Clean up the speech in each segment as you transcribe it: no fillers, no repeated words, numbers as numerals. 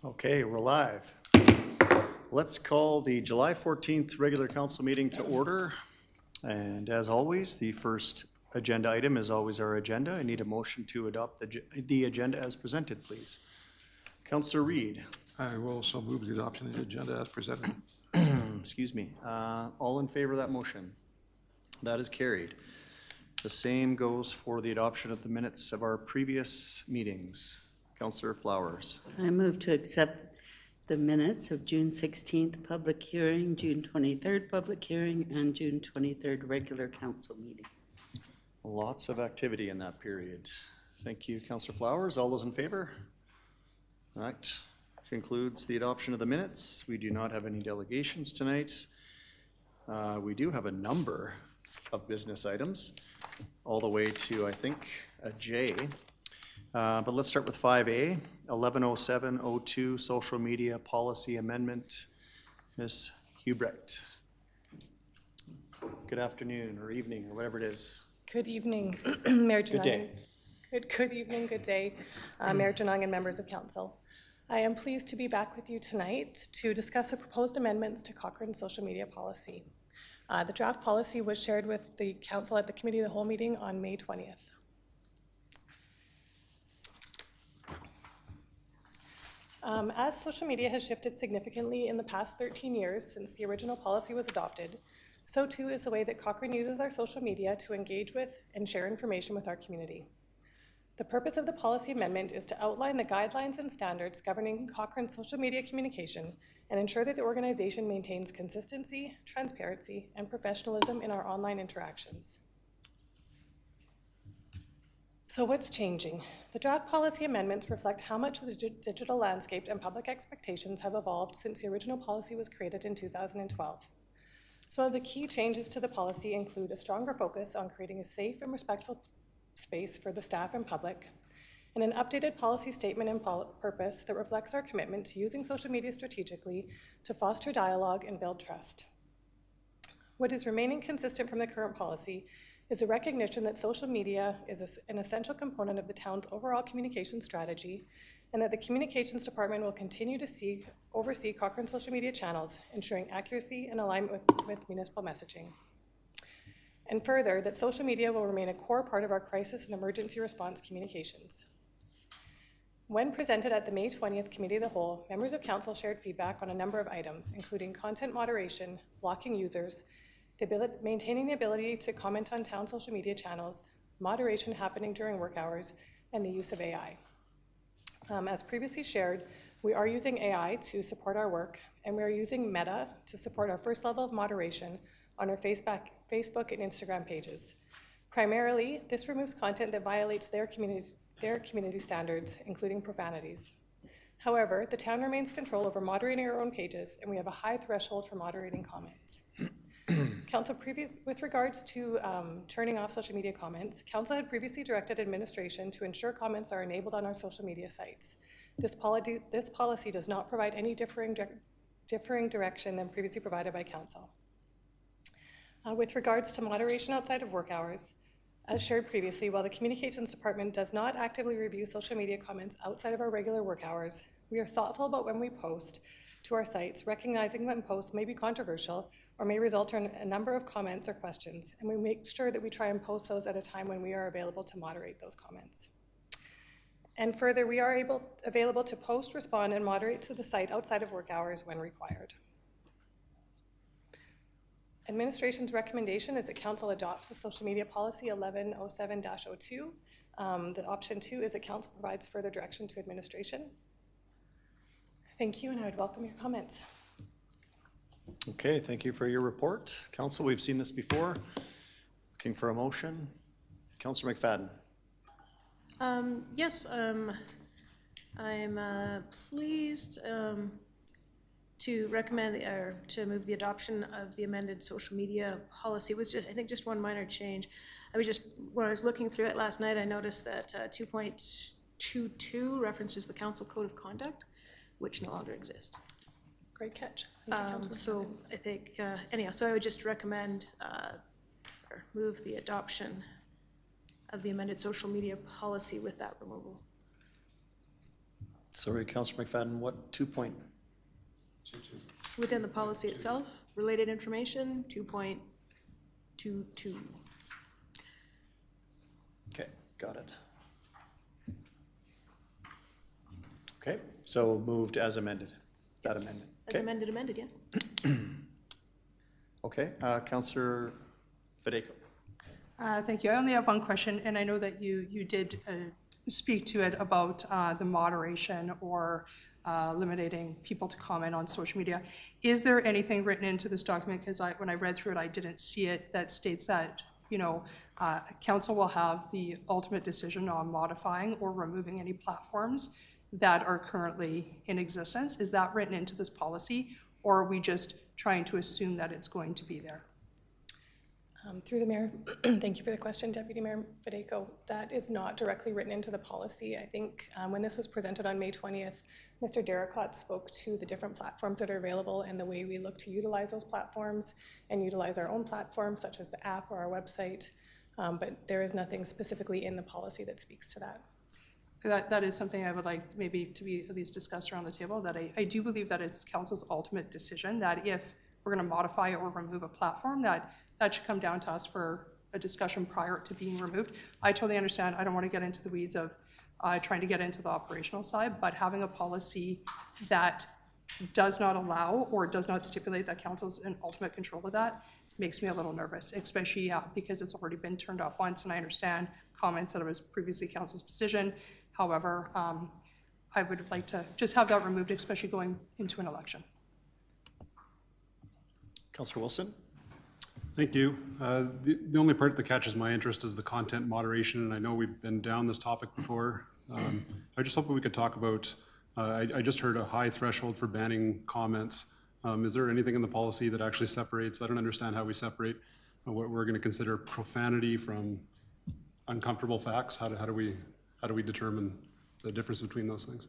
Okay, we're live. Let's call the July 14th regular council meeting to order. And as always, the first agenda item is always our agenda. I need a motion to adopt the agenda as presented, please. Councillor Reid. I will also move the adoption of the agenda as presented. Excuse me. All in favor of that motion? That is carried. The same goes for the adoption of the minutes of our previous meetings. Councillor Flowers. I move to accept the minutes of June 16th public hearing, June 23rd public hearing, and June 23rd regular council meeting. Lots of activity in that period. Thank you, Councillor Flowers. All those in favor? All right. Concludes the adoption of the minutes. We do not have any delegations tonight. We do have a number of business items, all the way to, I think, a J. But let's start with 5A, 110702, Social Media Policy Amendment. Ms. Hubrecht. Good afternoon or evening or whatever it is. Good evening, Mayor Janang. Good day. Good evening, good day, Mayor Janang and members of council. I am pleased to be back with you tonight to discuss the proposed amendments to Cochrane's social media policy. The draft policy was shared with the council at the Committee of the Whole meeting on May 20th. As social media has shifted significantly in the past 13 years since the original policy was adopted, so too is the way that Cochrane uses our social media to engage with and share information with our community. The purpose of the policy amendment is to outline the guidelines and standards governing Cochrane's social media communication and ensure that the organization maintains consistency, transparency, and professionalism in our online interactions. So what's changing? The draft policy amendments reflect how much the digital landscape and public expectations have evolved since the original policy was created in 2012. Some of the key changes to the policy include a stronger focus on creating a safe and respectful space for the staff and public, and an updated policy statement and purpose that reflects our commitment to using social media strategically to foster dialogue and build trust. What is remaining consistent from the current policy is a recognition that social media is an essential component of the town's overall communication strategy, and that the communications department will continue to oversee Cochrane social media channels, ensuring accuracy and alignment with municipal messaging. And further, that social media will remain a core part of our crisis and emergency response communications. When presented at the May 20th Committee of the Whole, members of council shared feedback on a number of items, including content moderation, blocking users, maintaining the ability to comment on town social media channels, moderation happening during work hours, and the use of AI. As previously shared, we are using AI to support our work, and we are using Meta to support our first level of moderation on our Facebook and Instagram pages. Primarily, this removes content that violates their community standards, including profanities. However, the town remains control over moderating our own pages, and we have a high threshold for moderating comments. Council with regards to turning off social media comments, Council had previously directed administration to ensure comments are enabled on our social media sites. This policy does not provide any differing direction than previously provided by Council. With regards to moderation outside of work hours, as shared previously, while the Communications Department does not actively review social media comments outside of our regular work hours, we are thoughtful about when we post to our sites, recognizing when posts may be controversial or may result in a number of comments or questions, and we make sure that we try and post those at a time when we are available to moderate those comments. And further, we are available to post, respond, and moderate to the site outside of work hours when required. Administration's recommendation is that Council adopts the social media policy 1107-02. The option 2 is that Council provides further direction to administration. Thank you, and I would welcome your comments. Okay, thank you for your report. Council, we've seen this before. Looking for a motion. Councillor McFadden. Yes, I'm pleased to recommend to move the adoption of the amended social media policy. It was just, I think, just one minor change. When I was looking through it last night, I noticed that 2.22 references the Council Code of Conduct, which no longer exists. Great catch. So I think, anyhow, so I would just recommend or move the adoption of the amended social media policy with that removal. Sorry, Counselor McFadden, what 2.22? Within the policy itself, related information, 2.22. Okay, got it. Okay, so moved as amended, that amendment. As Okay, amended, yeah. okay, Counselor Federico. Thank you. I only have one question, and I know that you did speak to it about the moderation or limiting people to comment on social media. Is there anything written into this document, because when I read through it, I didn't see it, that states that, council will have the ultimate decision on modifying or removing any platforms that are currently in existence? Is that written into this policy, or are we just trying to assume that it's going to be there? Through the mayor, thank you for the question, Deputy Mayor Federico. That is not directly written into the policy. I think when this was presented on May 20th, Mr. Derricott spoke to the different platforms that are available and the way we look to utilize those platforms and utilize our own platforms, such as the app or our website. But there is nothing specifically in the policy that speaks to that. That is something I would like maybe to be at least discussed around the table, that I do believe that it's council's ultimate decision, that if we're going to modify or remove a platform, that should come down to us for a discussion prior to being removed. I totally understand. I don't want to get into the weeds of trying to get into the operational side, but having a policy that does not allow or does not stipulate that council's in ultimate control of that makes me a little nervous, especially because it's already been turned off once, and I understand comments that it was previously council's decision. However, I would like to just have that removed, especially going into an election. Counselor Wilson? Thank you. The only part that catches my interest is the content moderation, and I know we've been down this topic before. I just hope we could talk about, I just heard a high threshold for banning comments. Is there anything in the policy that actually separates? I don't understand how we separate what we're going to consider profanity from uncomfortable facts. How do we determine the difference between those things?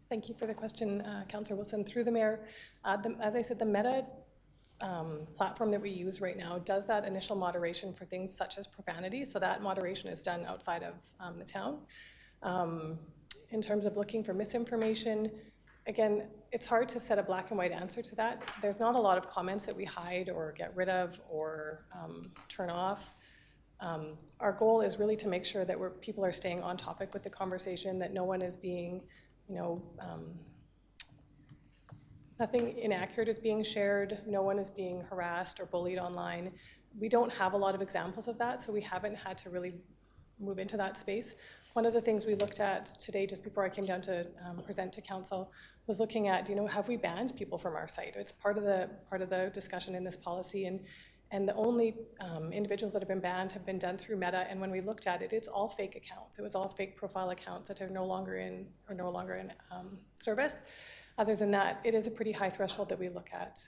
Thank you for the question, Councillor Wilson. Through the mayor, as I said, the Meta platform that we use right now does that initial moderation for things such as profanity. So that moderation is done outside of the town. In terms of looking for misinformation, again, it's hard to set a black and white answer to that. There's not a lot of comments that we hide or get rid of or turn off. Our goal is really to make sure that people are staying on topic with the conversation, that no one is being, nothing inaccurate is being shared, no one is being harassed or bullied online. We don't have a lot of examples of that, so we haven't had to really move into that space. One of the things we looked at today, just before I came down to present to council, was looking at, have we banned people from our site? It's part of the discussion in this policy, and the only individuals that have been banned have been done through Meta. And when we looked at it, it's all fake accounts. It was all fake profile accounts that are no longer in service. Other than that, it is a pretty high threshold that we look at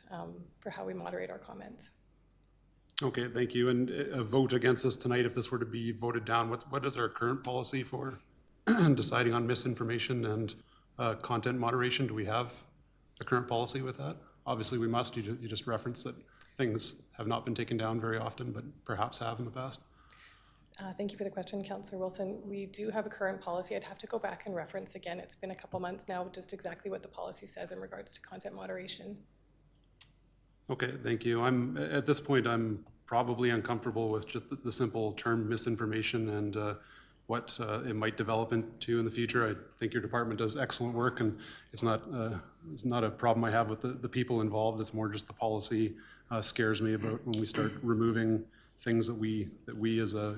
for how we moderate our comments. Okay, thank you. And a vote against this tonight, if this were to be voted down, what is our current policy for deciding on misinformation and content moderation? Do we have a current policy with that? Obviously, we must. You just referenced that things have not been taken down very often, but perhaps have in the past. Thank you for the question, Councillor Wilson. We do have a current policy. I'd have to go back and reference again. It's been a couple months now, just exactly what the policy says in regards to content moderation. Okay, thank you. At this point, I'm probably uncomfortable with just the simple term misinformation and what it might develop into in the future. I think your department does excellent work, and it's not a problem I have with the people involved. It's more just the policy scares me about when we start removing things that we as a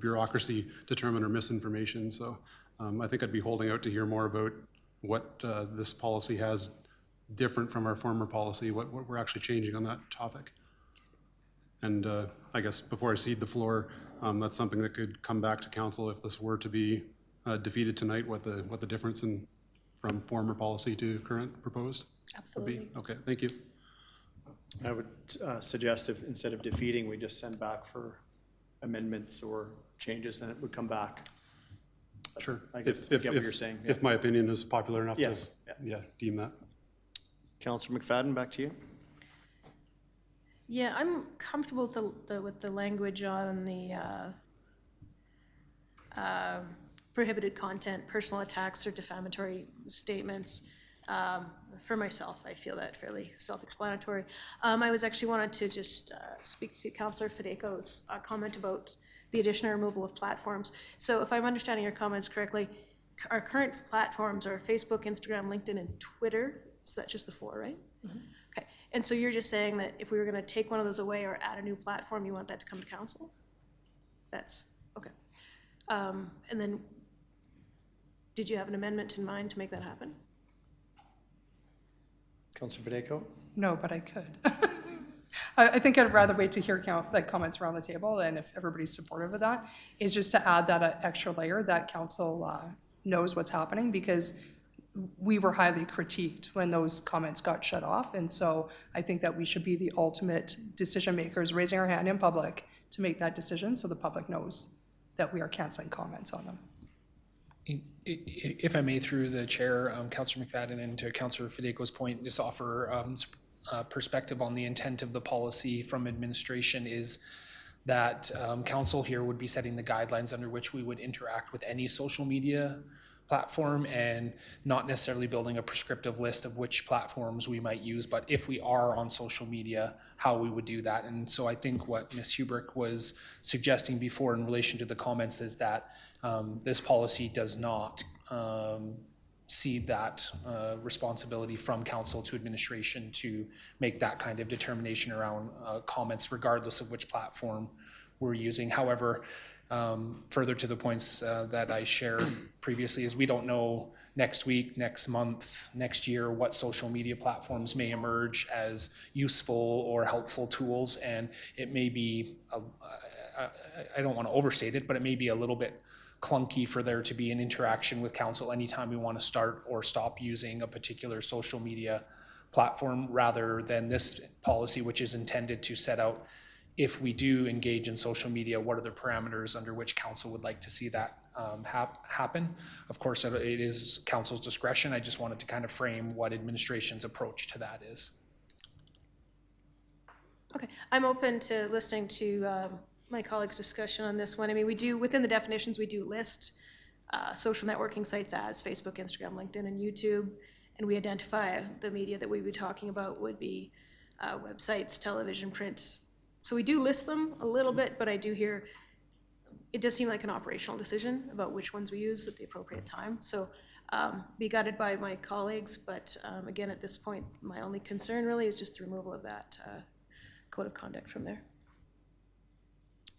bureaucracy determine are misinformation. So I think I'd be holding out to hear more about what this policy has different from our former policy, what we're actually changing on that topic. And I guess before I cede the floor, that's something that could come back to council if this were to be defeated tonight, what the difference from former policy to current proposed Absolutely. would be. Okay, thank you. I would suggest if instead of defeating, we just send back for amendments or changes, then it would come back. Sure. I get what you're saying. Yeah. If my opinion is popular enough Yes. to deem that. Councillor McFadden, back to you. Yeah, I'm comfortable with the language on the prohibited content, personal attacks, or defamatory statements. For myself, I feel that fairly self-explanatory. I was actually wanted to just speak to Councillor Fideco's comment about the addition or removal of platforms. So if I'm understanding your comments correctly, our current platforms are Facebook, Instagram, LinkedIn, and Twitter. Is that just the 4, right? Okay, and so you're just saying that if we were gonna take one of those away or add a new platform, you want that to come to council? That's, okay. And then, did you have an amendment in mind to make that happen? Councillor Fideko? No, but I could. I think I'd rather wait to hear comments around the table, and if everybody's supportive of that, is just to add that extra layer that council knows what's happening, because we were highly critiqued when those comments got shut off, and so I think that we should be the ultimate decision makers, raising our hand in public to make that decision, so the public knows that we are canceling comments on them. If I may, through the chair, Councillor McFadden, and to Councillor Fideco's point, just offer perspective on the intent of the policy from administration is that council here would be setting the guidelines under which we would interact with any social media platform, and not necessarily building a prescriptive list of which platforms we might use, but if we are on social media, how we would do that. And so I think what Ms. Hubrick was suggesting before in relation to the comments is that this policy does not cede that responsibility from council to administration to make that kind of determination around comments, regardless of which platform we're using. However, further to the points that I shared previously, is we don't know next week, next month, next year what social media platforms may emerge as useful or helpful tools, and it may be, I don't want to overstate it, but it may be a little bit clunky for there to be an interaction with council anytime we want to start or stop using a particular social media platform, rather than this policy, which is intended to set out, if we do engage in social media, what are the parameters under which council would like to see that happen. Of course, it is council's discretion. I just wanted to kind of frame what administration's approach to that is. Okay, I'm open to listening to my colleagues' discussion on this one. I mean, we do, within the definitions, we do list social networking sites as Facebook, Instagram, LinkedIn, and YouTube, and we identify the media that we'd be talking about would be websites, television, print. So we do list them a little bit, but I do hear, it does seem like an operational decision about which ones we use at the appropriate time. So be guided by my colleagues, but again, at this point, my only concern really is just the removal of that code of conduct from there.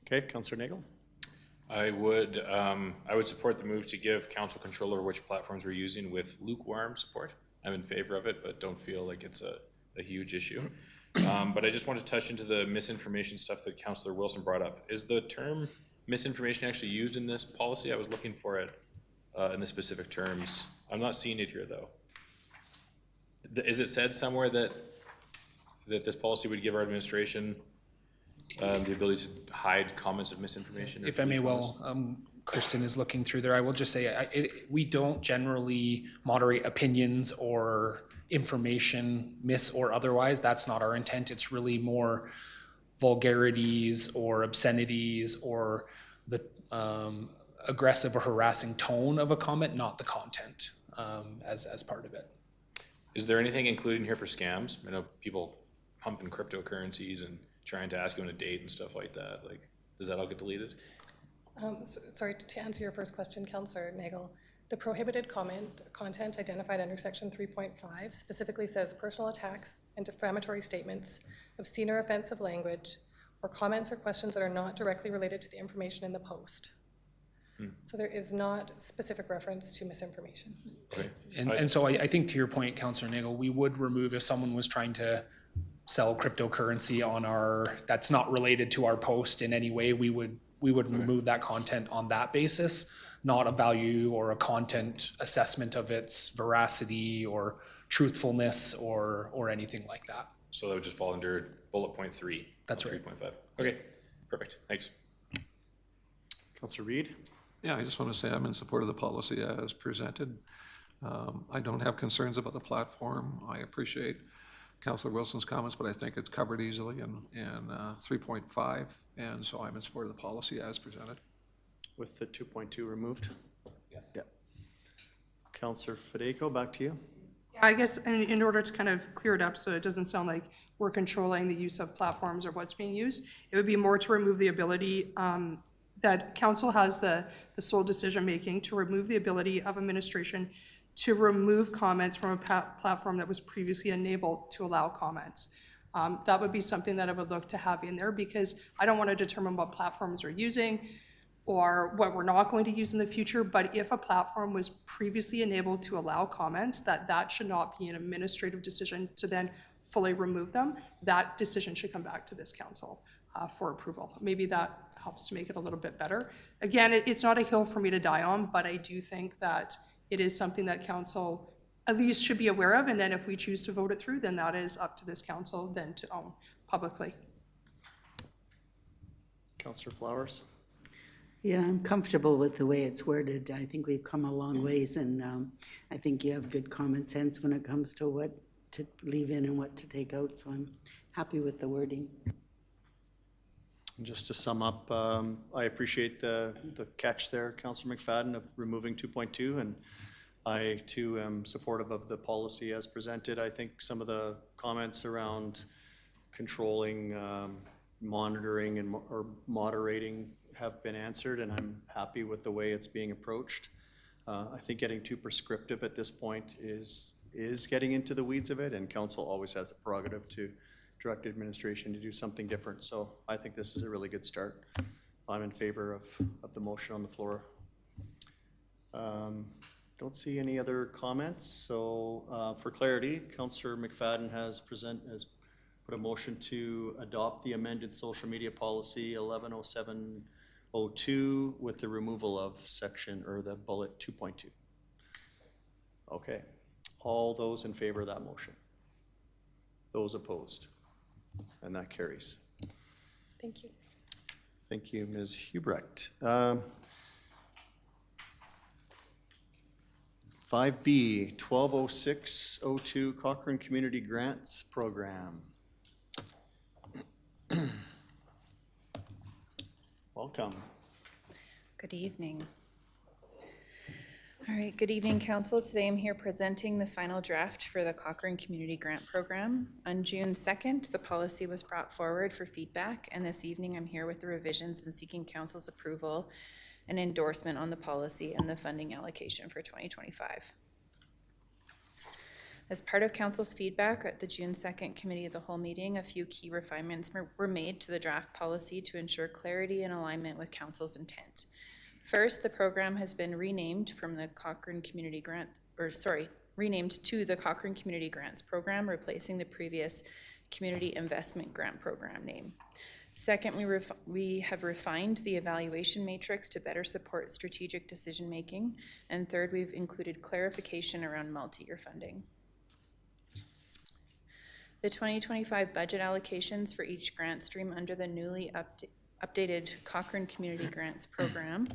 Okay, Councillor Nagel? I would support the move to give council control over which platforms we're using with lukewarm support. I'm in favor of it, but don't feel like it's a huge issue. But I just want to touch into the misinformation stuff that Councillor Wilson brought up. Is the term misinformation actually used in this policy? I was looking for it in the specific terms. I'm not seeing it here, though. Is it said somewhere that this policy would give our administration the ability to hide comments of misinformation? If I may, well, Kristen is looking through there. I will just say, we don't generally moderate opinions or information, mis or otherwise. That's not our intent. It's really more vulgarities or obscenities or the aggressive or harassing tone of a comment, not the content as part of it. Is there anything included in here for scams? I know people pumping cryptocurrencies and trying to ask you on a date and stuff like that. Like, does that all get deleted? Sorry, to answer your first question, Councillor Nagel, the prohibited content identified under section 3.5 specifically says personal attacks and defamatory statements, obscene or offensive language, or comments or questions that are not directly related to the information in the post. So there is not specific reference to misinformation. Okay. And so I think to your point, Councillor Nagel, we would remove if someone was trying to sell cryptocurrency on that's not related to our post in any way, we would remove that content on that basis, not a value or a content assessment of its veracity or truthfulness or anything like that. So that would just fall under bullet point 3. That's right. 3.5. Okay, perfect. Thanks. Councillor Reid? Yeah, I just want to say I'm in support of the policy as presented. I don't have concerns about the platform. I appreciate Councillor Wilson's comments, but I think it's covered easily in 3.5, and so I'm in support of the policy as presented. With the 2.2 removed? Yeah. Counselor Fideko, back to you. I guess in order to kind of clear it up so it doesn't sound like we're controlling the use of platforms or what's being used, it would be more to remove the ability that council has the sole decision-making to remove the ability of administration to remove comments from a platform that was previously enabled to allow comments. That would be something that I would look to have in there, because I don't want to determine what platforms we're using or what we're not going to use in the future, but if a platform was previously enabled to allow comments, that should not be an administrative decision to then fully remove them. That decision should come back to this council for approval. Maybe that helps to make it a little bit better. Again, it's not a hill for me to die on, but I do think that it is something that council at least should be aware of, and then if we choose to vote it through, then that is up to this council then to own publicly. Counselor Flowers? Yeah, I'm comfortable with the way it's worded. I think we've come a long ways, and I think you have good common sense when it comes to what to leave in and what to take out, so I'm happy with the wording. Just to sum up, I appreciate the catch there, Councillor McFadden, of removing 2.2, and I too am supportive of the policy as presented. I think some of the comments around controlling, monitoring and or moderating have been answered, and I'm happy with the way it's being approached. I think getting too prescriptive at this point is getting into the weeds of it, and council always has the prerogative to direct administration to do something different. So I think this is a really good start. I'm in favor of the motion on the floor. Don't see any other comments. So for clarity, Councillor McFadden has put a motion to adopt the amended social media policy 110702 with the removal of section or the bullet 2.2. Okay. All those in favor of that motion? Those opposed? And that carries. Thank you. Thank you, Ms. Hubrecht. 5B, 120602 Cochrane Community Grants Program. Welcome. Good evening. All right, good evening, council. Today I'm here presenting the final draft for the Cochrane Community Grant Program. On June 2nd, the policy was brought forward for feedback, and this evening I'm here with the revisions and seeking council's approval and endorsement on the policy and the funding allocation for 2025. As part of council's feedback at the June 2nd Committee of the Whole meeting, a few key refinements were made to the draft policy to ensure clarity and alignment with council's intent. First, the program has been renamed from the Cochrane Community Grant, renamed to the Cochrane Community Grants Program, replacing the previous Community Investment Grant Program name. Second, we have refined the evaluation matrix to better support strategic decision-making. And third, we've included clarification around multi-year funding. The 2025 budget allocations for each grant stream under the newly updated Cochrane Community Grants Program.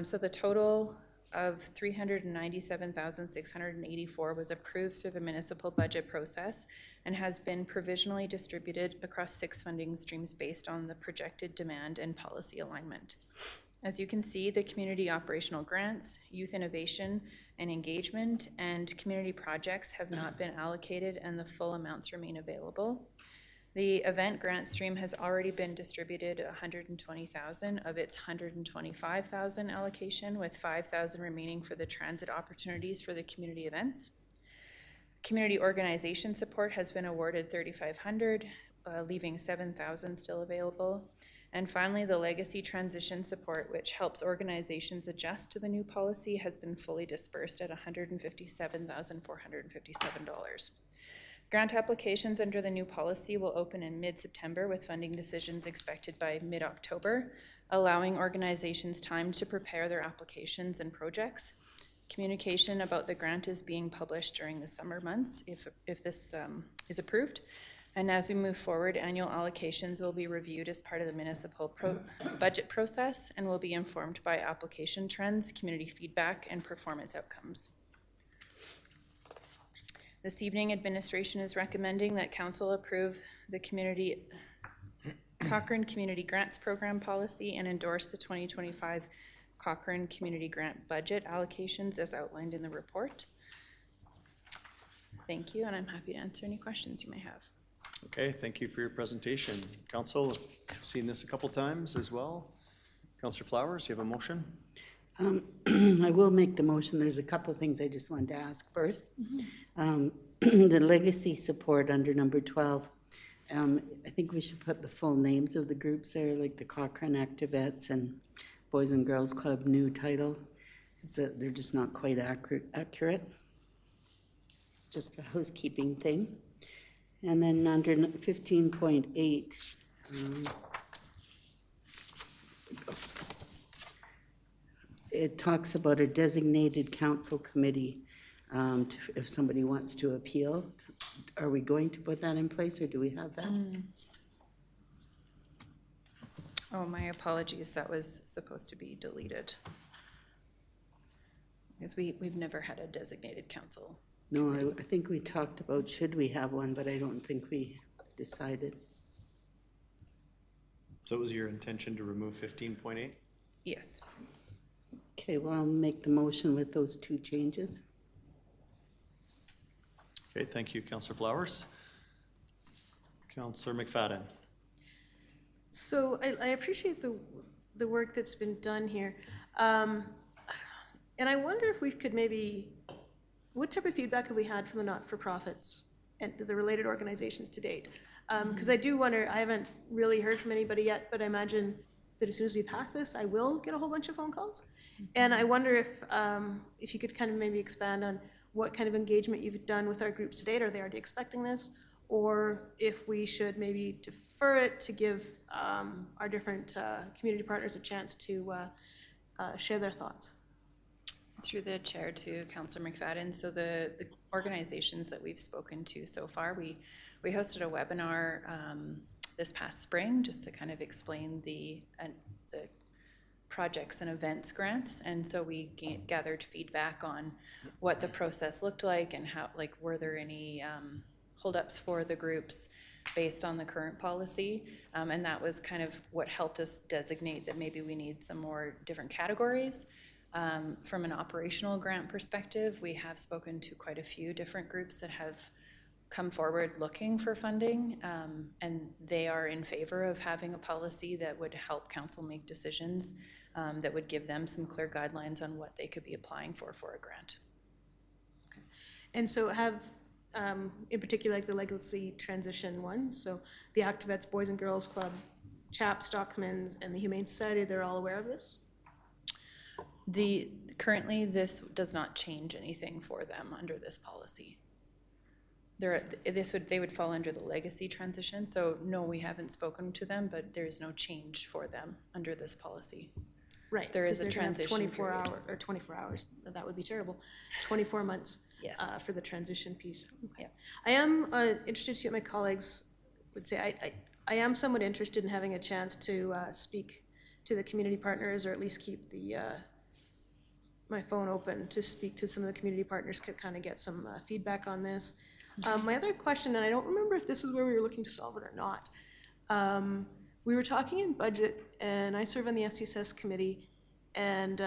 So the total of $397,684 was approved through the municipal budget process and has been provisionally distributed across 6 funding streams based on the projected demand and policy alignment. As you can see, the community operational grants, youth innovation and engagement, and community projects have not been allocated, and the full amounts remain available. The event grant stream has already been distributed $120,000 of its $125,000 allocation, with $5,000 remaining for the transit opportunities for the community events. Community organization support has been awarded $3,500, leaving $7,000 still available. And finally, the legacy transition support, which helps organizations adjust to the new policy, has been fully dispersed at $157,457. Grant applications under the new policy will open in mid-September, with funding decisions expected by mid-October, allowing organizations time to prepare their applications and projects. Communication about the grant is being published during the summer months if this is approved. And as we move forward, annual allocations will be reviewed as part of the municipal budget process and will be informed by application trends, community feedback, and performance outcomes. This evening, administration is recommending that council approve the Cochrane Community Grants Program policy and endorse the 2025 Cochrane Community Grant budget allocations as outlined in the report. Thank you, and I'm happy to answer any questions you may have. Okay, thank you for your presentation. Council, I've seen this a couple times as well. Councillor Flowers, you have a motion? I will make the motion. There's a couple of things I just wanted to ask first. The legacy support under number 12, I think we should put the full names of the groups there, like the Cochrane Activettes and Boys and Girls Club new title, because they're just not quite accurate. Just a housekeeping thing. And then under 15.8, it talks about a designated council committee if somebody wants to appeal. Are we going to put that in place, or do we have that? Oh, my apologies, that was supposed to be deleted. Because we've never had a designated council. No, I think we talked about should we have one, but I don't think we decided. So it was your intention to remove 15.8? Yes. Okay, well, I'll make the motion with those two changes. Okay, thank you, Councillor Flowers. Councillor McFadden. So I appreciate the work that's been done here. And I wonder if we could maybe, what type of feedback have we had from the not-for-profits and the related organizations to date? Because I do wonder, I haven't really heard from anybody yet, but I imagine that as soon as we pass this, I will get a whole bunch of phone calls. And I wonder if you could kind of maybe expand on what kind of engagement you've done with our groups to date. Are they already expecting this? Or if we should maybe defer it to give our different community partners a chance to share their thoughts. Through the chair to Councillor McFadden, so the organizations that we've spoken to so far, we hosted a webinar this past spring just to kind of explain the projects and events grants, and so we gathered feedback on what the process looked like and how, like, were there any holdups for the groups based on the current policy, and that was kind of what helped us designate that maybe we need some more different categories. From an operational grant perspective, we have spoken to quite a few different groups that have come forward looking for funding, and they are in favor of having a policy that would help council make decisions, that would give them some clear guidelines on what they could be applying for a grant. Okay. And so have, in particular, like the legacy transition ones, so the Activettes, Boys and Girls Club, CHAP, Stockman's, and the Humane Society, they're all aware of this? Currently, this does not change anything for them under this policy. They would fall under the legacy transition, so no, we haven't spoken to them, but there is no change for them under this policy. Right. There is a 'cause they're gonna have transition 24 hours, that would be terrible, 24 months. Yes. For the transition piece. Okay. Yeah. I am interested to see what my colleagues would say. I am somewhat interested in having a chance to speak to the community partners, or at least keep my phone open to speak to some of the community partners, could kind of get some feedback on this. My other question, and I don't remember if this is where we were looking to solve it or not. We were talking in budget, and I serve on the FCSS committee, and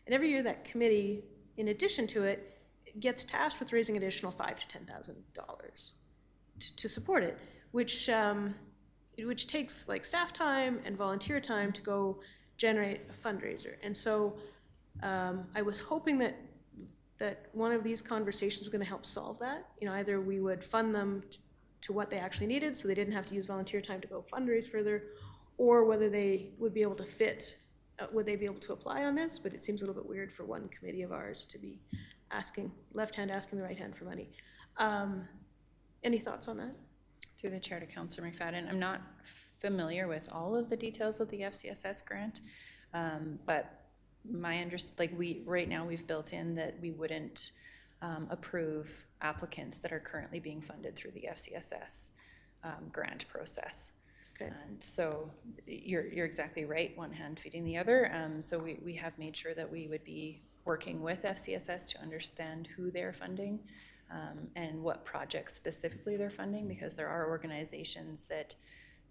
every year that committee, in addition to it, gets tasked with raising additional $5,000 to $10,000 to support it, which takes like staff time and volunteer time to go generate a fundraiser. And so I was hoping that one of these conversations was going to help solve that. You know, either we would fund them to what they actually needed, so they didn't have to use volunteer time to go fundraise further, or whether they would be able to would they be able to apply on this? But it seems a little bit weird for one committee of ours to be asking, left hand asking the right hand for money. Any thoughts on that? Through the chair to Councillor McFadden, I'm not familiar with all of the details of the FCSS grant, but my right now we've built in that we wouldn't approve applicants that are currently being funded through the FCSS grant process. Okay. And so you're exactly right, one hand feeding the other. So we have made sure that we would be working with FCSS to understand who they're funding and what projects specifically they're funding, because there are organizations that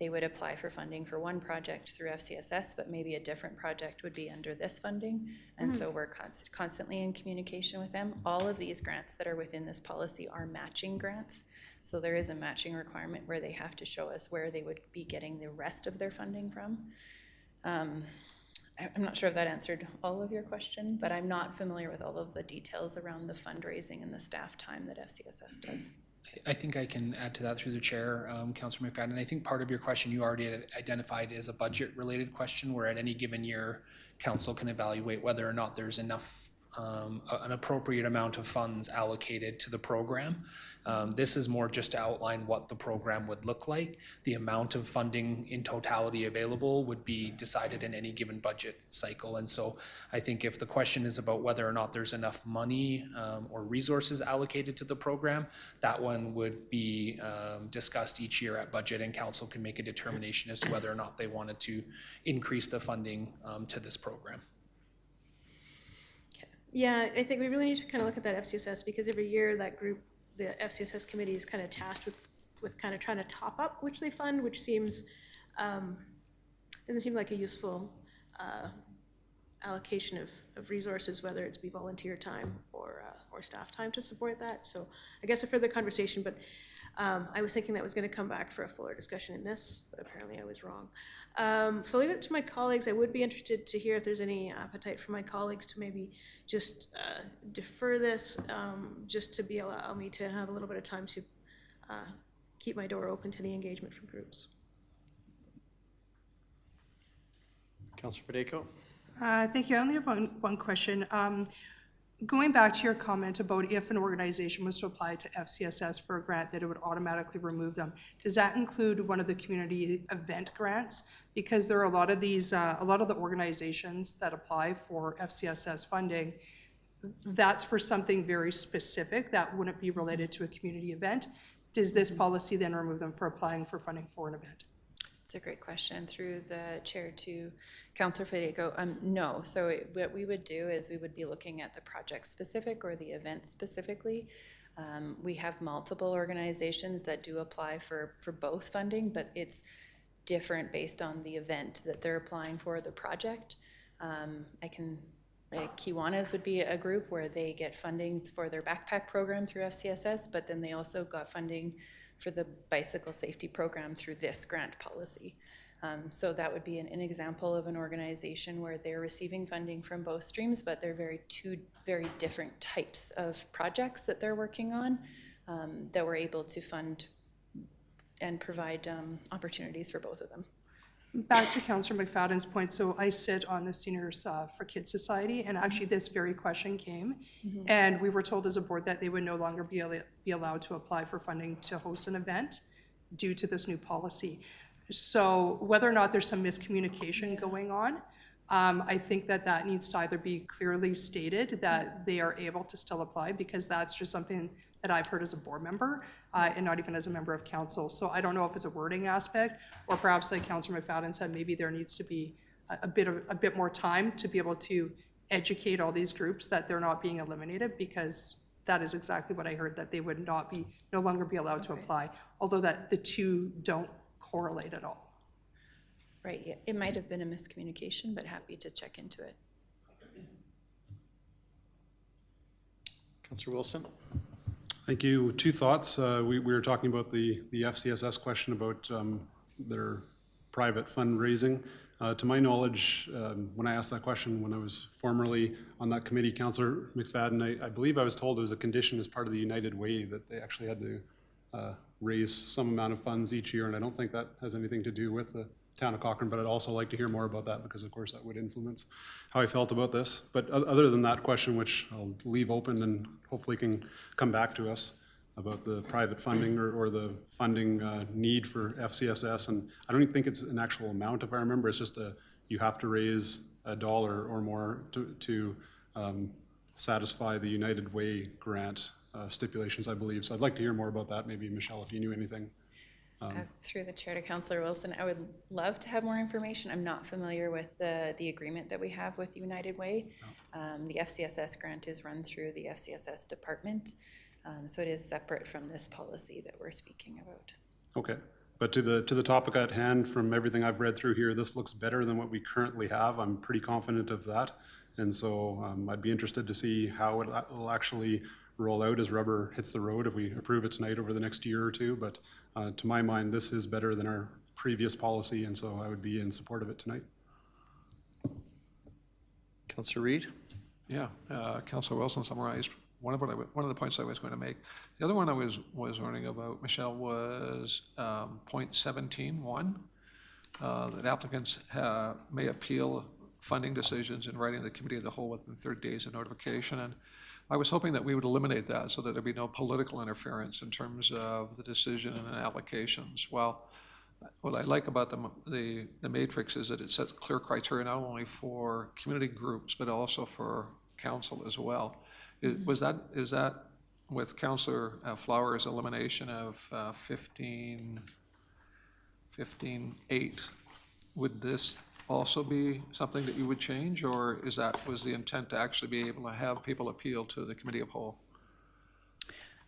they would apply for funding for one project through FCSS, but maybe a different project would be under this funding. And so we're constantly in communication with them. All of these grants that are within this policy are matching grants. So there is a matching requirement where they have to show us where they would be getting the rest of their funding from. I'm not sure if that answered all of your question, but I'm not familiar with all of the details around the fundraising and the staff time that FCSS does. I think I can add to that through the chair, Councillor McFadden. I think part of your question you already identified is a budget-related question where at any given year, council can evaluate whether or not there's enough, an appropriate amount of funds allocated to the program. This is more just to outline what the program would look like. The amount of funding in totality available would be decided in any given budget cycle. And so I think if the question is about whether or not there's enough money or resources allocated to the program, that one would be discussed each year at budget, and council can make a determination as to whether or not they wanted to increase the funding to this program. Yeah, I think we really need to kind of look at that FCSS, because every year that group, the FCSS committee, is kind of tasked with kind of trying to top up which they fund, which seems, doesn't seem like a useful allocation of resources, whether it's be volunteer time or staff time to support that. So I guess a further conversation, but I was thinking that was going to come back for a fuller discussion in this, but apparently I was wrong. So I'll leave it to my colleagues. I would be interested to hear if there's any appetite for my colleagues to maybe just defer this, just to allow me to have a little bit of time to keep my door open to the engagement from groups. Councillor Fedayko? Thank you. I only have one question. Going back to your comment about if an organization was to apply to FCSS for a grant, that it would automatically remove them, does that include one of the community event grants? Because there are a lot of these, a lot of the organizations that apply for FCSS funding, that's for something very specific that wouldn't be related to a community event. Does this policy then remove them for applying for funding for an event? It's a great question. Through the chair to Councillor Fedayko, no. So what we would do is we would be looking at the project specific or the event specifically. We have multiple organizations that do apply for both funding, but it's different based on the event that they're applying for, the project. Kiwanis would be a group where they get funding for their backpack program through FCSS, but then they also got funding for the bicycle safety program through this grant policy. So that would be an example of an organization where they're receiving funding from both streams, but they're two very different types of projects that they're working on that we're able to fund and provide opportunities for both of them. Back to Councillor McFadden's point, so I sit on the Seniors for Kids Society, and actually this very question came, and we were told as a board that they would no longer be allowed to apply for funding to host an event due to this new policy. So whether or not there's some miscommunication going on, I think that needs to either be clearly stated that they are able to still apply, because that's just something that I've heard as a board member and not even as a member of council. So I don't know if it's a wording aspect, or perhaps like Councillor McFadden said, maybe there needs to be a bit more time to be able to educate all these groups that they're not being eliminated, because that is exactly what I heard, that they would no longer be allowed to apply, although that the two don't correlate at all. Right, yeah. It might have been a miscommunication, but happy to check into it. Councillor Wilson? Thank you. Two thoughts. We were talking about the FCSS question about their private fundraising. To my knowledge, when I asked that question when I was formerly on that committee, Councillor McFadden, I believe I was told it was a condition as part of the United Way that they actually had to raise some amount of funds each year, and I don't think that has anything to do with the town of Cochrane, but I'd also like to hear more about that, because of course that would influence how I felt about this. But other than that question, which I'll leave open and hopefully can come back to us about the private funding or the funding need for FCSS, and I don't even think it's an actual amount, if I remember. It's just you have to raise $1 or more to satisfy the United Way grant stipulations, I believe. So I'd like to hear more about that. Maybe Michelle, if you knew anything. Through the chair to Councillor Wilson, I would love to have more information. I'm not familiar with the agreement that we have with United Way. The FCSS grant is run through the FCSS department, so it is separate from this policy that we're speaking about. Okay, But to the topic at hand, from everything I've read through here, this looks better than what we currently have. I'm pretty confident of that. And so I'd be interested to see how it will actually roll out as rubber hits the road if we approve it tonight over the next year or two. But to my mind, this is better than our previous policy, and so I would be in support of it tonight. Councillor Reid? Yeah, Councillor Wilson summarized one of the points I was going to make. The other one I was learning about, Michelle, was point 17.1, that applicants may appeal funding decisions in writing to the committee of the whole within 30 days of notification. And I was hoping that we would eliminate that so that there'd be no political interference in terms of the decision and allocations. Well, what I like about the matrix is that it sets clear criteria not only for community groups, but also for council as well. Is that with Councillor Flowers' elimination of 15.8, would this also be something that you would change, or was the intent to actually be able to have people appeal to the committee of whole?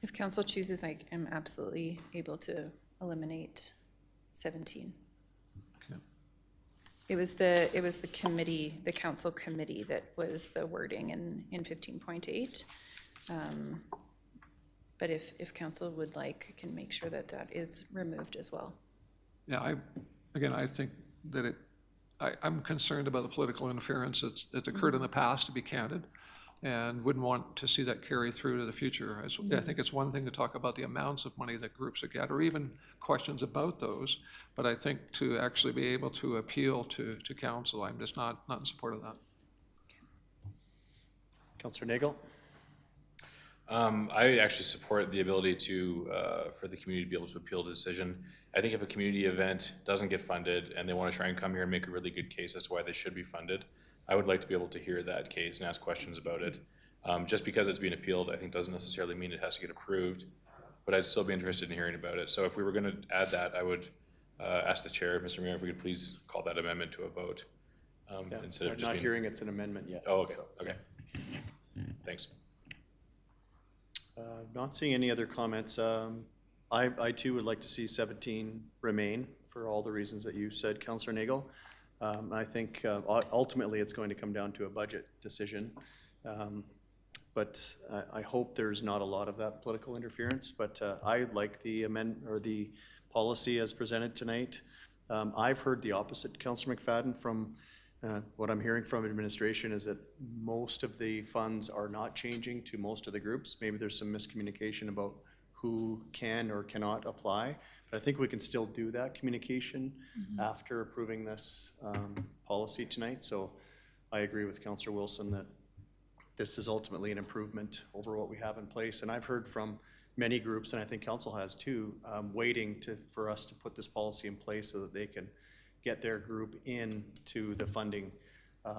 If council chooses, I am absolutely able to eliminate 17. Okay. It was the committee, the council committee, that was the wording in 15.8. But if council would like, I can make sure that that is removed as well. Yeah, I think that I'm concerned about the political interference that's occurred in the past, to be candid, and wouldn't want to see that carry through to the future. I think it's one thing to talk about the amounts of money that groups would get, or even questions about those, but I think to actually be able to appeal to council, I'm just not in support of that. Councillor Nagel? I actually support the ability for the community to be able to appeal the decision. I think if a community event doesn't get funded and they want to try and come here and make a really good case as to why they should be funded, I would like to be able to hear that case and ask questions about it. Just because it's being appealed, I think doesn't necessarily mean it has to get approved, but I'd still be interested in hearing about it. So if we were going to add that, I would ask the chair, Mr. Mayor, if we could please call that amendment to a vote. Instead of I'm just not being... hearing it's an amendment yet. Oh, okay, okay. Thanks. Not seeing any other comments. I too would like to see 17 remain for all the reasons that you said, Councillor Nagel. I think ultimately it's going to come down to a budget decision. But I hope there's not a lot of that political interference, but I like the the policy as presented tonight. I've heard the opposite, Councillor McFadden, from what I'm hearing from administration is that most of the funds are not changing to most of the groups. Maybe there's some miscommunication about who can or cannot apply. But I think we can still do that communication after approving this policy tonight. So I agree with Councillor Wilson that this is ultimately an improvement over what we have in place. And I've heard from many groups, and I think council has too, waiting for us to put this policy in place so that they can get their group into the funding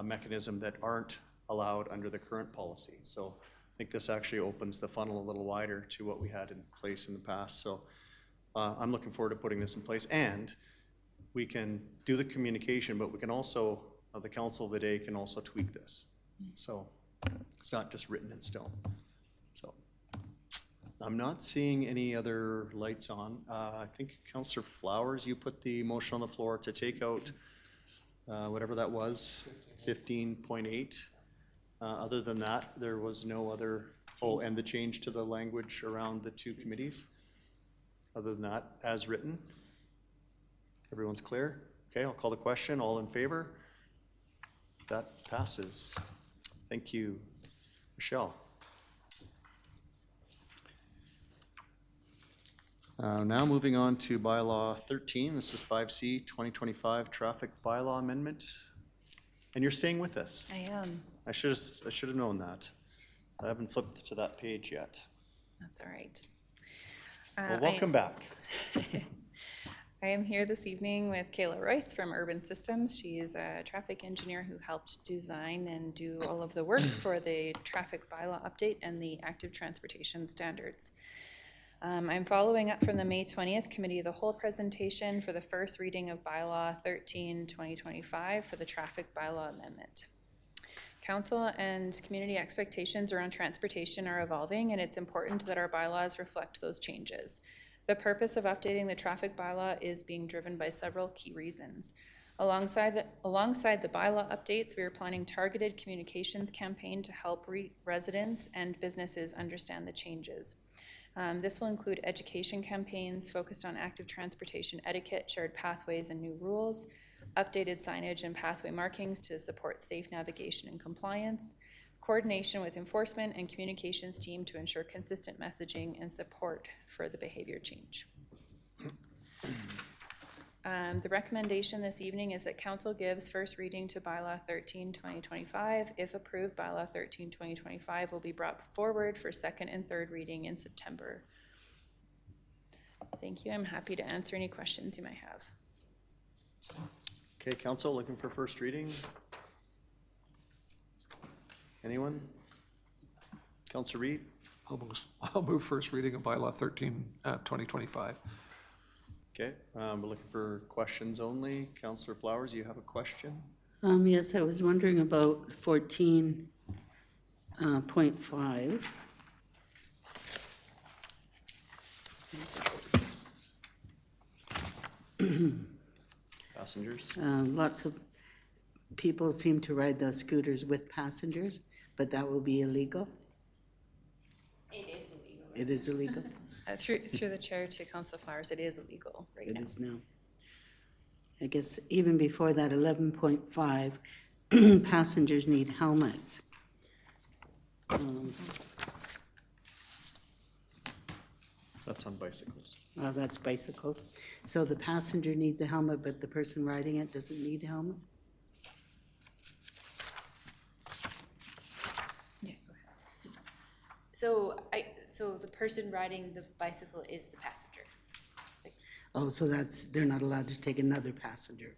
mechanism that aren't allowed under the current policy. So I think this actually opens the funnel a little wider to what we had in place in the past. So I'm looking forward to putting this in place, and we can do the communication, but we can also, the council of the day can also tweak this. So it's not just written in stone. So I'm not seeing any other lights on. I think Councillor Flowers, you put the motion on the floor to take out whatever that was, 15.8. Other than that, there was no other, and the change to the language around the two committees. Other than that, as written. Everyone's clear? Okay, I'll call the question. All in favor? That passes. Thank you. Michelle. Now moving on to bylaw 13. This is 5C 2025 traffic bylaw amendment. And you're staying with us. I am. I should have known that. I haven't flipped to that page yet. That's all right. Well, welcome back. I am here this evening with Kayla Royce from Urban Systems. She is a traffic engineer who helped design and do all of the work for the traffic bylaw update and the active transportation standards. I'm following up from the May 20th Committee of the Whole presentation for the first reading of bylaw 13 2025 for the traffic bylaw amendment. Council and community expectations around transportation are evolving, and it's important that our bylaws reflect those changes. The purpose of updating the traffic bylaw is being driven by several key reasons. Alongside the bylaw updates, we are planning targeted communications campaign to help residents and businesses understand the changes. This will include education campaigns focused on active transportation etiquette, shared pathways and new rules, updated signage and pathway markings to support safe navigation and compliance, coordination with enforcement and communications team to ensure consistent messaging and support for the behavior change. The recommendation this evening is that council gives first reading to bylaw 13/2025. If approved, bylaw 13/2025 will be brought forward for second and third reading in September. Thank you. I'm happy to answer any questions you might have. Okay, council, looking for first reading? Anyone? Councilor Reid? I'll move first reading of bylaw 13/2025. Okay, we're looking for questions only. Councilor Flowers, you have a question? Yes, I was wondering about 14.5. Passengers? Lots of people seem to ride those scooters with passengers, but that will be illegal? It is illegal. It is illegal? Through the chair to Councilor Flowers, it is illegal right now. It is now. I guess even before that, 11.5, passengers need helmets. That's on bicycles. Well, that's bicycles. So the passenger needs a helmet, but the person riding it doesn't need a helmet? Yeah, go ahead. So the person riding the bicycle is the passenger. Oh, so they're not allowed to take another passenger.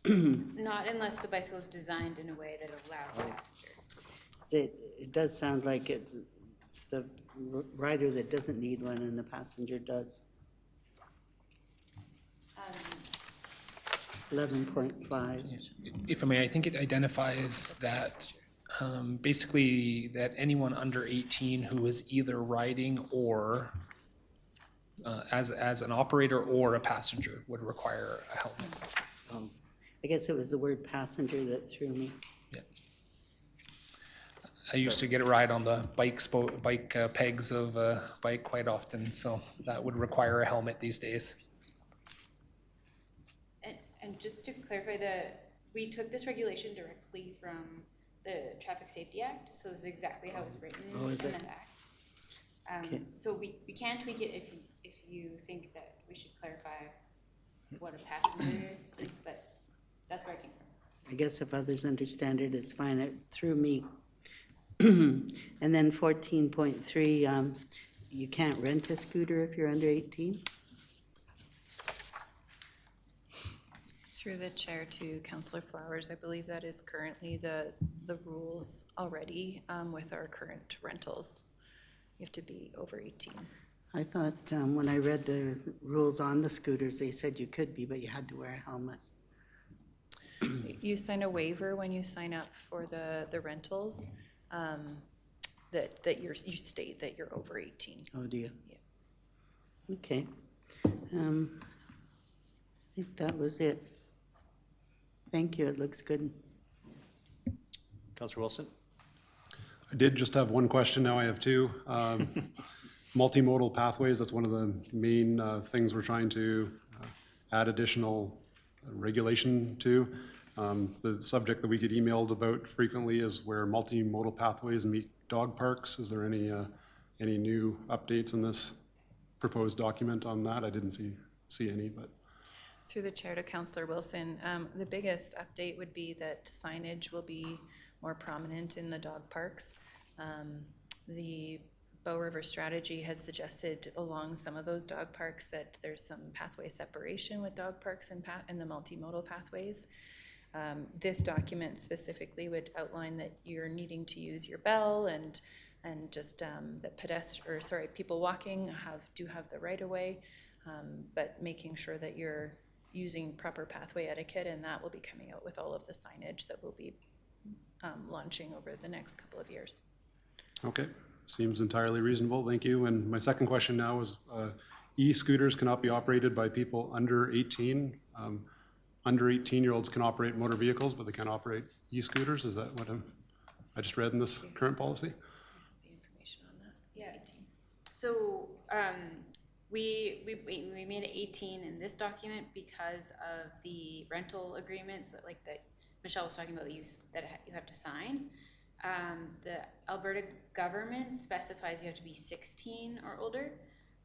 Not unless the bicycle is designed in a way that allows the passenger. It does sound like it's the rider that doesn't need one and the passenger does. 11.5. If I may, I think it identifies that basically that anyone under 18 who is either riding or as an operator or a passenger would require a helmet. I guess it was the word passenger that threw me. Yeah. I used to get a ride on the bike pegs of a bike quite often, so that would require a helmet these days. And just to clarify, we took this regulation directly from the Traffic Safety Act, so this is exactly how it's written Oh, in is it? that act. Okay. So we can tweak it if you think that we should clarify what a passenger is, but that's where I came from. I guess if others understand it, it's fine. It threw me. And then 14.3, you can't rent a scooter if you're under 18? Through the chair to Councilor Flowers, I believe that is currently the rules already with our current rentals. You have to be over 18. I thought when I read the rules on the scooters, they said you could be, but you had to wear a helmet. You sign a waiver when you sign up for the rentals, that you state that you're over 18. Oh, do you? Yeah. Okay. I think that was it. Thank you, it looks good. Councilor Wilson? I did just have one question, now I have two. Multimodal pathways, that's one of the main things we're trying to add additional regulation to. The subject that we get emailed about frequently is where multimodal pathways meet dog parks. Is there any new updates in this proposed document on that? I didn't see any, but. Through the chair to Councilor Wilson, the biggest update would be that signage will be more prominent in the dog parks. The Bow River strategy had suggested along some of those dog parks that there's some pathway separation with dog parks and the multimodal pathways. This document specifically would outline that you're needing to use your bell and just that people walking do have the right of way, but making sure that you're using proper pathway etiquette, and that will be coming out with all of the signage that will be launching over the next couple of years. Okay, seems entirely reasonable, thank you. And my second question now is, e-scooters cannot be operated by people under 18. Under 18-year-olds can operate motor vehicles, but they can't operate e-scooters. Is that what I just read in this current policy? The information on that. Yeah. So, we made it 18 in this document because of the rental agreements that Michelle was talking about, that you have to sign. The Alberta government specifies you have to be 16 or older.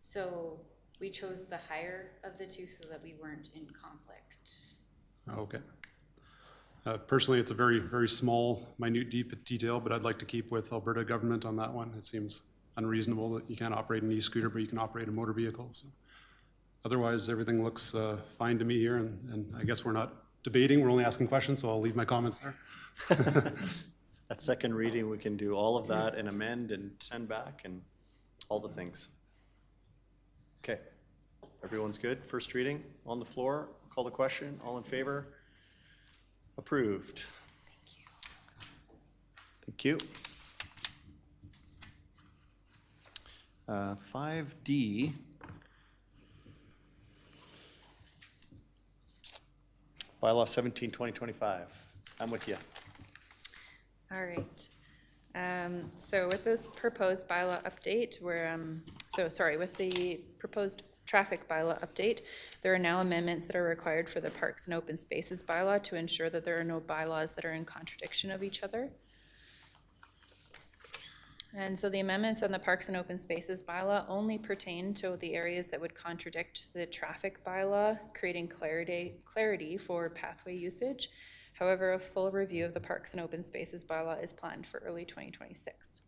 So we chose the higher of the two so that we weren't in conflict. Okay. Personally, it's a very, very small, minute detail, but I'd like to keep with Alberta government on that one. It seems unreasonable that you can't operate an e-scooter, but you can operate a motor vehicle. So otherwise, everything looks fine to me here, and I guess we're not debating, we're only asking questions, so I'll leave my comments there. At second reading, we can do all of that and amend and send back and all the things. Okay, everyone's good? First reading on the floor, call the question, all in favor? Approved. Thank you. 5D. Bylaw 17, 2025. I'm with you. All right. So with this proposed bylaw update, with the proposed traffic bylaw update, there are now amendments that are required for the Parks and Open Spaces bylaw to ensure that there are no bylaws that are in contradiction of each other. And so the amendments on the Parks and Open Spaces bylaw only pertain to the areas that would contradict the traffic bylaw, creating clarity for pathway usage. However, a full review of the Parks and Open Spaces bylaw is planned for early 2026.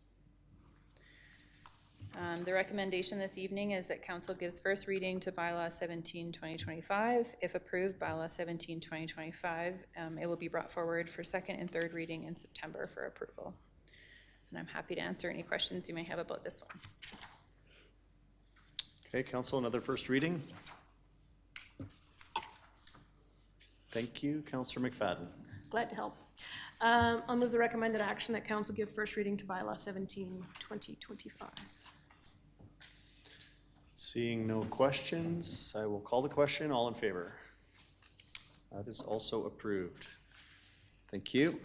The recommendation this evening is that council gives first reading to bylaw 17, 2025. If approved, bylaw 17, 2025, it will be brought forward for second and third reading in September for approval. And I'm happy to answer any questions you may have about this one. Okay, council, another first reading. Thank you, Councillor McFadden. Glad to help. I'll move the recommended action that council give first reading to bylaw 17, 2025. Seeing no questions, I will call the question. All in favor? That is also approved. Thank you.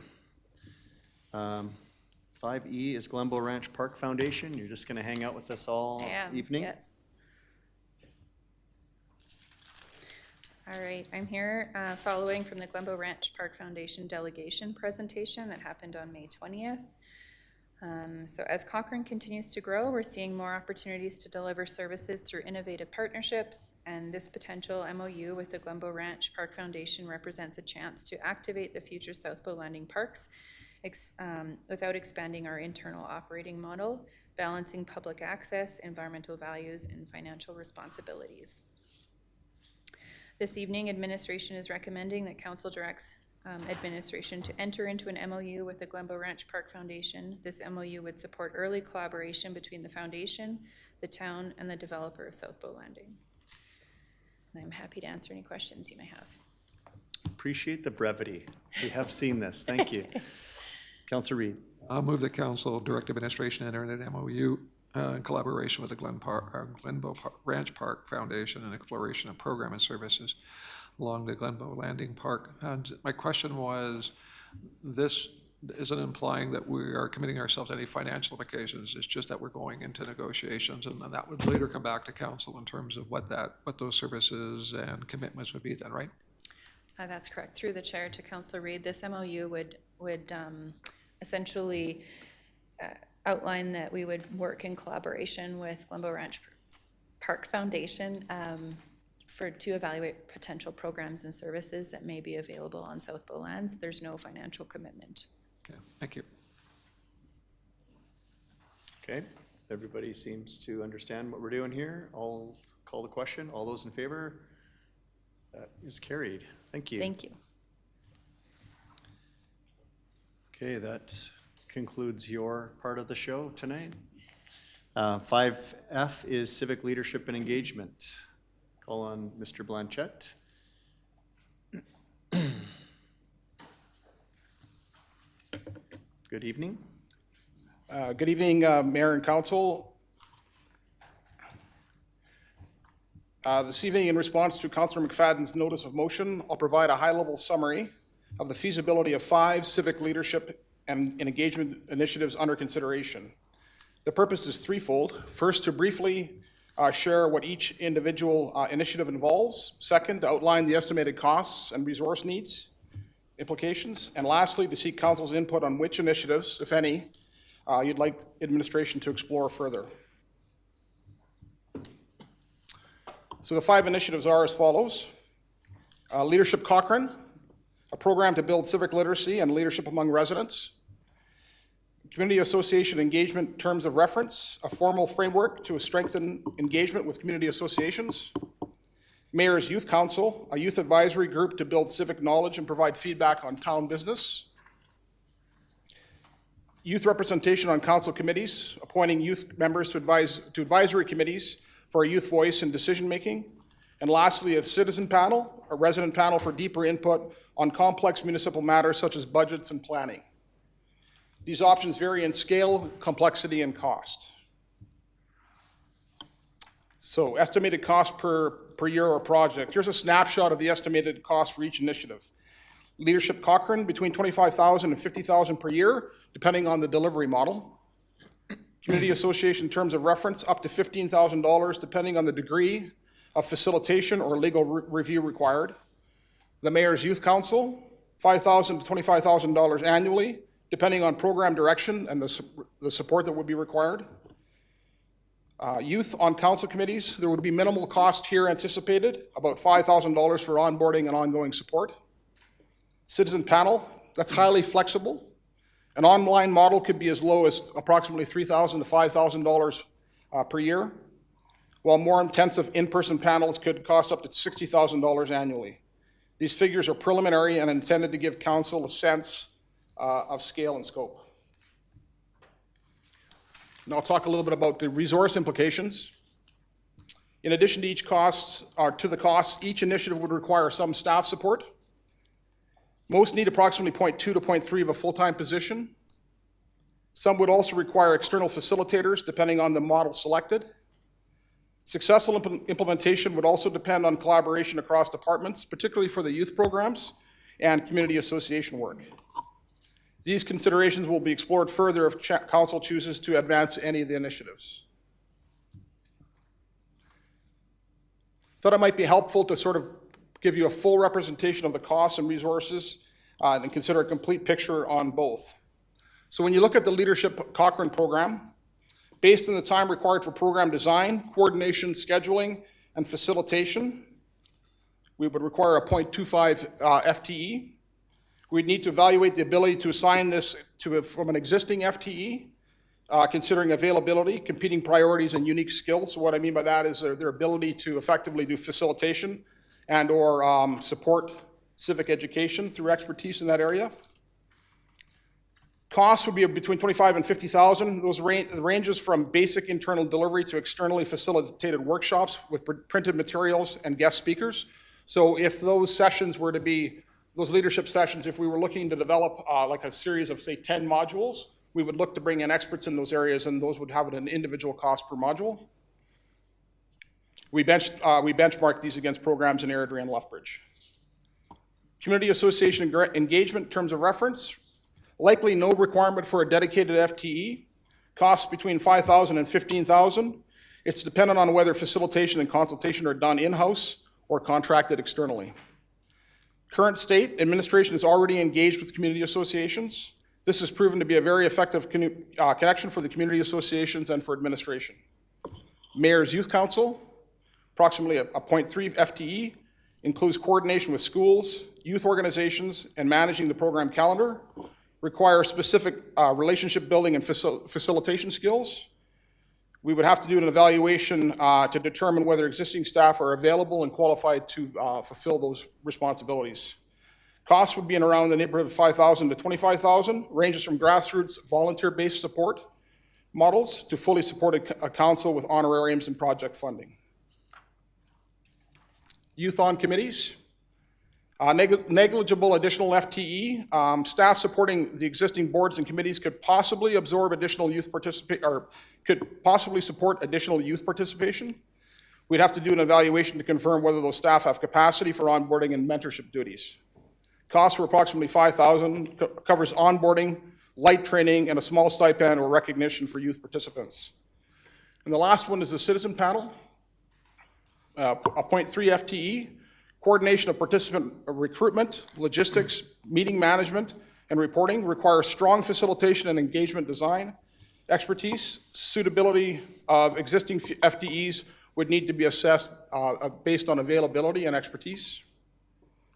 5E is Glenbow Ranch Park Foundation. You're just going to hang out with us all evening? Yes. All right, I'm here following from the Glenbow Ranch Park Foundation delegation presentation that happened on May 20th. So as Cochrane continues to grow, we're seeing more opportunities to deliver services through innovative partnerships, and this potential MOU with the Glenbow Ranch Park Foundation represents a chance to activate the future South Bow Landing parks without expanding our internal operating model, balancing public access, environmental values, and financial responsibilities. This evening, administration is recommending that council directs administration to enter into an MOU with the Glenbow Ranch Park Foundation. This MOU would support early collaboration between the foundation, the town, and the developer of South Bow Landing. And I'm happy to answer any questions you may have. Appreciate the brevity. We have seen this. Thank you. Councillor Reid. I'll move the council direct administration enter into an MOU in collaboration with the Glenbow Ranch Park Foundation and exploration of program and services along the Glenbow Landing Park. And my question was, this isn't implying that we are committing ourselves to any financial implications. It's just that we're going into negotiations, and then that would later come back to council in terms of what those services and commitments would be then, right? That's correct. Through the chair to Councillor Reid, this MOU would essentially outline that we would work in collaboration with Glenbow Ranch Park Foundation to evaluate potential programs and services that may be available on South Bow lands. There's no financial commitment. Okay, thank you. Okay, everybody seems to understand what we're doing here. I'll call the question. All those in favor? That is carried. Thank you. Thank you. Okay, that concludes your part of the show tonight. 5F is civic leadership and engagement. Call on Mr. Blanchette. Good evening. Good evening, Mayor and Council. This evening, in response to Councillor McFadden's notice of motion, I'll provide a high-level summary of the feasibility of 5 civic leadership and engagement initiatives under consideration. The purpose is threefold. First, to briefly share what each individual initiative involves. Second, to outline the estimated costs and resource needs, implications. And lastly, to seek council's input on which initiatives, if any, you'd like administration to explore further. So the 5 initiatives are as follows. Leadership Cochrane, a program to build civic literacy and leadership among residents. Community Association Engagement Terms of Reference, a formal framework to strengthen engagement with community associations. Mayor's Youth Council, a youth advisory group to build civic knowledge and provide feedback on town business. Youth representation on council committees, appointing youth members to advisory committees for a youth voice in decision-making. And lastly, a citizen panel, a resident panel for deeper input on complex municipal matters such as budgets and planning. These options vary in scale, complexity, and cost. So, estimated cost per year or project. Here's a snapshot of the estimated cost for each initiative. Leadership Cochrane, between $25,000 and $50,000 per year, depending on the delivery model. Community Association Terms of Reference, up to $15,000, depending on the degree of facilitation or legal review required. The Mayor's Youth Council, $5,000 to $25,000 annually, depending on program direction and the support that would be required. Youth on council committees, there would be minimal cost here anticipated, about $5,000 for onboarding and ongoing support. Citizen panel, that's highly flexible. An online model could be as low as approximately $3,000 to $5,000 per year, while more intensive in-person panels could cost up to $60,000 annually. These figures are preliminary and intended to give council a sense of scale and scope. Now I'll talk a little bit about the resource implications. In addition to the costs, each initiative would require some staff support. Most need approximately 0.2 to 0.3 of a full-time position. Some would also require external facilitators, depending on the model selected. Successful implementation would also depend on collaboration across departments, particularly for the youth programs and community association work. These considerations will be explored further if council chooses to advance any of the initiatives. Thought it might be helpful to sort of give you a full representation of the costs and resources and consider a complete picture on both. So when you look at the Leadership Cochrane program, based on the time required for program design, coordination, scheduling, and facilitation, we would require a 0.25 FTE. We'd need to evaluate the ability to assign this from an existing FTE, considering availability, competing priorities, and unique skills. So what I mean by that is their ability to effectively do facilitation and or support civic education through expertise in that area. Costs would be between $25,000 and $50,000. Those ranges from basic internal delivery to externally facilitated workshops with printed materials and guest speakers. So if those sessions were to be, those leadership sessions, if we were looking to develop like a series of, say, 10 modules, we would look to bring in experts in those areas, and those would have an individual cost per module. We benchmarked these against programs in Airdrie and Lethbridge. Community Association Engagement Terms of Reference. Likely no requirement for a dedicated FTE. Costs between $5,000 and $15,000. It's dependent on whether facilitation and consultation are done in-house or contracted externally. Current state, administration is already engaged with community associations. This has proven to be a very effective connection for the community associations and for administration. Mayor's Youth Council, approximately a 0.3 FTE, includes coordination with schools, youth organizations, and managing the program calendar. Require specific relationship building and facilitation skills. We would have to do an evaluation to determine whether existing staff are available and qualified to fulfill those responsibilities. Costs would be in around the neighborhood of $5,000 to $25,000, ranges from grassroots volunteer-based support models to fully supported a council with honorariums and project funding. Youth on committees. Negligible additional FTE. Staff supporting the existing boards and committees could possibly absorb additional youth could possibly support additional youth participation. We'd have to do an evaluation to confirm whether those staff have capacity for onboarding and mentorship duties. Costs were approximately $5,000, covers onboarding, light training, and a small stipend or recognition for youth participants. And the last one is the citizen panel. Appoint 3 FTE, coordination of participant recruitment, logistics, meeting management, and reporting, requires strong facilitation and engagement design expertise. Suitability of existing FTEs would need to be assessed based on availability and expertise.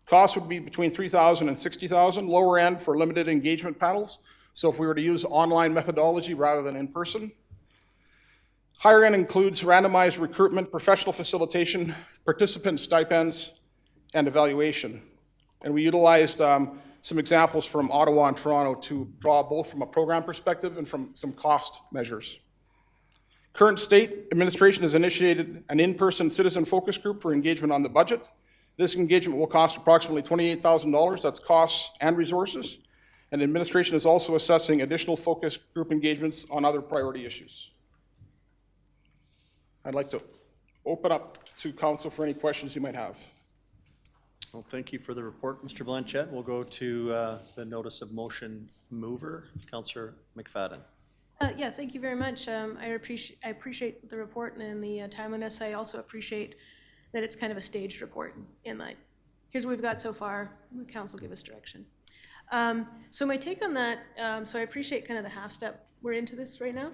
Costs would be between $3,000 and $60,000, lower end for limited engagement panels. So if we were to use online methodology rather than in person. Higher end includes randomized recruitment, professional facilitation, participant stipends, and evaluation. And we utilized some examples from Ottawa and Toronto to draw both from a program perspective and from some cost measures. Current state administration has initiated an in-person citizen focus group for engagement on the budget. This engagement will cost approximately $28,000. That's costs and resources. And administration is also assessing additional focus group engagements on other priority issues. I'd like to open up to council for any questions you might have. Well, thank you for the report, Mr. Blanchette. We'll go to the notice of motion mover, Councillor McFadden. Yeah, thank you very much. I appreciate the report and the timeliness. I also appreciate that it's kind of a staged report in like, here's what we've got so far, the council give us direction. So my take on that, so I appreciate kind of the half step we're into this right now.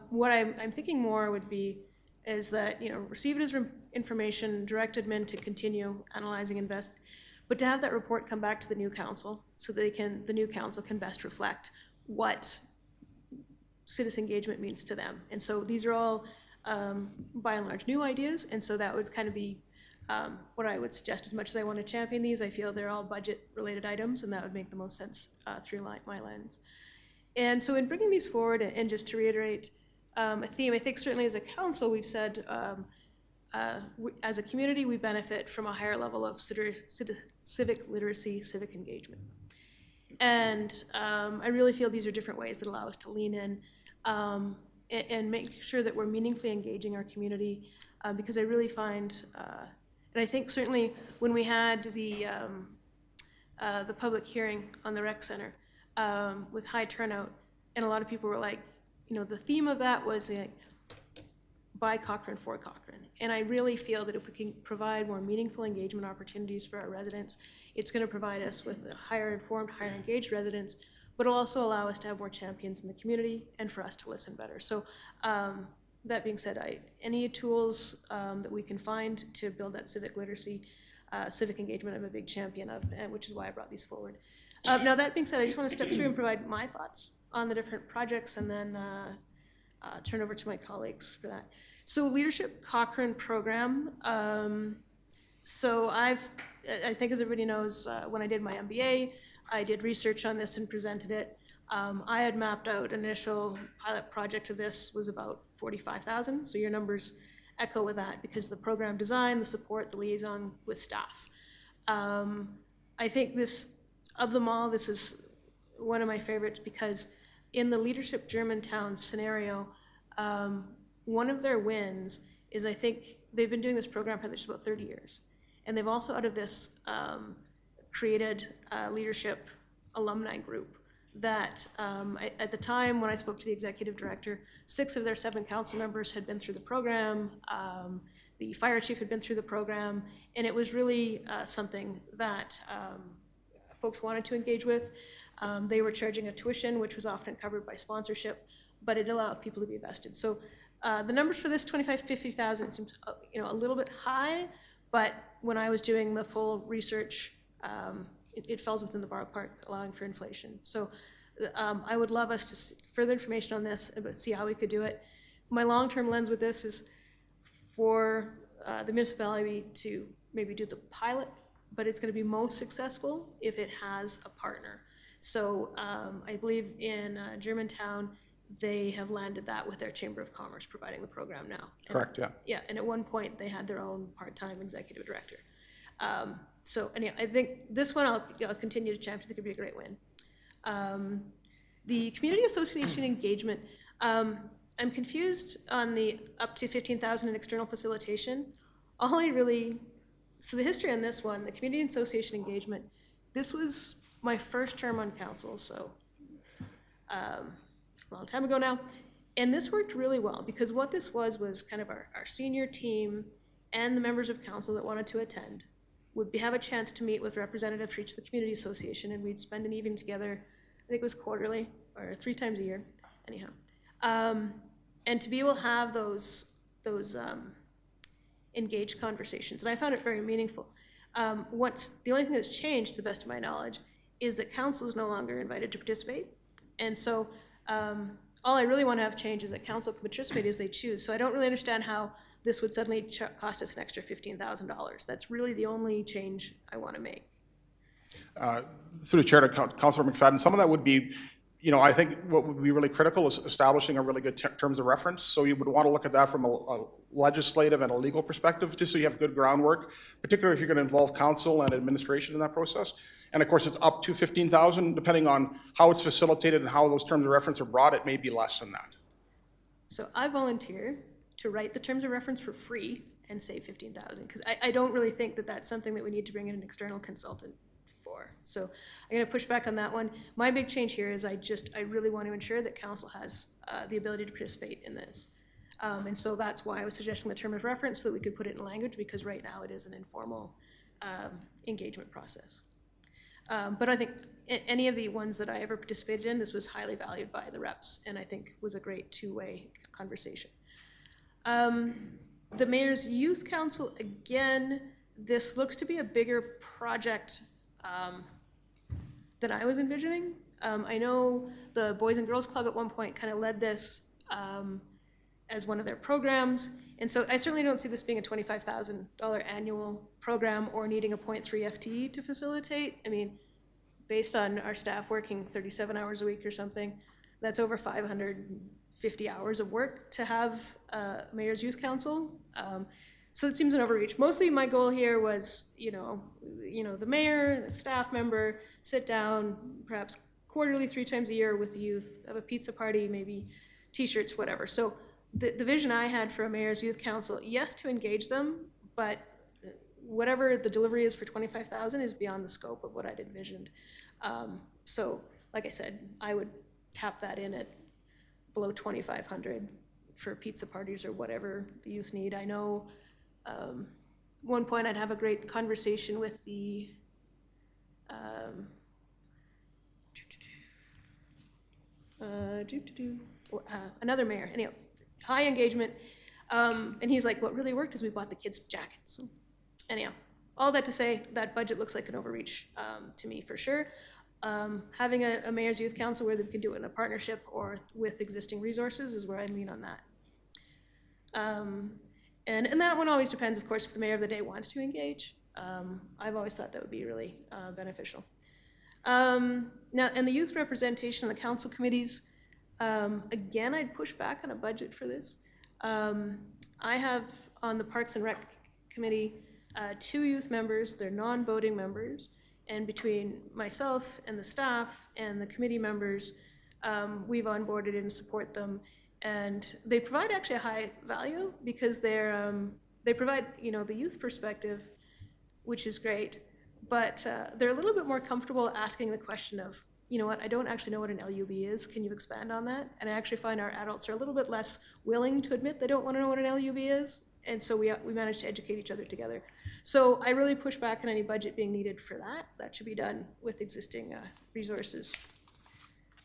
What I'm thinking more would be is that, you know, receive it as information, direct admin to continue analyzing, invest, but to have that report come back to the new council so that the new council can best reflect what citizen engagement means to them. And so these are all, by and large, new ideas, and so that would kind of be what I would suggest. As much as I want to champion these, I feel they're all budget-related items, and that would make the most sense through my lens. And so in bringing these forward, and just to reiterate a theme, I think certainly as a council, we've said, as a community, we benefit from a higher level of civic literacy, civic engagement. And I really feel these are different ways that allow us to lean in and make sure that we're meaningfully engaging our community, because I really find, and I think certainly when we had the public hearing on the rec center with high turnout, and a lot of people were like, you know, the theme of that was by Cochrane for Cochrane. And I really feel that if we can provide more meaningful engagement opportunities for our residents, it's going to provide us with a higher informed, higher engaged residents, but it'll also allow us to have more champions in the community and for us to listen better. So that being said, any tools that we can find to build that civic literacy, civic engagement, I'm a big champion of, which is why I brought these forward. Now that being said, I just want to step through and provide my thoughts on the different projects and then turn over to my colleagues for that. So Leadership Cochrane program. So I think as everybody knows, when I did my MBA, I did research on this and presented it. I had mapped out initial pilot project of this was about 45,000. So your numbers echo with that because the program design, the support, the liaison with staff. I think this, of them all, this is one of my favorites because in the Leadership Germantown scenario, one of their wins is I think they've been doing this program for just about 30 years. And they've also out of this created a leadership alumni group that at the time when I spoke to the executive director, 6 of their 7 council members had been through the program. The fire chief had been through the program, and it was really something that folks wanted to engage with. They were charging a tuition, which was often covered by sponsorship, but it allowed people to be vested. So the numbers for this, 25,000 to 50,000, seems a little bit high, but when I was doing the full research, it falls within the ballpark, allowing for inflation. So I would love us to see further information on this, but see how we could do it. My long-term lens with this is for the municipality to maybe do the pilot, but it's going to be most successful if it has a partner. So I believe in Germantown, they have landed that with their Chamber of Commerce providing the program now. Correct, yeah. Yeah, and at one point they had their own part-time executive director. So anyway, I think this one I'll continue to champion. It could be a great win. The community association engagement, I'm confused on the up to 15,000 in external facilitation. All I really, so the history on this one, the community association engagement, this was my first term on council, so a long time ago now. And this worked really well because what this was kind of our senior team and the members of council that wanted to attend would have a chance to meet with representatives for each of the community association, and we'd spend an evening together. I think it was quarterly or 3 times a year, anyhow. And to be able to have those engaged conversations, and I found it very meaningful. The only thing that's changed, to the best of my knowledge, is that council is no longer invited to participate, and so all I really want to have change is that council can participate as they choose. So I don't really understand how this would suddenly cost us an extra $15,000. That's really the only change I want to make. Through the chair to Councilor McFadden, some of that would be, I think what would be really critical is establishing a really good terms of reference. So you would want to look at that from a legislative and a legal perspective, just so you have good groundwork, particularly if you're going to involve council and administration in that process. And of course, it's up to 15,000, depending on how it's facilitated and how those terms of reference are brought, it may be less than that. So I volunteer to write the terms of reference for free and say 15,000, because I don't really think that that's something that we need to bring in an external consultant for. So I'm going to push back on that one. My big change here is I really want to ensure that council has the ability to participate in this. And so that's why I was suggesting the term of reference, so that we could put it in language, because right now it is an informal engagement process. But I think any of the ones that I ever participated in, this was highly valued by the reps, and I think was a great two-way conversation. The Mayor's Youth Council, again, this looks to be a bigger project than I was envisioning. I know the Boys and Girls Club at one point kind of led this as one of their programs, and so I certainly don't see this being a $25,000 annual program or needing a 0.3 FTE to facilitate. I mean, based on our staff working 37 hours a week or something, that's over 550 hours of work to have Mayor's Youth Council. So it seems an overreach. Mostly my goal here was, the mayor, the staff member, sit down, perhaps quarterly, 3 times a year with the youth, have a pizza party, maybe t-shirts, whatever. So the vision I had for a Mayor's Youth Council, yes, to engage them, but whatever the delivery is for 25,000 is beyond the scope of what I'd envisioned. So like I said, I would tap that in at below 2,500 for pizza parties or whatever the youth need. I know one point I'd have a great conversation with the another mayor, anyhow, high engagement, and he's like, what really worked is we bought the kids jackets. Anyhow, all that to say, that budget looks like an overreach to me for sure. Having a Mayor's Youth Council where they can do it in a partnership or with existing resources is where I lean on that. And that one always depends, of course, if the mayor of the day wants to engage. I've always thought that would be really beneficial. Now, and the youth representation on the council committees, again, I'd push back on a budget for this. I have on the Parks and Rec Committee 2 youth members. They're non-voting members, and between myself and the staff and the committee members, we've onboarded and support them, and they provide actually a high value because they provide the youth perspective, which is great, but they're a little bit more comfortable asking the question of, I don't actually know what an LUB is. Can you expand on that? And I actually find our adults are a little bit less willing to admit they don't want to know what an LUB is. And so we managed to educate each other together. So I really push back on any budget being needed for that. That should be done with existing resources.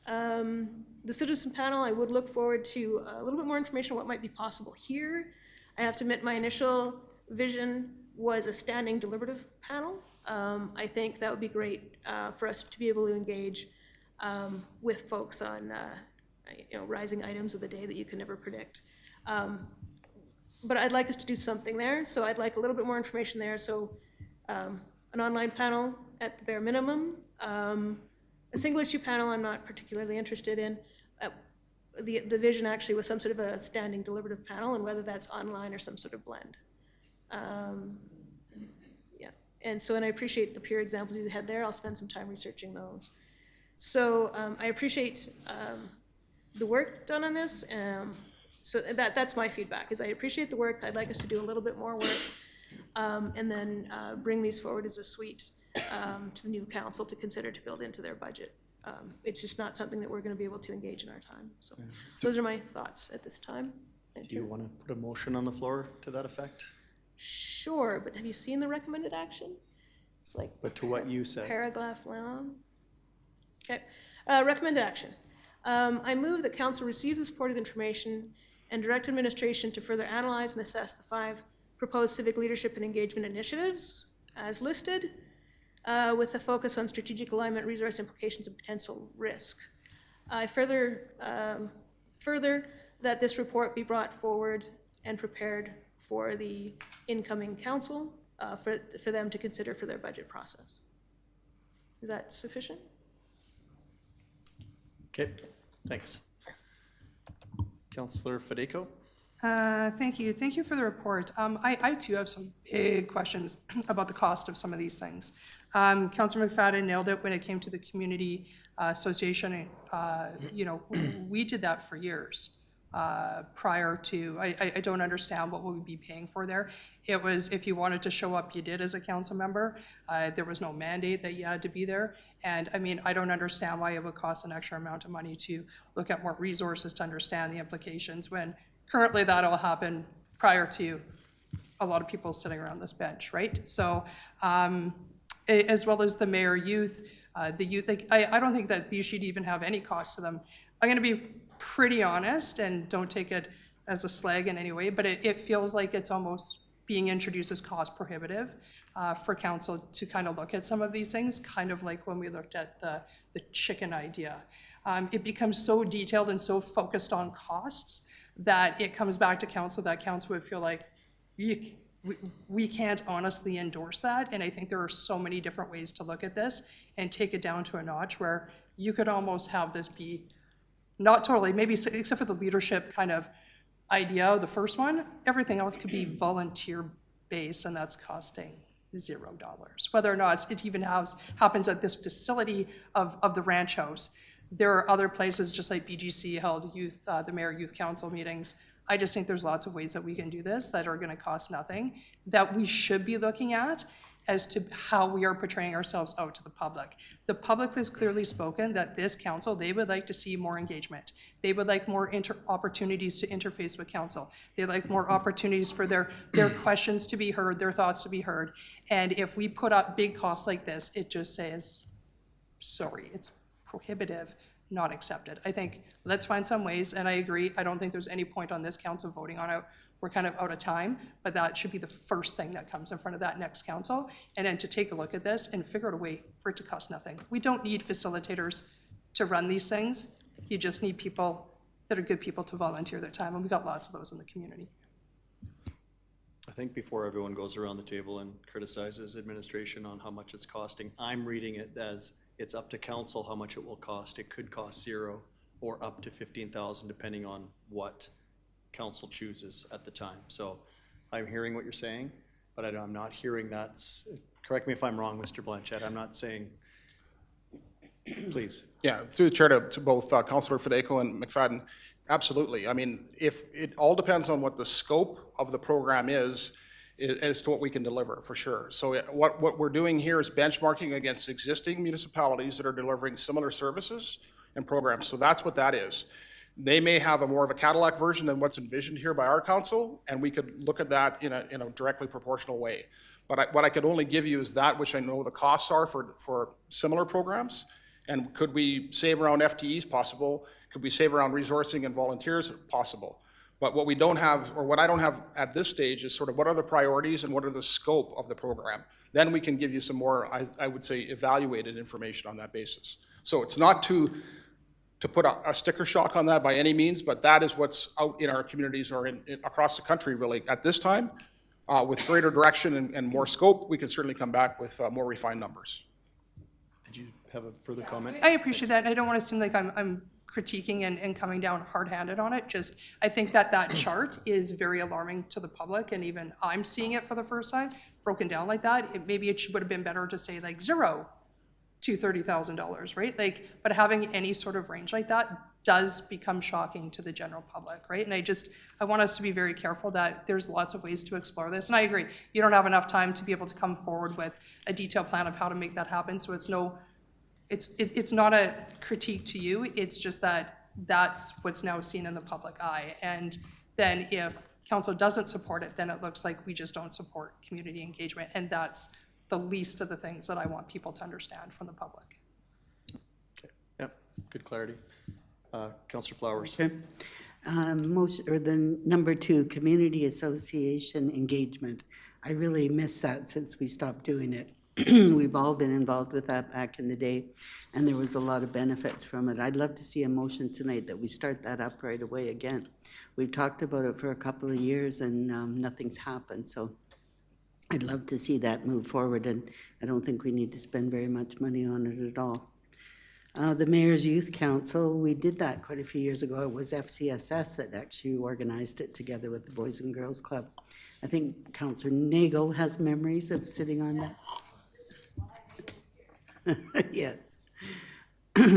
The citizen panel, I would look forward to a little bit more information on what might be possible here. I have to admit my initial vision was a standing deliberative panel. I think that would be great for us to be able to engage with folks on rising items of the day that you can never predict. But I'd like us to do something there, so I'd like a little bit more information there. So an online panel at the bare minimum. A single issue panel I'm not particularly interested in. The vision actually was some sort of a standing deliberative panel, and whether that's online or some sort of blend. Yeah, and I appreciate the peer examples you had there. I'll spend some time researching those. So I appreciate the work done on this. So that's my feedback, is I appreciate the work, I'd like us to do a little bit more work, and then bring these forward as a suite to the new council to consider to build into their budget. It's just not something that we're gonna be able to engage in our time, so those are my thoughts at this time. Do you want to put a motion on the floor to that effect? Sure, but have you seen the recommended action? It's like But to what you said? paragraph long. Okay, recommended action. I move that council receive the supported information and direct administration to further analyze and assess the 5 proposed civic leadership and engagement initiatives as listed, with a focus on strategic alignment, resource implications, and potential risks. I further that this report be brought forward and prepared for the incoming council, for them to consider for their budget process. Is that sufficient? Okay, thanks. Councillor Federico? Thank you. Thank you for the report. I too have some big questions about the cost of some of these things. Councillor McFadden nailed it when it came to the community association. You know, we did that for years prior to, I don't understand what we would be paying for there. It was, if you wanted to show up, you did as a council member. There was no mandate that you had to be there. And I mean, I don't understand why it would cost an extra amount of money to look at more resources to understand the implications when currently that'll happen prior to a lot of people sitting around this bench, right? So, as well as the mayor youth, like, I don't think that these should even have any cost to them. I'm gonna be pretty honest, and don't take it as a slag in any way, but it feels like it's almost being introduced as cost prohibitive for council to kind of look at some of these things, kind of like when we looked at the chicken idea. It becomes so detailed and so focused on costs that it comes back to council, that council would feel like we can't honestly endorse that. And I think there are so many different ways to look at this and take it down to a notch where you could almost have this be not totally, maybe except for the leadership kind of idea, the first one, everything else could be volunteer based, and that's costing $0. Whether or not it even happens at this facility of the ranch house. There are other places, just like BGC held youth, the mayor youth council meetings. I just think there's lots of ways that we can do this that are gonna cost nothing, that we should be looking at as to how we are portraying ourselves out to the public. The public has clearly spoken that this council, they would like to see more engagement. They would like more opportunities to interface with council. They like more opportunities for their questions to be heard, their thoughts to be heard. And if we put up big costs like this, it just says, sorry, it's prohibitive, not accepted. I think let's find some ways, and I agree, I don't think there's any point on this council voting on it. We're kind of out of time, but that should be the first thing that comes in front of that next council, and then to take a look at this and figure out a way for it to cost nothing. We don't need facilitators to run these things. You just need people that are good people to volunteer their time, and we've got lots of those in the community. I think before everyone goes around the table and criticizes administration on how much it's costing, I'm reading it as it's up to council how much it will cost. It could cost 0 or up to 15,000 depending on what council chooses at the time. So I'm hearing what you're saying, but I'm not hearing that's, correct me if I'm wrong, Mr. Blanchett, I'm not saying, please. Yeah, through the chair to both Councillor Federico and McFadden, absolutely. I mean, if it all depends on what the scope of the program is as to what we can deliver, for sure. So what we're doing here is benchmarking against existing municipalities that are delivering similar services and programs. So that's what that is. They may have more of a Cadillac version than what's envisioned here by our council, and we could look at that in a directly proportional way. But what I could only give you is that which I know the costs are for similar programs. And could we save around FTEs? Possible. Could we save around resourcing and volunteers? Possible. But what we don't have, or what I don't have at this stage, is sort of what are the priorities and what are the scope of the program. Then we can give you some more, I would say, evaluated information on that basis. So it's not to put a sticker shock on that by any means, but that is what's out in our communities or across the country really at this time. With greater direction and more scope, we can certainly come back with more refined numbers. Did you have a further comment? I appreciate that. I don't want to seem like I'm critiquing and coming down hard-handed on it. Just, I think that chart is very alarming to the public, and even I'm seeing it for the first time, broken down like that. Maybe it would have been better to say like 0 to $30,000, right? Like, but having any sort of range like that does become shocking to the general public, right? And I want us to be very careful that there's lots of ways to explore this. And I agree, you don't have enough time to be able to come forward with a detailed plan of how to make that happen. So it's not a critique to you. It's just that that's what's now seen in the public eye. And then if council doesn't support it, then it looks like we just don't support community engagement. And that's the least of the things that I want people to understand from the public. Yep, good clarity. Councillor Flowers. Okay. The number 2, community association engagement. I really miss that since we stopped doing it. We've all been involved with that back in the day, and there was a lot of benefits from it. I'd love to see a motion tonight that we start that up right away again. We've talked about it for a couple of years and nothing's happened, so I'd love to see that move forward, and I don't think we need to spend very much money on it at all. The Mayor's Youth Council, we did that quite a few years ago. It was FCSS that actually organized it together with the Boys and Girls Club. I think Councillor Nagel has memories of sitting on that. Yes.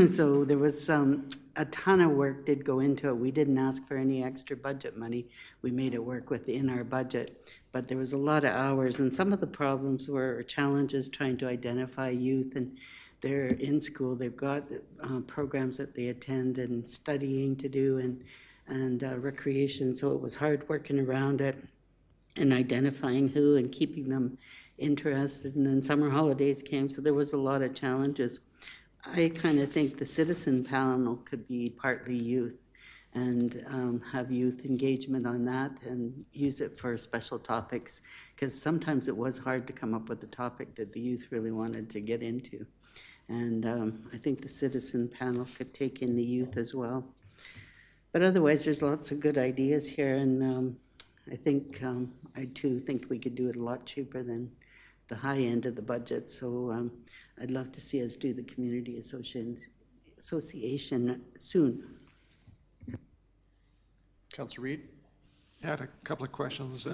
So there was a ton of work did go into it. We didn't ask for any extra budget money. We made it work within our budget. But there was a lot of hours, and some of the problems were challenges trying to identify youth, and they're in school, they've got programs that they attend and studying to do and recreation, so it was hard working around it and identifying who and keeping them interested. And then summer holidays came, so there was a lot of challenges. I kind of think the citizen panel could be partly youth and have youth engagement on that and use it for special topics, because sometimes it was hard to come up with a topic that the youth really wanted to get into. And I think the citizen panel could take in the youth as well. But otherwise, there's lots of good ideas here, and I think, I too think we could do it a lot cheaper than the high end of the budget. So I'd love to see us do the community association soon. Councillor Reid. I had a couple of questions.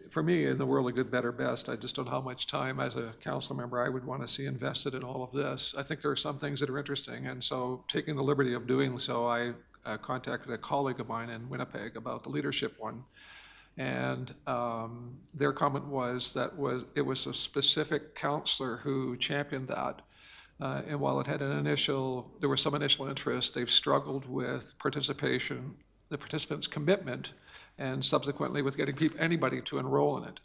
For me, in the world of good, better, best, I just don't know how much time as a council member I would want to see invested in all of this. I think there are some things that are interesting, and so taking the liberty of doing so, I contacted a colleague of mine in Winnipeg about the leadership one, and their comment was that it was a specific councillor who championed that. And while it had there was some initial interest, they've struggled with participation, the participants' commitment, and subsequently with getting anybody to enroll in it.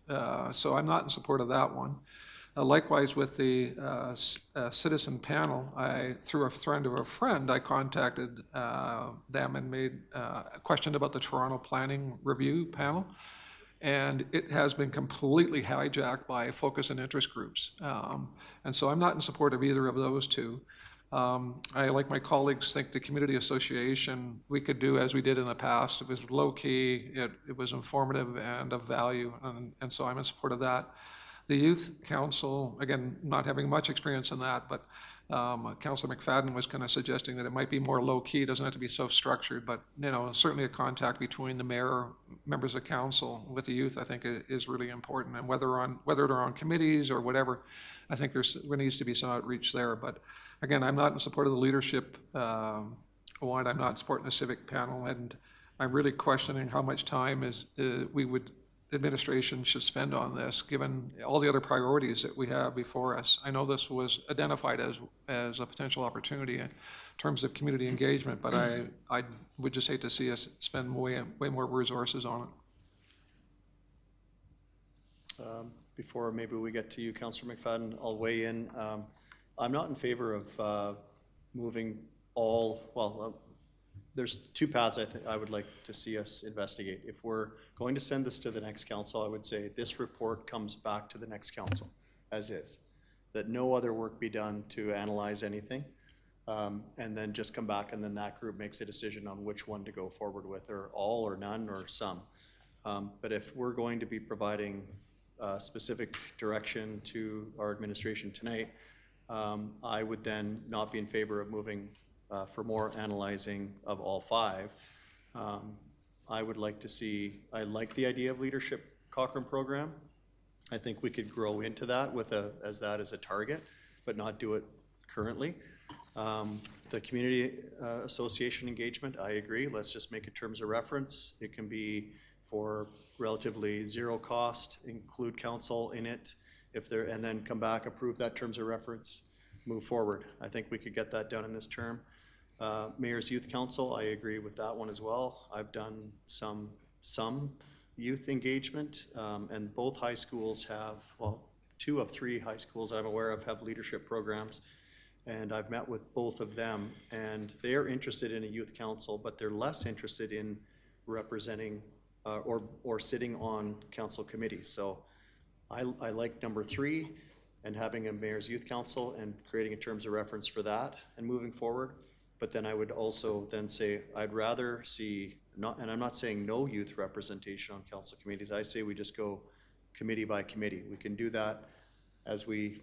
So I'm not in support of that one. Likewise with the citizen panel, through a friend of a friend, I contacted them and questioned about the Toronto Planning Review panel. And it has been completely hijacked by focus and interest groups. And so I'm not in support of either of those two. I, like my colleagues, think the community association, we could do as we did in the past. It was low-key, it was informative and of value, and so I'm in support of that. The Youth Council, again, not having much experience in that, but Councillor McFadden was kind of suggesting that it might be more low-key, it doesn't have to be so structured, but certainly a contact between the mayor, members of council with the youth, I think is really important. And whether they're on committees or whatever, I think there needs to be some outreach there. But again, I'm not in support of the leadership one. I'm not supporting the civic panel, and I'm really questioning how much time administration should spend on this, given all the other priorities that we have before us. I know this was identified as a potential opportunity in terms of community engagement, but I would just hate to see us spend way more resources on it. Before maybe we get to you, Councillor McFadden, I'll weigh in. I'm not in favor of moving there's two paths I would like to see us investigate. If we're going to send this to the next council, I would say this report comes back to the next council as is, that no other work be done to analyze anything, and then just come back and then that group makes a decision on which one to go forward with, or all or none or some. But if we're going to be providing specific direction to our administration tonight, I would then not be in favor of moving for more analyzing of all five. I would like to see, I like the idea of Leadership Cochrane program. I think we could grow into that as a target, but not do it currently. The the community association engagement, I agree. Let's just make it terms of reference. It can be for relatively zero cost, include council in it, if there, and then come back, approve that terms of reference, move forward. I think we could get that done in this term. Mayor's Youth Council, I agree with that one as well. I've done some youth engagement, and both high schools have, well, 2 of 3 high schools I'm aware of have leadership programs. And I've met with both of them, and they are interested in a youth council, but they're less interested in representing or sitting on council committees. So I like number 3 and having a mayor's youth council and creating a terms of reference for that and moving forward. But then I would also then say I'd rather see not, and I'm not saying no youth representation on council committees. I say we just go committee by committee. We can do that as we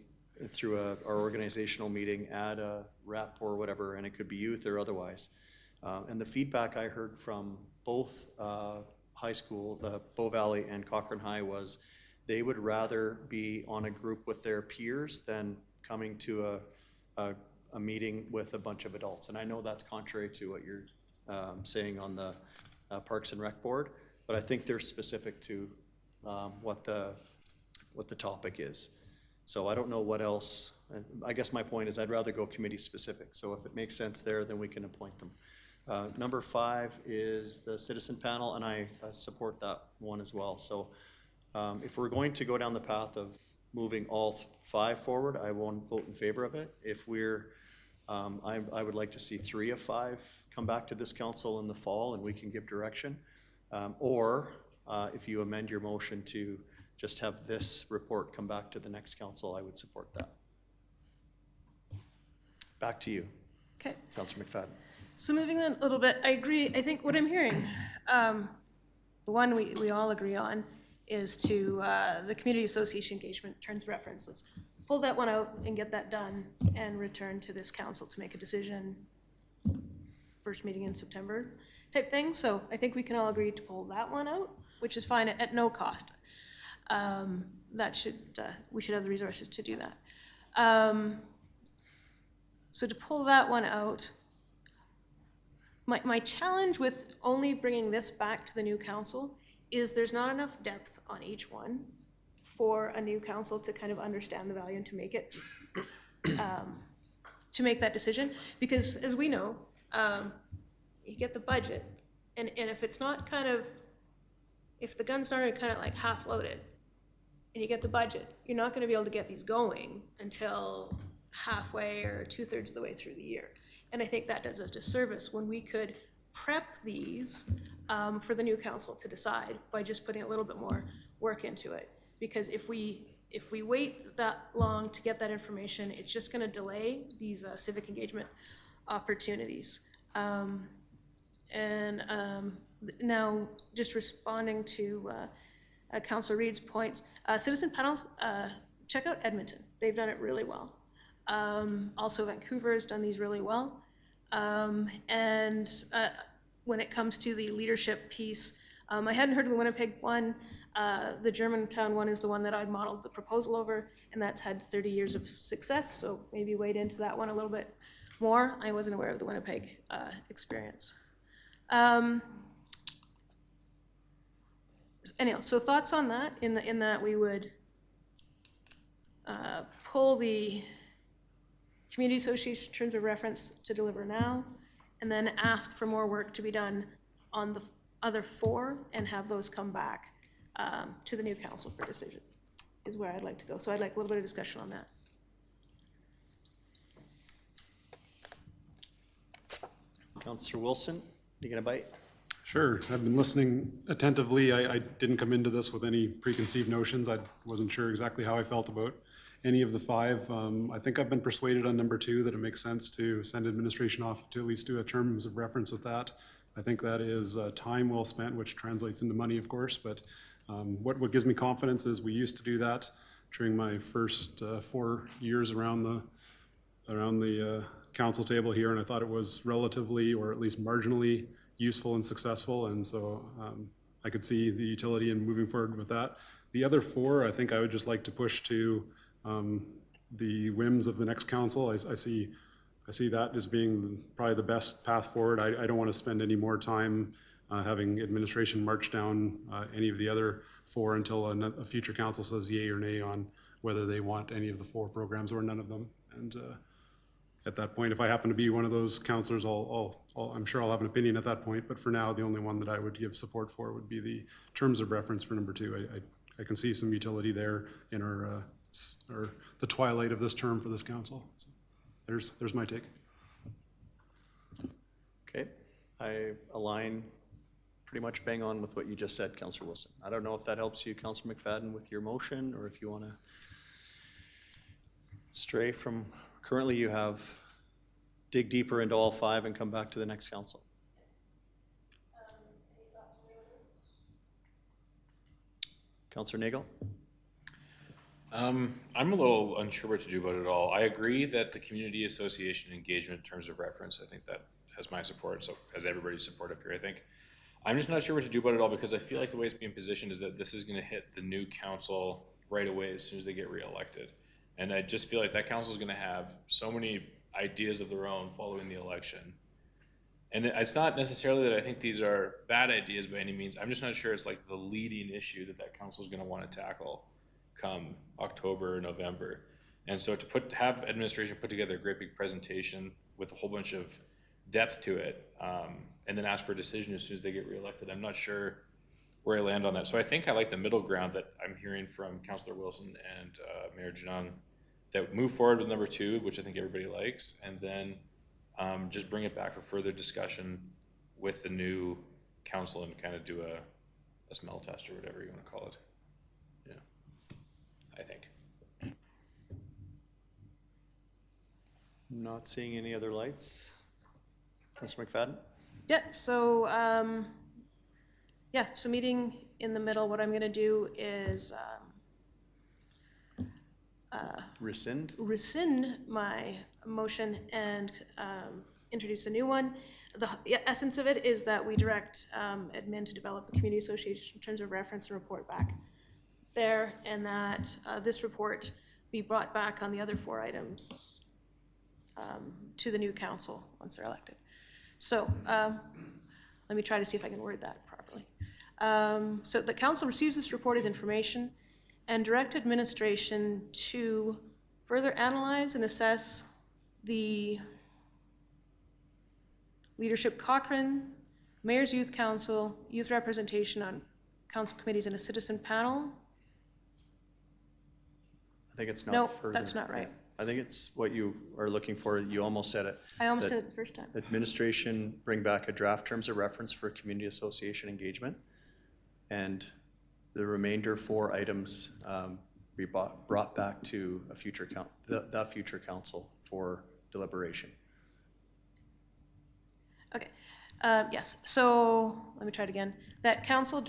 through our organizational meeting, add a rep or whatever, and it could be youth or otherwise. And the feedback I heard from both high school, Bow Valley and Cochrane High, was they would rather be on a group with their peers than coming to a meeting with a bunch of adults. And I know that's contrary to what you're saying on the Parks and Rec Board, but I think they're specific to what the topic is. So I don't know what else. I guess my point is I'd rather go committee specific. So if it makes sense there, then we can appoint them. Number 5 is the citizen panel, and I support that one as well. So if we're going to go down the path of moving all 5 forward, I won't vote in favor of it. If we're, I would like to see 3 of 5 come back to this council in the fall and we can give direction. Or if you amend your motion to just have this report come back to the next council, I would support that. Back to you. Okay. Councillor McFadden. So moving on a little bit, I agree. I think what I'm hearing, the one we all agree on is to the community association engagement terms of reference. Let's pull that one out and get that done and return to this council to make a decision first meeting in September type thing. So I think we can all agree to pull that one out, which is fine at no cost. That should, we should have the resources to do that. So to pull that one out, my challenge with only bringing this back to the new council is there's not enough depth on each one for a new council to kind of understand the value and to make it, to make that decision. Because as we know, you get the budget, and if it's not kind of, if the guns aren't kind of like half loaded, and you get the budget, you're not gonna be able to get these going until halfway or 2/3 of the way through the year. And I think that does a disservice when we could prep these for the new council to decide by just putting a little bit more work into it. Because if we wait that long to get that information, it's just gonna delay these civic engagement opportunities. Now, just responding to Councillor Reid's points, citizen panels, check out Edmonton. They've done it really well. Also, Vancouver has done these really well. When it comes to the leadership piece, I hadn't heard of the Winnipeg one. The Germantown one is the one that I modeled the proposal over, and that's had 30 years of success, so maybe wade into that one a little bit more. I wasn't aware of the Winnipeg experience. Anyhow, so thoughts on that, in that we would pull the community association terms of reference to deliver now, and then ask for more work to be done on the other 4 and have those come back to the new council for decision, is where I'd like to go. So I'd like a little bit of discussion on that. Councillor Wilson, you gonna bite? Sure, I've been listening attentively. I didn't come into this with any preconceived notions. I wasn't sure exactly how I felt about any of the 5. I think I've been persuaded on number 2 that it makes sense to send administration off to at least do a terms of reference with that. I think that is time well spent, which translates into money, of course, but what gives me confidence is we used to do that during my first 4 years around the council table here, and I thought it was relatively, or at least marginally, useful and successful, and so I could see the utility in moving forward with that. The other 4, I think I would just like to push to the whims of the next council. I see I see that as being probably the best path forward. I don't want to spend any more time having administration march down any of the other 4 until a future council says yay or nay on whether they want any of the 4 programs or none of them. And at that point, if I happen to be one of those councillors, I'm sure I'll have an opinion at that point. But for now, the only one that I would give support for would be the terms of reference for number 2. I can see some utility there in our the twilight of this term for this council. So there's my take. Okay, I align pretty much bang on with what you just said, Councillor Wilson. I don't know if that helps you, Councillor McFadden, with your motion, or if you want to stray from, currently you have dig deeper into all 5 and come back to the next council. Councillor Nagel? I'm a little unsure what to do about it all. I agree that the community association engagement in terms of reference, I think that has my support, so has everybody's support up here, I think. I'm just not sure what to do about it all, because I feel like the way it's being positioned is that this is gonna hit the new council right away as soon as they get reelected. And I just feel like that council is gonna have so many ideas of their own following the election. And it's not necessarily that I think these are bad ideas by any means. I'm just not sure it's like the leading issue that council is gonna wanna tackle come October, November. And so to have administration put together a great big presentation with a whole bunch of depth to it, and then ask for a decision as soon as they get reelected, I'm not sure where I land on that. So I think I like the middle ground that I'm hearing from Councillor Wilson and Mayor Genung, that move forward with number 2, which I think everybody likes, and then just bring it back for further discussion with the new council and kind of do a smell test or whatever you want to call it. Yeah, I think. Not seeing any other lights. Councillor McFadden? Yeah, so, so meeting in the middle, what I'm gonna do is rescind my motion and introduce a new one. The essence of it is that we direct admin to develop the community association in terms of reference and report back there, and that this report be brought back on the other 4 items to the new council once they're elected. So let me try to see if I can word that properly. So the council receives this report as information and direct administration to further analyze and assess the Leadership Cochrane, Mayor's Youth Council, youth representation on council committees, and a citizen panel. I think it's not No, further. that's not right. I think it's what you are looking for. You almost said it. I almost that said it the first time. Administration bring back a draft terms of reference for community association engagement, and the remainder 4 items be brought back to a future that future council for deliberation. Okay, yes, so let me try it again. That council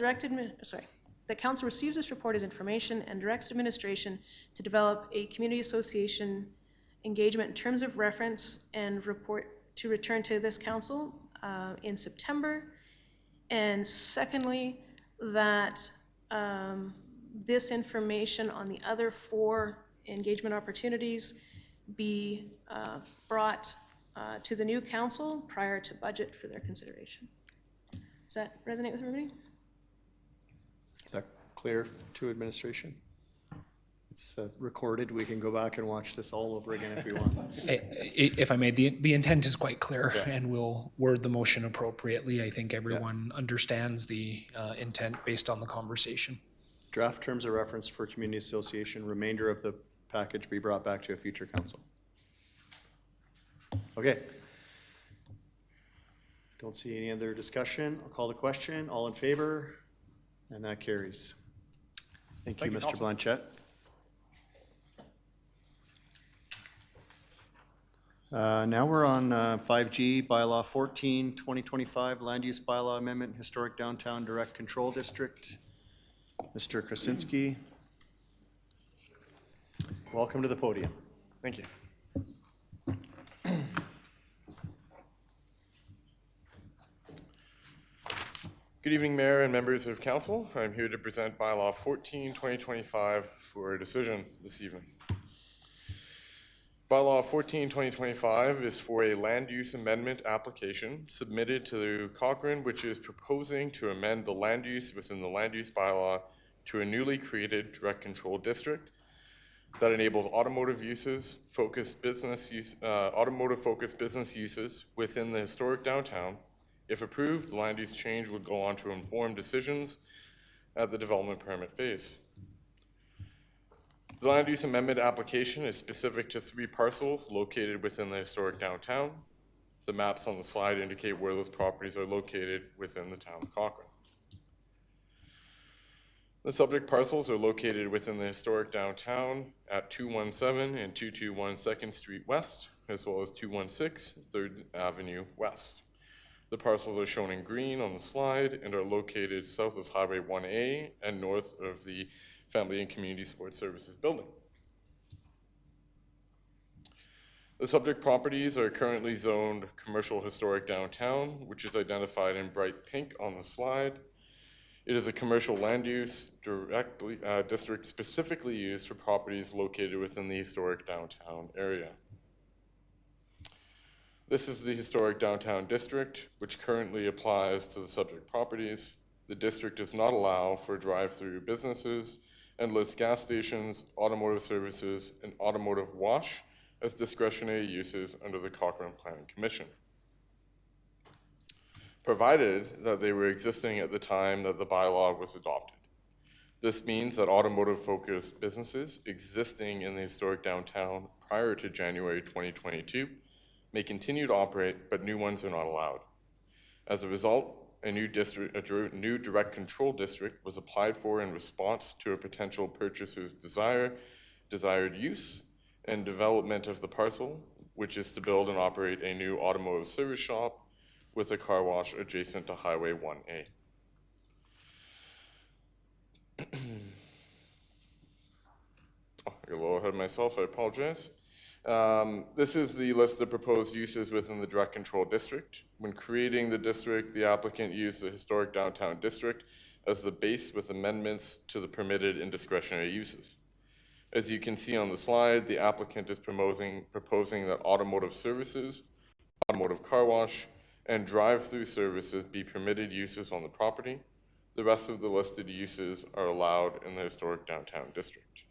that council receives this report as information and directs administration to develop a community association engagement in terms of reference and report to return to this council in September. And secondly, that this information on the other 4 engagement opportunities be brought to the new council prior to budget for their consideration. Does that resonate with everybody? Is that clear to administration? It's recorded. We can go back and watch this all over again if we want. If I may, the intent is quite clear, and we'll word the motion appropriately. I think everyone understands the intent based on the conversation. Draft terms of reference for community association, remainder of the package be brought back to a future council. Okay. Don't see any other discussion. I'll call the question. All in favor? And that carries. Thank you, Mr. Blanchette. Now we're on 5G, bylaw 14, 2025, land use bylaw amendment, historic downtown direct control district. Mr. Krasinski, welcome to the podium. Thank you. Good evening, Mayor and members of Council. I'm here to present bylaw 14, 2025 for a decision this evening. Bylaw 14/2025 is for a land use amendment application submitted to Cochrane, which is proposing to amend the land use within the land use bylaw to a newly created direct control district that enables automotive focused business uses within the historic downtown. If approved, the land use change would go on to inform decisions at the development permit phase. The land use amendment application is specific to 3 parcels located within the historic downtown. The maps on the slide indicate where those properties are located within the town of Cochrane. The subject parcels are located within the historic downtown at 217 and 221 2nd Street West, as well as 216 3rd Avenue West. The parcels are shown in green on the slide and are located south of Highway 1A and north of the Family and Community Support Services building. The subject properties are currently zoned Commercial Historic Downtown, which is identified in bright pink on the slide. It is a commercial land use district specifically used for properties located within the historic downtown area. This is the historic downtown district, which currently applies to the subject properties. The district does not allow for drive-through businesses and lists gas stations, automotive services, and automotive wash as discretionary uses under the Cochrane Planning Commission, provided that they were existing at the time that the bylaw was adopted. This means that automotive-focused businesses existing in the historic downtown prior to January 2022 may continue to operate, but new ones are not allowed. As a result, a new direct control district was applied for in response to a potential purchaser's desired use and development of the parcel, which is to build and operate a new automotive service shop with a car wash adjacent to Highway 1A. I got a little ahead of myself, I apologize. This is the list of proposed uses within the direct control district. When creating the district, the applicant used the historic downtown district as the base with amendments to the permitted and discretionary uses. As you can see on the slide, the applicant is proposing that automotive services, automotive car wash, and drive-through services be permitted uses on the property. The rest of the listed uses are allowed in the historic downtown district.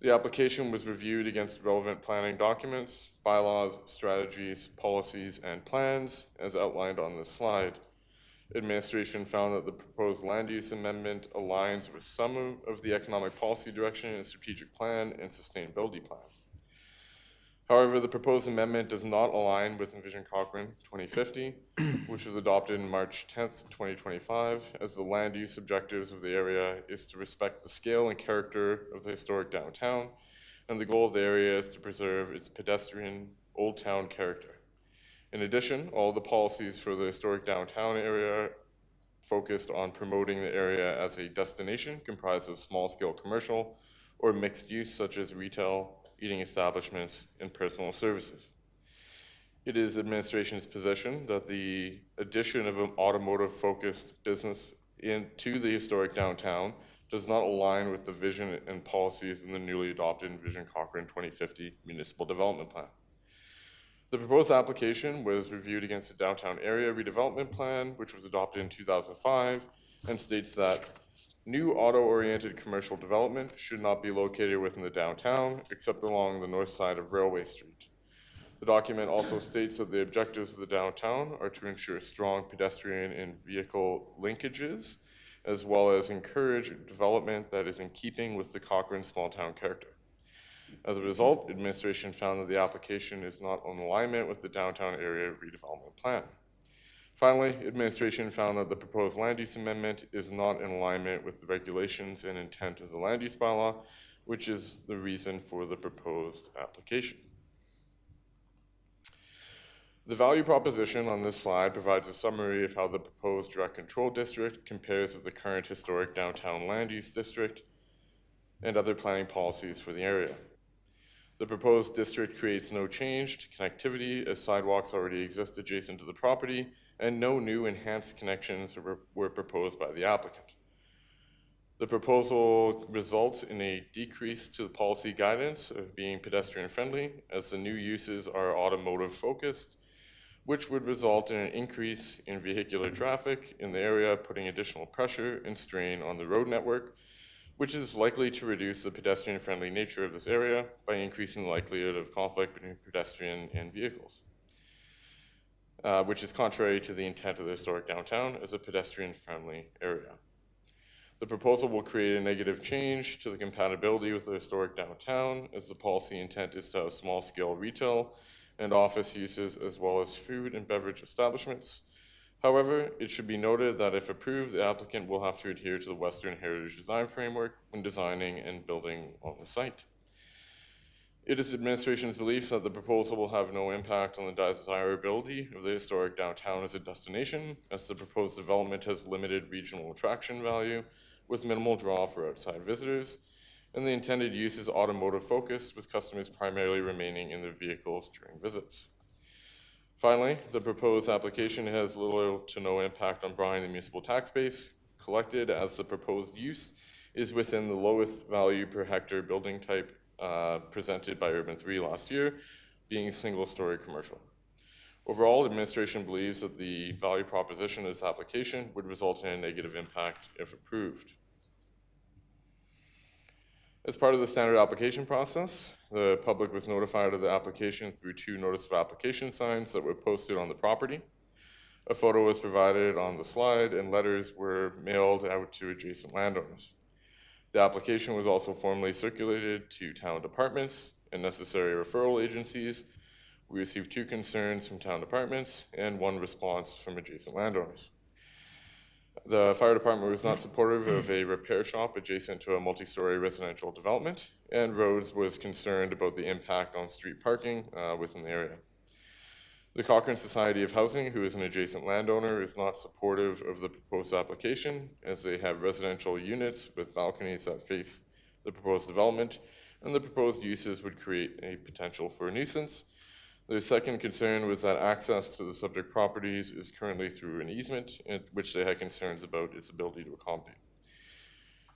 The application was reviewed against relevant planning documents, bylaws, strategies, policies, and plans, as outlined on this slide. Administration found that the proposed land use amendment aligns with some of the economic policy direction and strategic plan and sustainability plan. However, the proposed amendment does not align with Envision Cochrane 2050, which was adopted on March 10th, 2025, as the land use objectives of the area is to respect the scale and character of the historic downtown, and the goal of the area is to preserve its pedestrian old town character. In addition, all the policies for the historic downtown area focused on promoting the area as a destination comprised of small-scale commercial or mixed use such as retail, eating establishments, and personal services. It is administration's position that the addition of an automotive-focused business into the historic downtown does not align with the vision and policies in the newly adopted Envision Cochrane 2050 Municipal Development Plan. The proposed application was reviewed against the Downtown Area Redevelopment Plan, which was adopted in 2005, and states that new auto-oriented commercial development should not be located within the downtown except along the north side of Railway Street. The document also states that the objectives of the downtown are to ensure strong pedestrian and vehicle linkages, as well as encourage development that is in keeping with the Cochrane small-town character. As a result, administration found that the application is not in alignment with the Downtown Area Redevelopment Plan. Finally, administration found that the proposed land use amendment is not in alignment with the regulations and intent of the land use bylaw, which is the reason for the proposed application. The value proposition on this slide provides a summary of how the proposed direct control district compares with the current historic downtown land use district and other planning policies for the area. The proposed district creates no change to connectivity as sidewalks already exist adjacent to the property and no new enhanced connections were proposed by the applicant. The proposal results in a decrease to the policy guidance of being pedestrian friendly, as the new uses are automotive focused, which would result in an increase in vehicular traffic in the area, putting additional pressure and strain on the road network, which is likely to reduce the pedestrian-friendly nature of this area by increasing the likelihood of conflict between pedestrian and vehicles, which is contrary to the intent of the historic downtown as a pedestrian-friendly area. The proposal will create a negative change to the compatibility with the historic downtown, as the policy intent is to have small-scale retail and office uses, as well as food and beverage establishments. However, it should be noted that if approved, the applicant will have to adhere to the Western Heritage Design Framework when designing and building on the site. It is administration's belief that the proposal will have no impact on the desirability of the historic downtown as a destination, as the proposed development has limited regional attraction value with minimal draw for outside visitors, and the intended use is automotive focused, with customers primarily remaining in their vehicles during visits. Finally, the proposed application has little to no impact on Bryan, the municipal tax base collected, as the proposed use is within the lowest value per hectare building type presented by Urban 3 last year, being single-story commercial. Overall, administration believes that the value proposition of this application would result in a negative impact if approved. As part of the standard application process, the public was notified of the application through 2 notice of application signs that were posted on the property. A photo was provided on the slide, and letters were mailed out to adjacent landowners. The application was also formally circulated to town departments and necessary referral agencies. We received 2 concerns from town departments and 1 response from adjacent landowners. The fire department was not supportive of a repair shop adjacent to a multi-story residential development, and Rhodes was concerned about the impact on street parking within the area. The Cochrane Society of Housing, who is an adjacent landowner, is not supportive of the proposed application, as they have residential units with balconies that face the proposed development, and the proposed uses would create a potential for a nuisance. The second concern was that access to the subject properties is currently through an easement, which they had concerns about its ability to accommodate.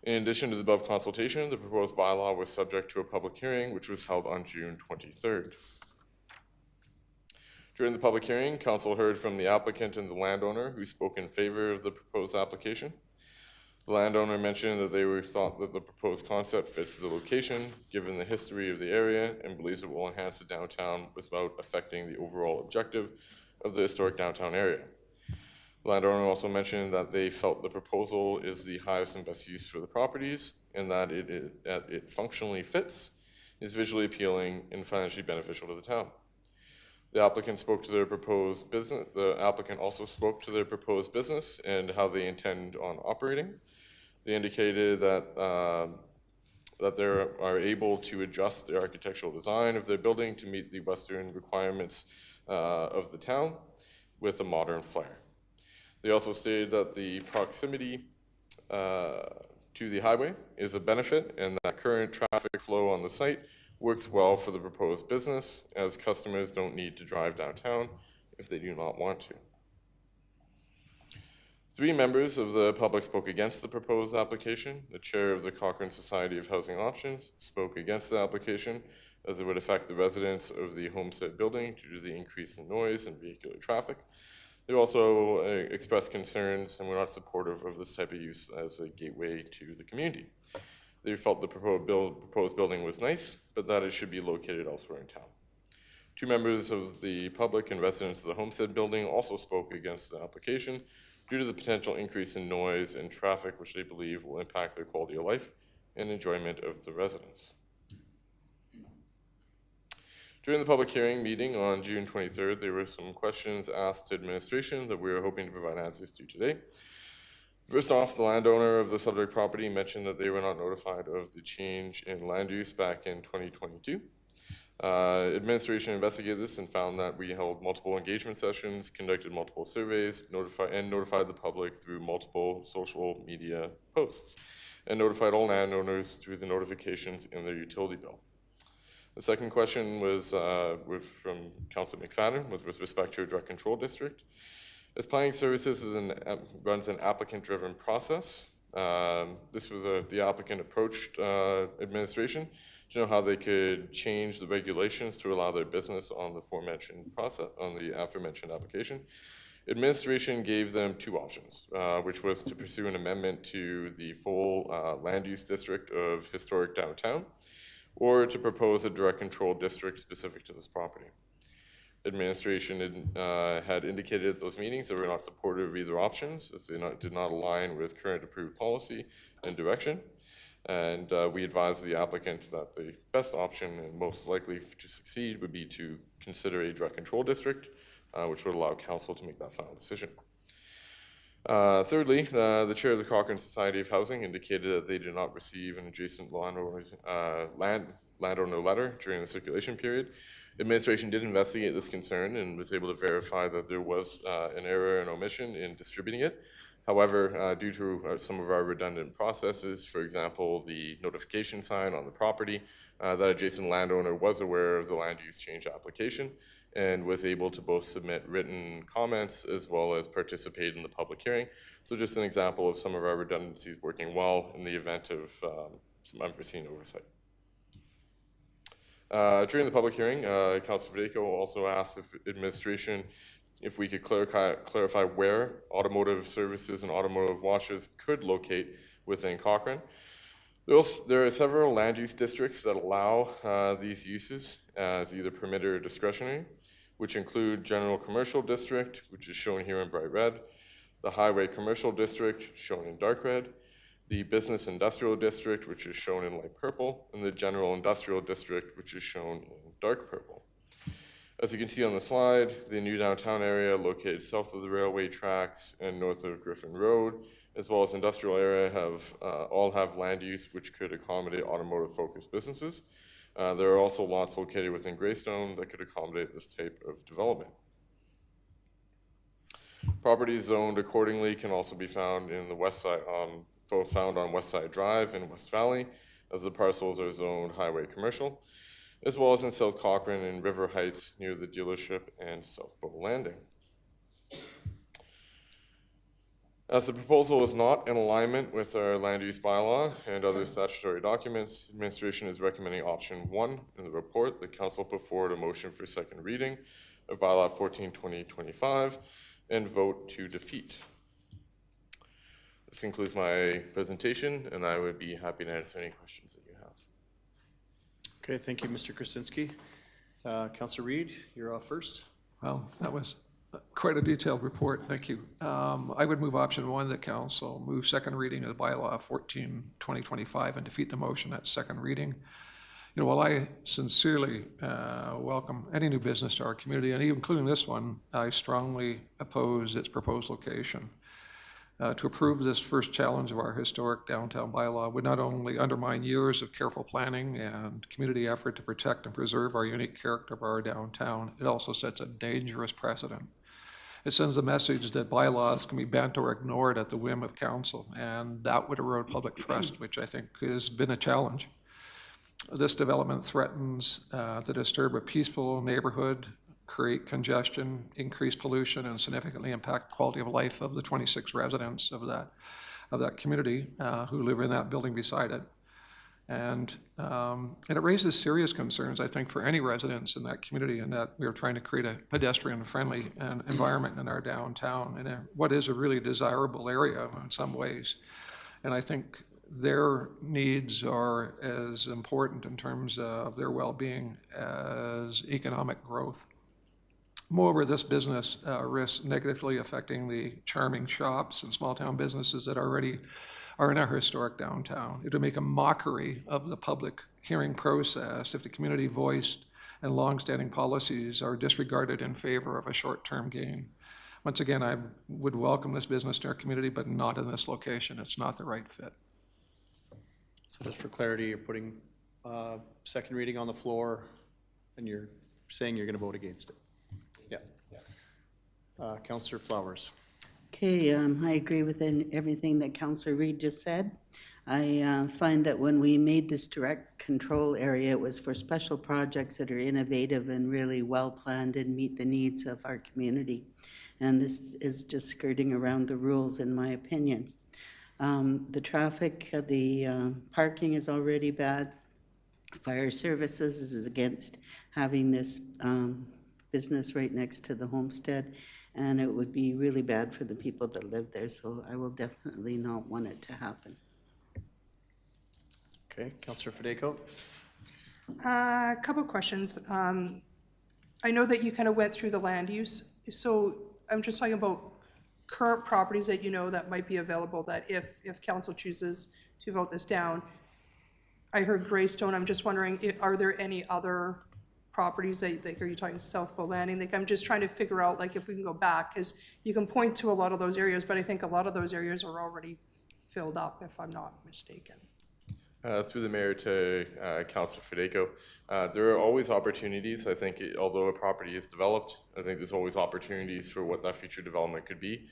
In addition to the above consultation, the proposed bylaw was subject to a public hearing, which was held on June 23rd. During the public hearing, council heard from the applicant and the landowner, who spoke in favor of the proposed application. The landowner mentioned that they thought that the proposed concept fits the location, given the history of the area, and believes it will enhance the downtown without affecting the overall objective of the historic downtown area. The landowner also mentioned that they felt the proposal is the highest and best use for the properties, and that it functionally fits, is visually appealing, and financially beneficial to the town. The applicant spoke to their proposed business. The applicant also spoke to their proposed business and how they intend on operating. They indicated that that they are able to adjust the architectural design of their building to meet the Western requirements of the town with a modern flair. They also stated that the proximity to the highway is a benefit, and that current traffic flow on the site works well for the proposed business, as customers don't need to drive downtown if they do not want to. 3 members of the public spoke against the proposed application. The chair of the Cochrane Society of Housing Options spoke against the application, as it would affect the residents of the Homestead building due to the increase in noise and vehicular traffic. They also expressed concerns and were not supportive of this type of use as a gateway to the community. They felt the proposed building was nice, but that it should be located elsewhere in town. 2 members of the public and residents of the Homestead building also spoke against the application due to the potential increase in noise and traffic, which they believe will impact their quality of life and enjoyment of the residents. During the public hearing meeting on June 23rd, there were some questions asked to administration that we are hoping to provide answers to today. First off, the landowner of the subject property mentioned that they were not notified of the change in land use back in 2022. Administration investigated this and found that we held multiple engagement sessions, conducted multiple surveys, notified the public through multiple social media posts, and notified all landowners through the notifications in their utility bill. The second question was from Councilor McFadden, was with respect to a drug control district. As planning services runs an applicant-driven process, This was the applicant approached administration to know how they could change the regulations to allow their business on the aforementioned process, on the aforementioned application. Administration gave them two options, which was to pursue an amendment to the full land use district of historic downtown, or to propose a direct control district specific to this property. Administration had indicated at those meetings that we're not supportive of either options, as they did not align with current approved policy and direction. And we advised the applicant that the best option and most likely to succeed would be to consider a direct control district, which would allow council to make that final decision. Thirdly, the chair of the Cochrane Society of Housing indicated that they did not receive an adjacent landowner letter during the circulation period. Administration did investigate this concern and was able to verify that there was an error and omission in distributing it. However, due to some of our redundant processes, for example, the notification sign on the property, that adjacent landowner was aware of the land use change application and was able to both submit written comments as well as participate in the public hearing. So just an example of some of our redundancies working well in the event of some unforeseen oversight. During the public hearing, Councilor Federico also asked if we could clarify where automotive services and automotive washes could locate within Cochrane. There are several land use districts that allow these uses as either permitted or discretionary, which include General Commercial District, which is shown here in bright red, the Highway Commercial District, shown in dark red, the Business Industrial District, which is shown in light purple, and the General Industrial District, which is shown in dark purple. As you can see on the slide, the new downtown area located south of the railway tracks and north of Griffin Road, as well as industrial area all have land use which could accommodate automotive-focused businesses. There are also lots located within Greystone that could accommodate this type of development. Properties zoned accordingly can also be found in the west side, found on West Side Drive in West Valley, as the parcels are zoned highway commercial, as well as in South Cochrane and River Heights near the dealership and South Bow Landing. As the proposal is not in alignment with our land use bylaw and other statutory documents, administration is recommending option 1 in the report. The council put forward a motion for second reading of bylaw 14/2025 and vote to defeat. This concludes my presentation, and I would be happy to answer any questions that you have. Okay, thank you, Mr. Krasinski. Councilor Reid, you're off first. Well, that was quite a detailed report, thank you. I would move option 1, that council move second reading of the bylaw 14/2025 and defeat the motion at second reading. You know, while I sincerely welcome any new business to our community, and even including this one, I strongly oppose its proposed location. To approve this first challenge of our historic downtown bylaw would not only undermine years of careful planning and community effort to protect and preserve our unique character of our downtown, it also sets a dangerous precedent. It sends a message that bylaws can be bent or ignored at the whim of council, and that would erode public trust, which I think has been a challenge. This development threatens to disturb a peaceful neighborhood, create congestion, increase pollution, and significantly impact quality of life of the 26 residents of that community who live in that building beside it. And it raises serious concerns, I think, for any residents in that community, in that we are trying to create a pedestrian-friendly environment in our downtown, in what is a really desirable area in some ways. And I think their needs are as important in terms of their well-being as economic growth. Moreover, this business risks negatively affecting the charming shops and small-town businesses that already are in our historic downtown. It would make a mockery of the public hearing process if the community voiced and longstanding policies are disregarded in favor of a short-term gain. Once again, I would welcome this business to our community, but not in this location. It's not the right fit. So just for clarity, you're putting second reading on the floor, and you're saying you're going to vote against it. Yeah. Councillor Flowers. Okay, I agree with everything that Councillor Reid just said. I find that when we made this direct control area, it was for special projects that are innovative and really well-planned and meet the needs of our community. And this is just skirting around the rules, in my opinion. The traffic, the parking is already bad. Fire services is against having this business right next to the homestead, and it would be really bad for the people that live there, so I will definitely not want it to happen. Okay, Councillor Fideko? A couple of questions. I know that you kind of went through the land use, so I'm just talking about current properties that you know that might be available, that if council chooses to vote this down. I heard Greystone, I'm just wondering, are there any other properties that, like, are you talking South Bow Landing? Like, I'm just trying to figure out, like, if we can go back, because you can point to a lot of those areas, but I think a lot of those areas are already filled up, if I'm not mistaken. Through the mayor to Councillor Fideko, there are always opportunities. I think although a property is developed, I think there's always opportunities for what that future development could be.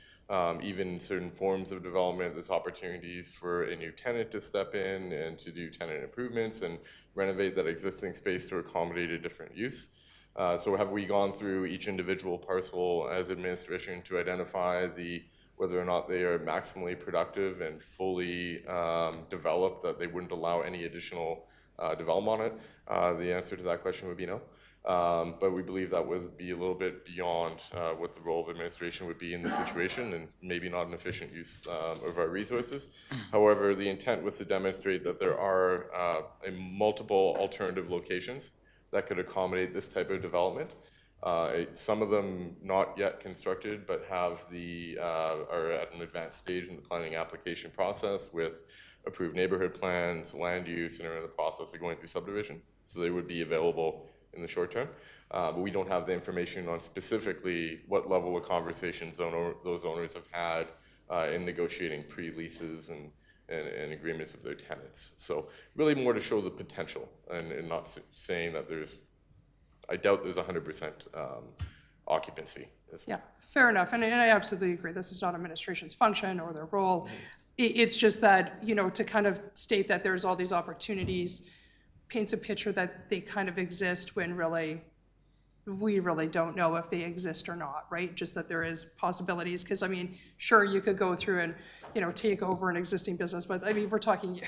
Even certain forms of development, there's opportunities for a new tenant to step in and to do tenant improvements and renovate that existing space to accommodate a different use. So have we gone through each individual parcel as administration to identify whether or not they are maximally productive and fully developed, that they wouldn't allow any additional development on it? The answer to that question would be no. But we believe that would be a little bit beyond what the role of administration would be in this situation, and maybe not an efficient use of our resources. However, the intent was to demonstrate that there are multiple alternative locations that could accommodate this type of development. Some of them not yet constructed, but are at an advanced stage in the planning application process with approved neighborhood plans, land use, and are in the process of going through subdivision. So they would be available in the short term. But we don't have the information on specifically what level of conversations those owners have had in negotiating pre-leases and agreements with their tenants. So really more to show the potential and not saying that I doubt there's 100% occupancy as well. Yeah, fair enough, and I absolutely agree. This is not administration's function or their role. It's just that, to kind of state that there's all these opportunities paints a picture that they kind of exist when really, we really don't know if they exist or not, right? Just that there is possibilities, because sure, you could go through and, take over an existing business, but we're talking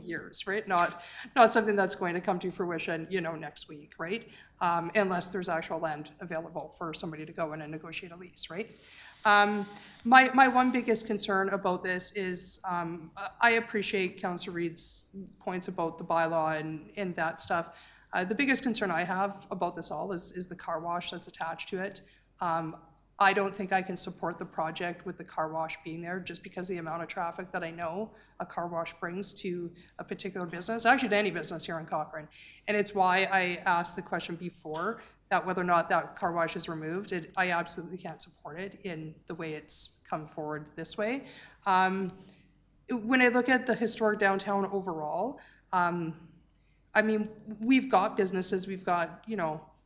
years, right? Not something that's going to come to fruition, next week, right? Unless there's actual land available for somebody to go in and negotiate a lease, right? My one biggest concern about this is, I appreciate Councillor Reid's points about the bylaw and that stuff. The biggest concern I have about this all is the car wash that's attached to it. I don't think I can support the project with the car wash being there, just because of the amount of traffic that I know a car wash brings to a particular business, actually to any business here in Cochrane. And it's why I asked the question before, that whether or not that car wash is removed, I absolutely can't support it in the way it's come forward this way. When I look at the historic downtown overall, we've got businesses, we've got,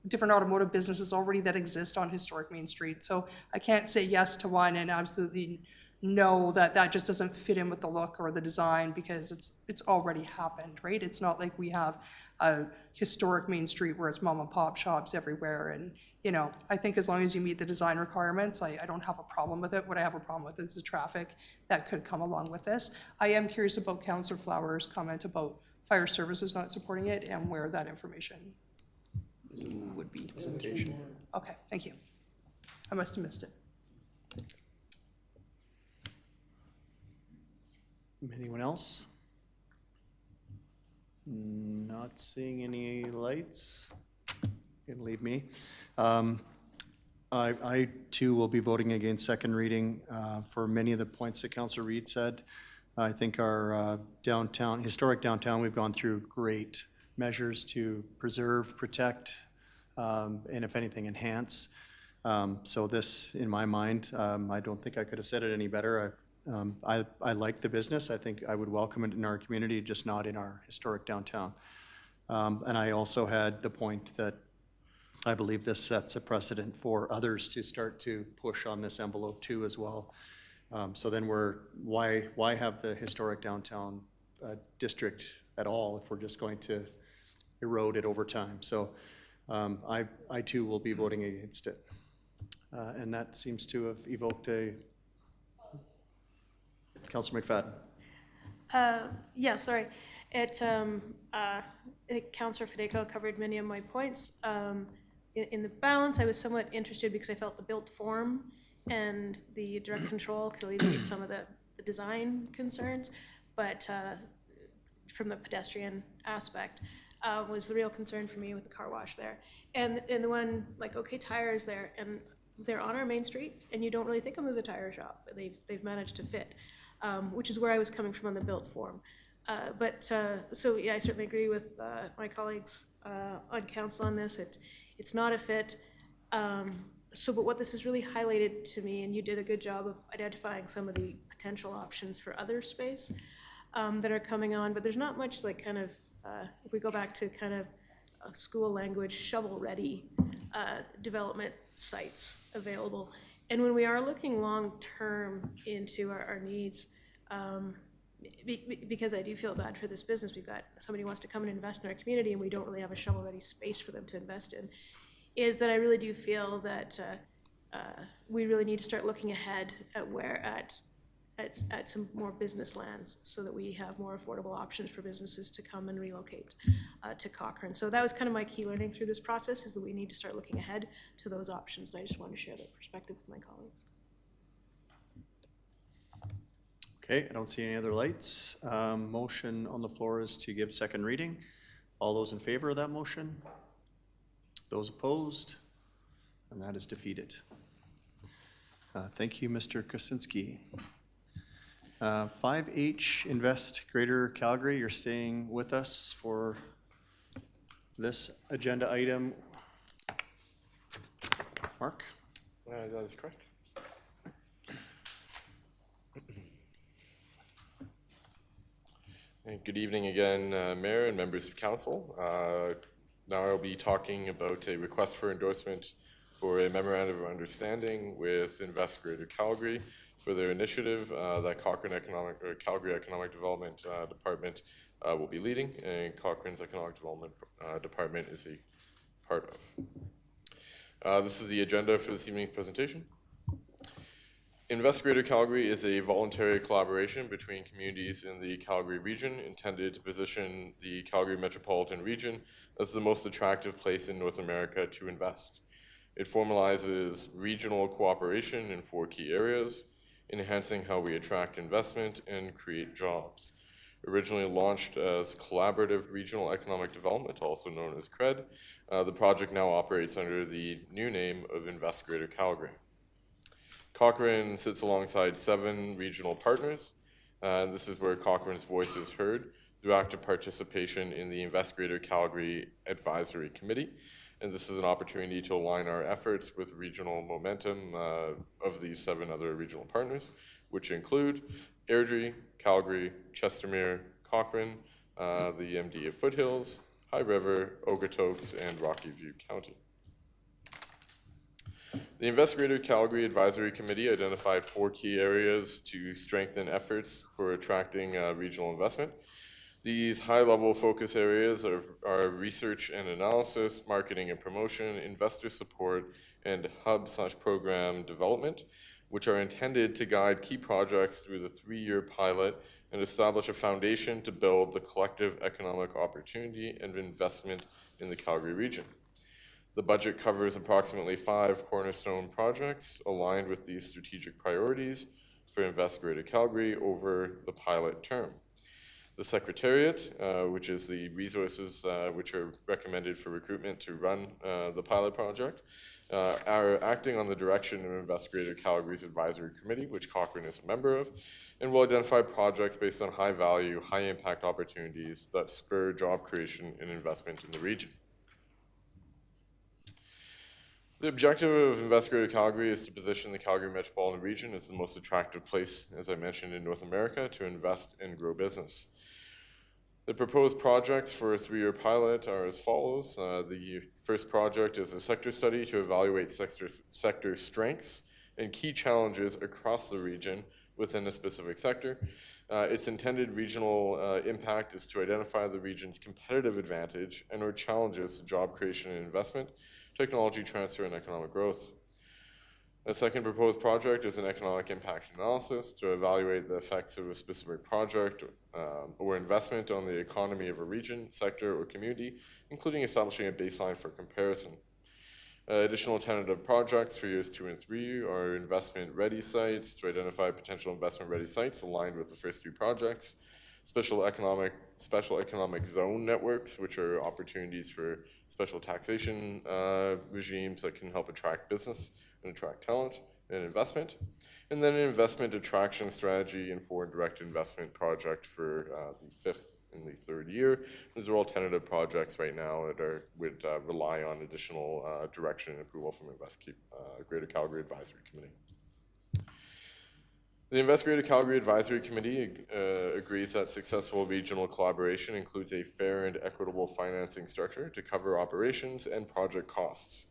different automotive businesses already that exist on historic Main Street. So I can't say yes to one and absolutely no that just doesn't fit in with the look or the design, because it's already happened, right? It's not like we have a historic Main Street where it's mom and pop shops everywhere. And, I think as long as you meet the design requirements, I don't have a problem with it. What I have a problem with is the traffic that could come along with this. I am curious about Councillor Flowers' comment about fire services not supporting it and where that information would be. Presentation. Okay, thank you. I must have missed it. Anyone else? Not seeing any lights. Can leave me. I too will be voting against second reading for many of the points that Councillor Reid said. I think our historic downtown, we've gone through great measures to preserve, protect, and if anything, enhance. So this, in my mind, I don't think I could have said it any better. I like the business. I think I would welcome it in our community, just not in our historic downtown. And I also had the point that I believe this sets a precedent for others to start to push on this envelope too as well. So then why have the historic downtown district at all if we're just going to erode it over time? So I too will be voting against it. And that seems to have evoked a Counselor McFadden. Yeah, sorry. I think Councillor Fideko covered many of my points. In the balance, I was somewhat interested because I felt the built form and the direct control could alleviate some of the design concerns, but from the pedestrian aspect was the real concern for me with the car wash there. And the one, like OK Tire is there, and they're on our main street, and you don't really think of them as a tire shop. They've managed to fit, which is where I was coming from on the built form. So yeah, I certainly agree with my colleagues on council on this. It's not a fit. But what this has really highlighted to me, and you did a good job of identifying some of the potential options for other space that are coming on, but there's not much like kind of, if we go back to kind of school language, shovel-ready development sites available. And when we are looking long-term into our needs, because I do feel bad for this business, we've got somebody who wants to come and invest in our community and we don't really have a shovel-ready space for them to invest in, is that I really do feel that we really need to start looking ahead at some more business lands so that we have more affordable options for businesses to come and relocate to Cochrane. So that was kind of my key learning through this process, is that we need to start looking ahead to those options, and I just wanted to share that perspective with my colleagues. Okay, I don't see any other lights. Motion on the floor is to give second reading. All those in favor of that motion? Those opposed? And that is defeated. Thank you, Mr. Krasinski. 5H Invest Greater Calgary, you're staying with us for this agenda item. Mark? That is correct. Good evening again, Mayor and members of Council. Now I'll be talking about a request for endorsement for a memorandum of understanding with Invest Greater Calgary for their initiative that Calgary Economic Development Department will be leading, and Cochrane's Economic Development Department is a part of. This is the agenda for this evening's presentation. Invest Greater Calgary is a voluntary collaboration between communities in the Calgary region intended to position the Calgary metropolitan region as the most attractive place in North America to invest. It formalizes regional cooperation in 4 key areas, enhancing how we attract investment and create jobs. Originally launched as Collaborative Regional Economic Development, also known as CRED, the project now operates under the new name of Invest Greater Calgary. Cochrane sits alongside 7 regional partners. This is where Cochrane's voice is heard through active participation in the Invest Greater Calgary Advisory Committee. And this is an opportunity to align our efforts with regional momentum of these 7 other regional partners, which include Airdrie, Calgary, Chestermere, Cochrane, the MD of Foothills, High River, Okotoks, and Rocky View County. The Invest Greater Calgary Advisory Committee identified 4 key areas to strengthen efforts for attracting regional investment. These high-level focus areas are research and analysis, marketing and promotion, investor support, and hub/program development, which are intended to guide key projects through the 3-year pilot and establish a foundation to build the collective economic opportunity and investment in the Calgary region. The budget covers approximately 5 cornerstone projects aligned with these strategic priorities for Invest Greater Calgary over the pilot term. The Secretariat, which is the resources which are recommended for recruitment to run the pilot project, are acting on the direction of Invest Greater Calgary's Advisory Committee, which Cochrane is a member of, and will identify projects based on high-value, high-impact opportunities that spur job creation and investment in the region. The objective of Invest Greater Calgary is to position the Calgary metropolitan region as the most attractive place, as I mentioned, in North America to invest and grow business. The proposed projects for a 3-year pilot are as follows. The first project is a sector study to evaluate sector strengths and key challenges across the region within a specific sector. Its intended regional impact is to identify the region's competitive advantage and or challenges to job creation and investment, technology transfer, and economic growth. A second proposed project is an economic impact analysis to evaluate the effects of a specific project or investment on the economy of a region, sector, or community, including establishing a baseline for comparison. Additional tentative projects for years 2 and 3 are investment-ready sites to identify potential investment-ready sites aligned with the first 3 projects, special economic zone networks, which are opportunities for special taxation regimes that can help attract business and attract talent and investment, and then an investment attraction strategy and foreign direct investment project for the 5th and the 3rd year. These are all tentative projects right now that would rely on additional direction and approval from Greater Calgary Advisory Committee. The Invest Greater Calgary Advisory Committee agrees that successful regional collaboration includes a fair and equitable financing structure to cover operations and project costs.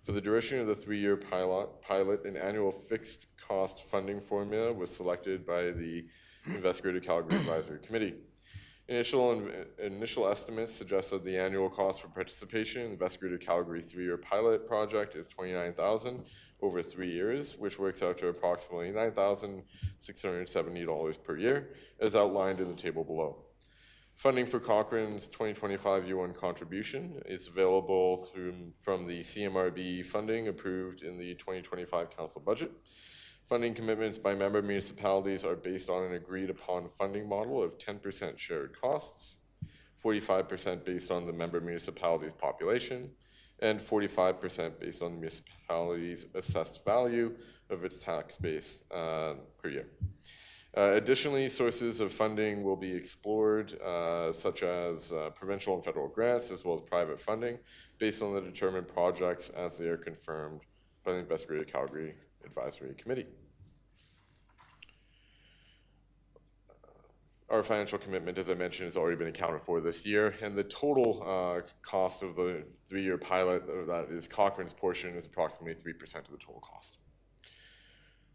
For the duration of the 3-year pilot, an annual fixed cost funding formula was selected by the Invest Greater Calgary Advisory Committee. Initial estimates suggest that the annual cost for participation in the Invest Greater Calgary 3-year pilot project is $29,000 over 3 years, which works out to approximately $9,670 per year, as outlined in the table below. Funding for Cochrane's 2025 U1 contribution is available from the CMRB funding approved in the 2025 council budget. Funding commitments by member municipalities are based on an agreed upon funding model of 10% shared costs, 45% based on the member municipality's population, and 45% based on the municipality's assessed value of its tax base per year. Additionally, sources of funding will be explored, such as provincial and federal grants, as well as private funding, based on the determined projects as they are confirmed by the Invest Greater Calgary Advisory Committee. Our financial commitment, as I mentioned, has already been accounted for this year, and the total cost of the 3-year pilot, that is Cochrane's portion, is approximately 3% of the total cost.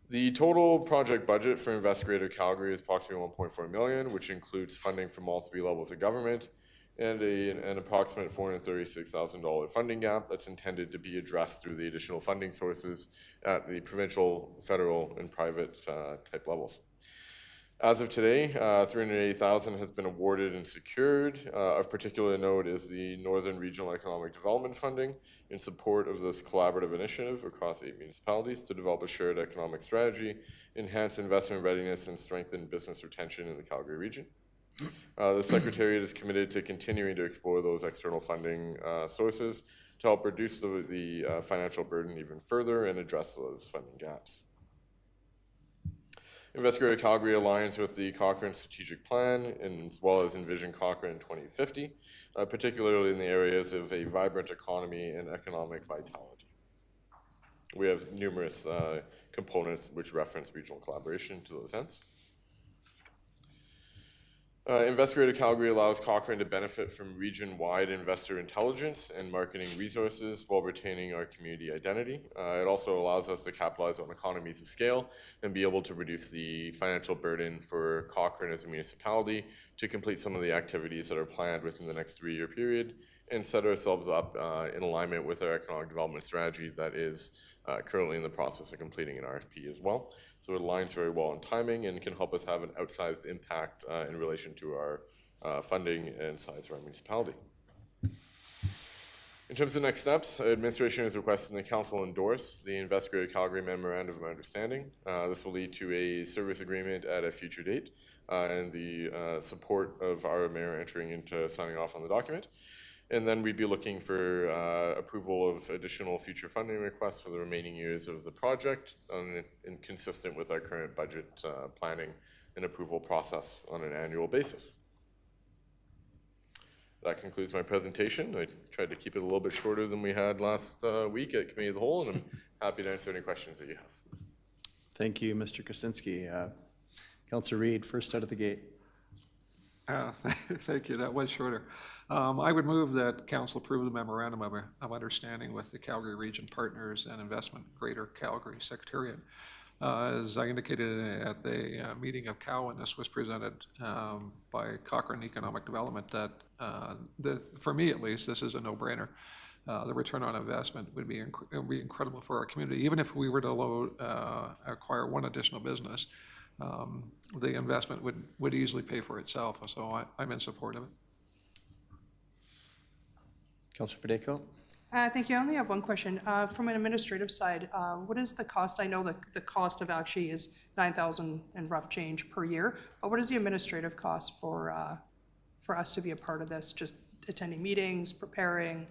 The total project budget for Invest Greater Calgary is approximately $1.4 million, which includes funding from all 3 levels of government and an approximate $436,000 funding gap that's intended to be addressed through the additional funding sources at the provincial, federal, and private type levels. As of today, $380,000 has been awarded and secured. Of particular note is the Northern Regional Economic Development Funding in support of this collaborative initiative across 8 municipalities to develop a shared economic strategy, enhance investment readiness, and strengthen business retention in the Calgary region. The Secretariat is committed to continuing to explore those external funding sources to help reduce the financial burden even further and address those funding gaps. Invest Greater Calgary aligns with the Cochrane Strategic Plan as well as Envision Cochrane 2050, particularly in the areas of a vibrant economy and economic vitality. We have numerous components which reference regional collaboration to those ends. Invest Greater Calgary allows Cochrane to benefit from region-wide investor intelligence and marketing resources while retaining our community identity. It also allows us to capitalize on economies of scale and be able to reduce the financial burden for Cochrane as a municipality to complete some of the activities that are planned within the next 3-year period and set ourselves up in alignment with our economic development strategy that is currently in the process of completing an RFP as well. So it aligns very well in timing and can help us have an outsized impact in relation to our funding and size of our municipality. In terms of next steps, administration is requesting the council endorse the Invest Greater Calgary Memorandum of Understanding. This will lead to a service agreement at a future date and the support of our mayor entering into signing off on the document. And then we'd be looking for approval of additional future funding requests for the remaining years of the project and consistent with our current budget planning and approval process on an annual basis. That concludes my presentation. I tried to keep it a little bit shorter than we had last week at Committee of the Whole, and I'm happy to answer any questions that you have. Thank you, Mr. Krasinski. Councillor Reid, first out of the gate. Thank you. That was shorter. I would move that council approve the memorandum of understanding with the Calgary Region Partners and Investment Greater Calgary Secretariat. As I indicated at the meeting of Cowan, this was presented by Cochrane Economic Development that for me at least, this is a no-brainer. the return on investment would be, it would be incredible for our community. Even if we were to acquire one additional business, the investment would easily pay for itself. So I'm in support of it. Counselor Fideko? Thank you. I only have one question. From an administrative side, what is the cost? I know the cost of actually is 9,000 and rough change per year, but what is the administrative cost for us to be a part of this? Just attending meetings, preparing?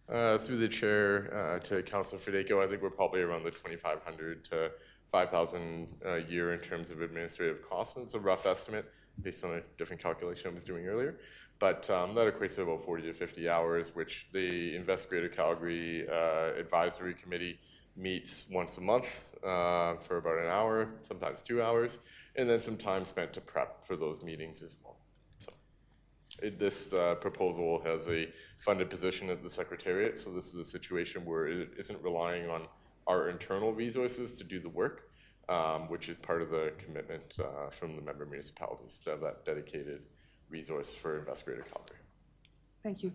Through the chair to Councilor Fideko, I think we're probably around the 2,500 to 5,000 a year in terms of administrative costs. And it's a rough estimate based on a different calculation I was doing earlier. But that equates to about 40 to 50 hours, which the Invest Greater Calgary Advisory Committee meets once a month for about an hour, sometimes 2 hours, and then some time spent to prep for those meetings as well. So this proposal has a funded position at the Secretariat, so this is a situation where it isn't relying on our internal resources to do the work, which is part of the commitment from the member municipalities to have that dedicated resource for Invest Greater Calgary. Thank you.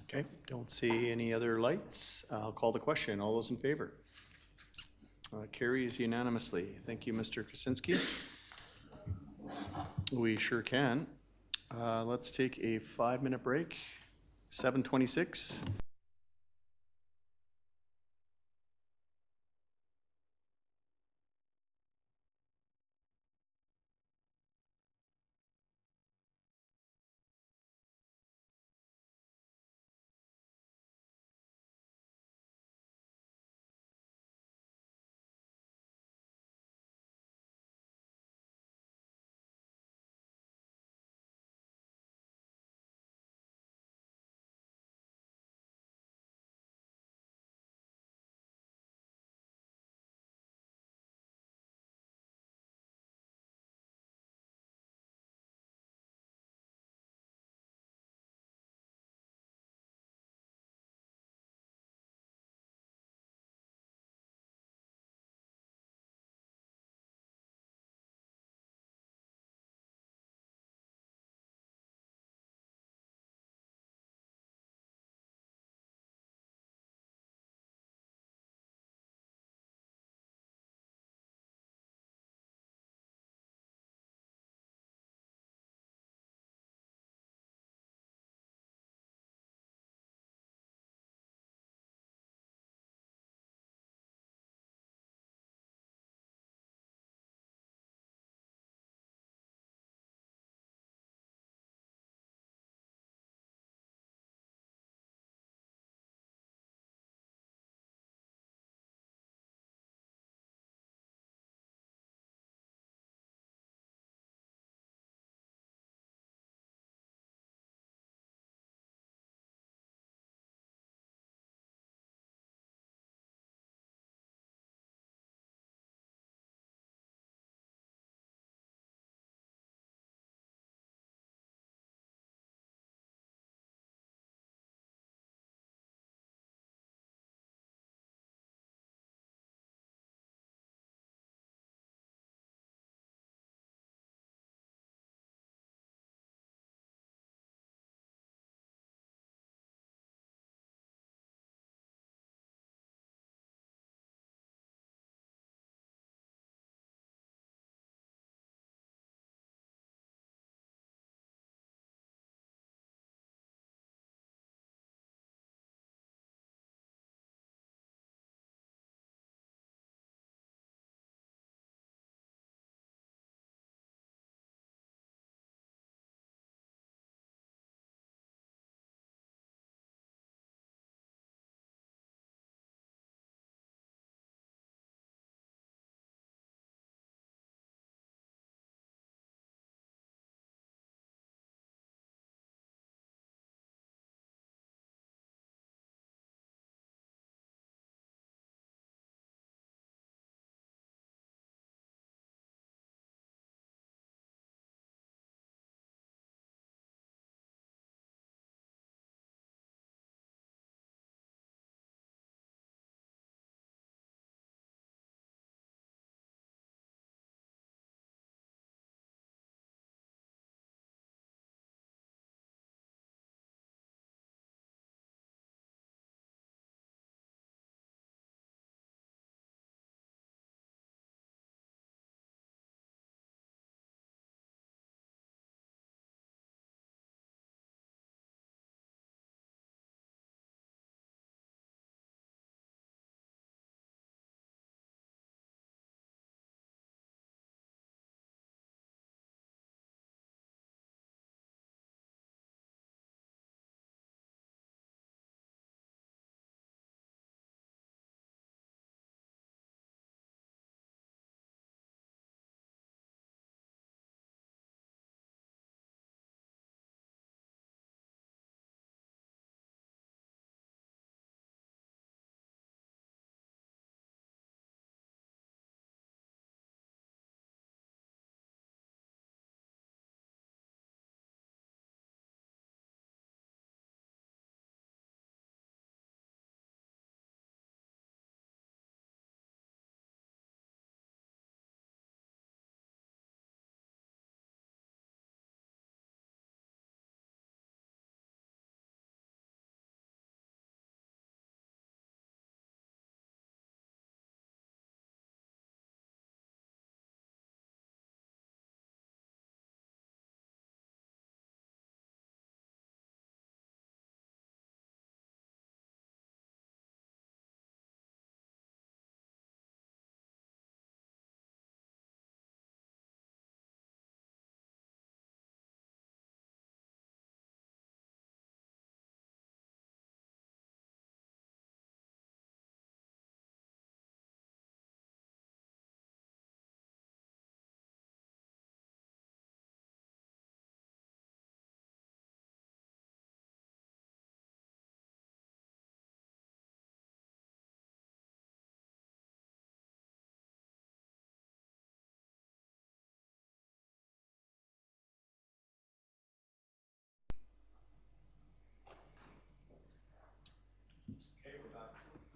Okay, don't see any other lights. I'll call the question. All those in favor? Carries unanimously. Thank you, Mr. Krasinski. We sure can. Let's take a 5-minute break. 7:26.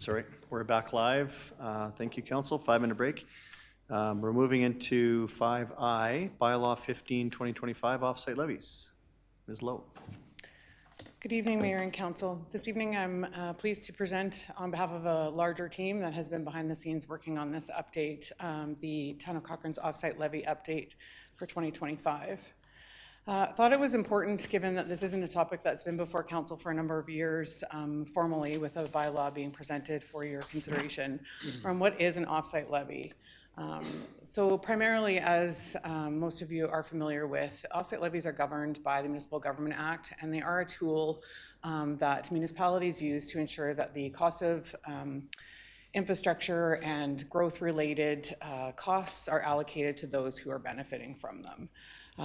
Sorry, we're back live. Thank you, council. 5-minute break. We're moving into 5I, bylaw 15, 2025, offsite levies. Ms. Lowe. Good evening, Mayor and Council. This evening, I'm pleased to present on behalf of a larger team that has been behind the scenes working on this update, the Town of Cochrane's offsite levy update for 2025. Thought it was important, given that this isn't a topic that's been before Council for a number of years, formally with a bylaw being presented for your consideration, from what is an offsite levy. So primarily, as most of you are familiar with, offsite levies are governed by the Municipal Government Act, and they are a tool that municipalities use to ensure that the cost of infrastructure and growth-related costs are allocated to those who are benefiting from them.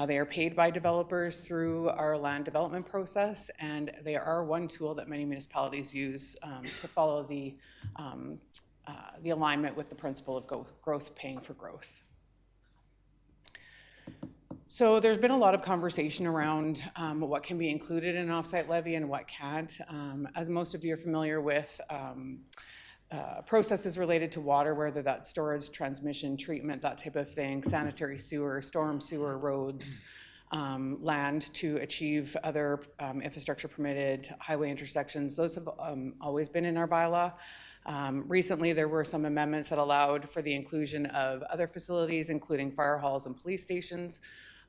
They are paid by developers through our land development process, and they are one tool that many municipalities use to follow the alignment with the principle of growth paying for growth. So there's been a lot of conversation around what can be included in an offsite levy and what can't. As most of you are familiar with, processes related to water, whether that's storage, transmission, treatment, that type of thing, sanitary sewer, storm sewer, roads, land to achieve other infrastructure permitted highway intersections. Those have always been in our bylaw. Recently, there were some amendments that allowed for the inclusion of other facilities, including fire halls and police stations,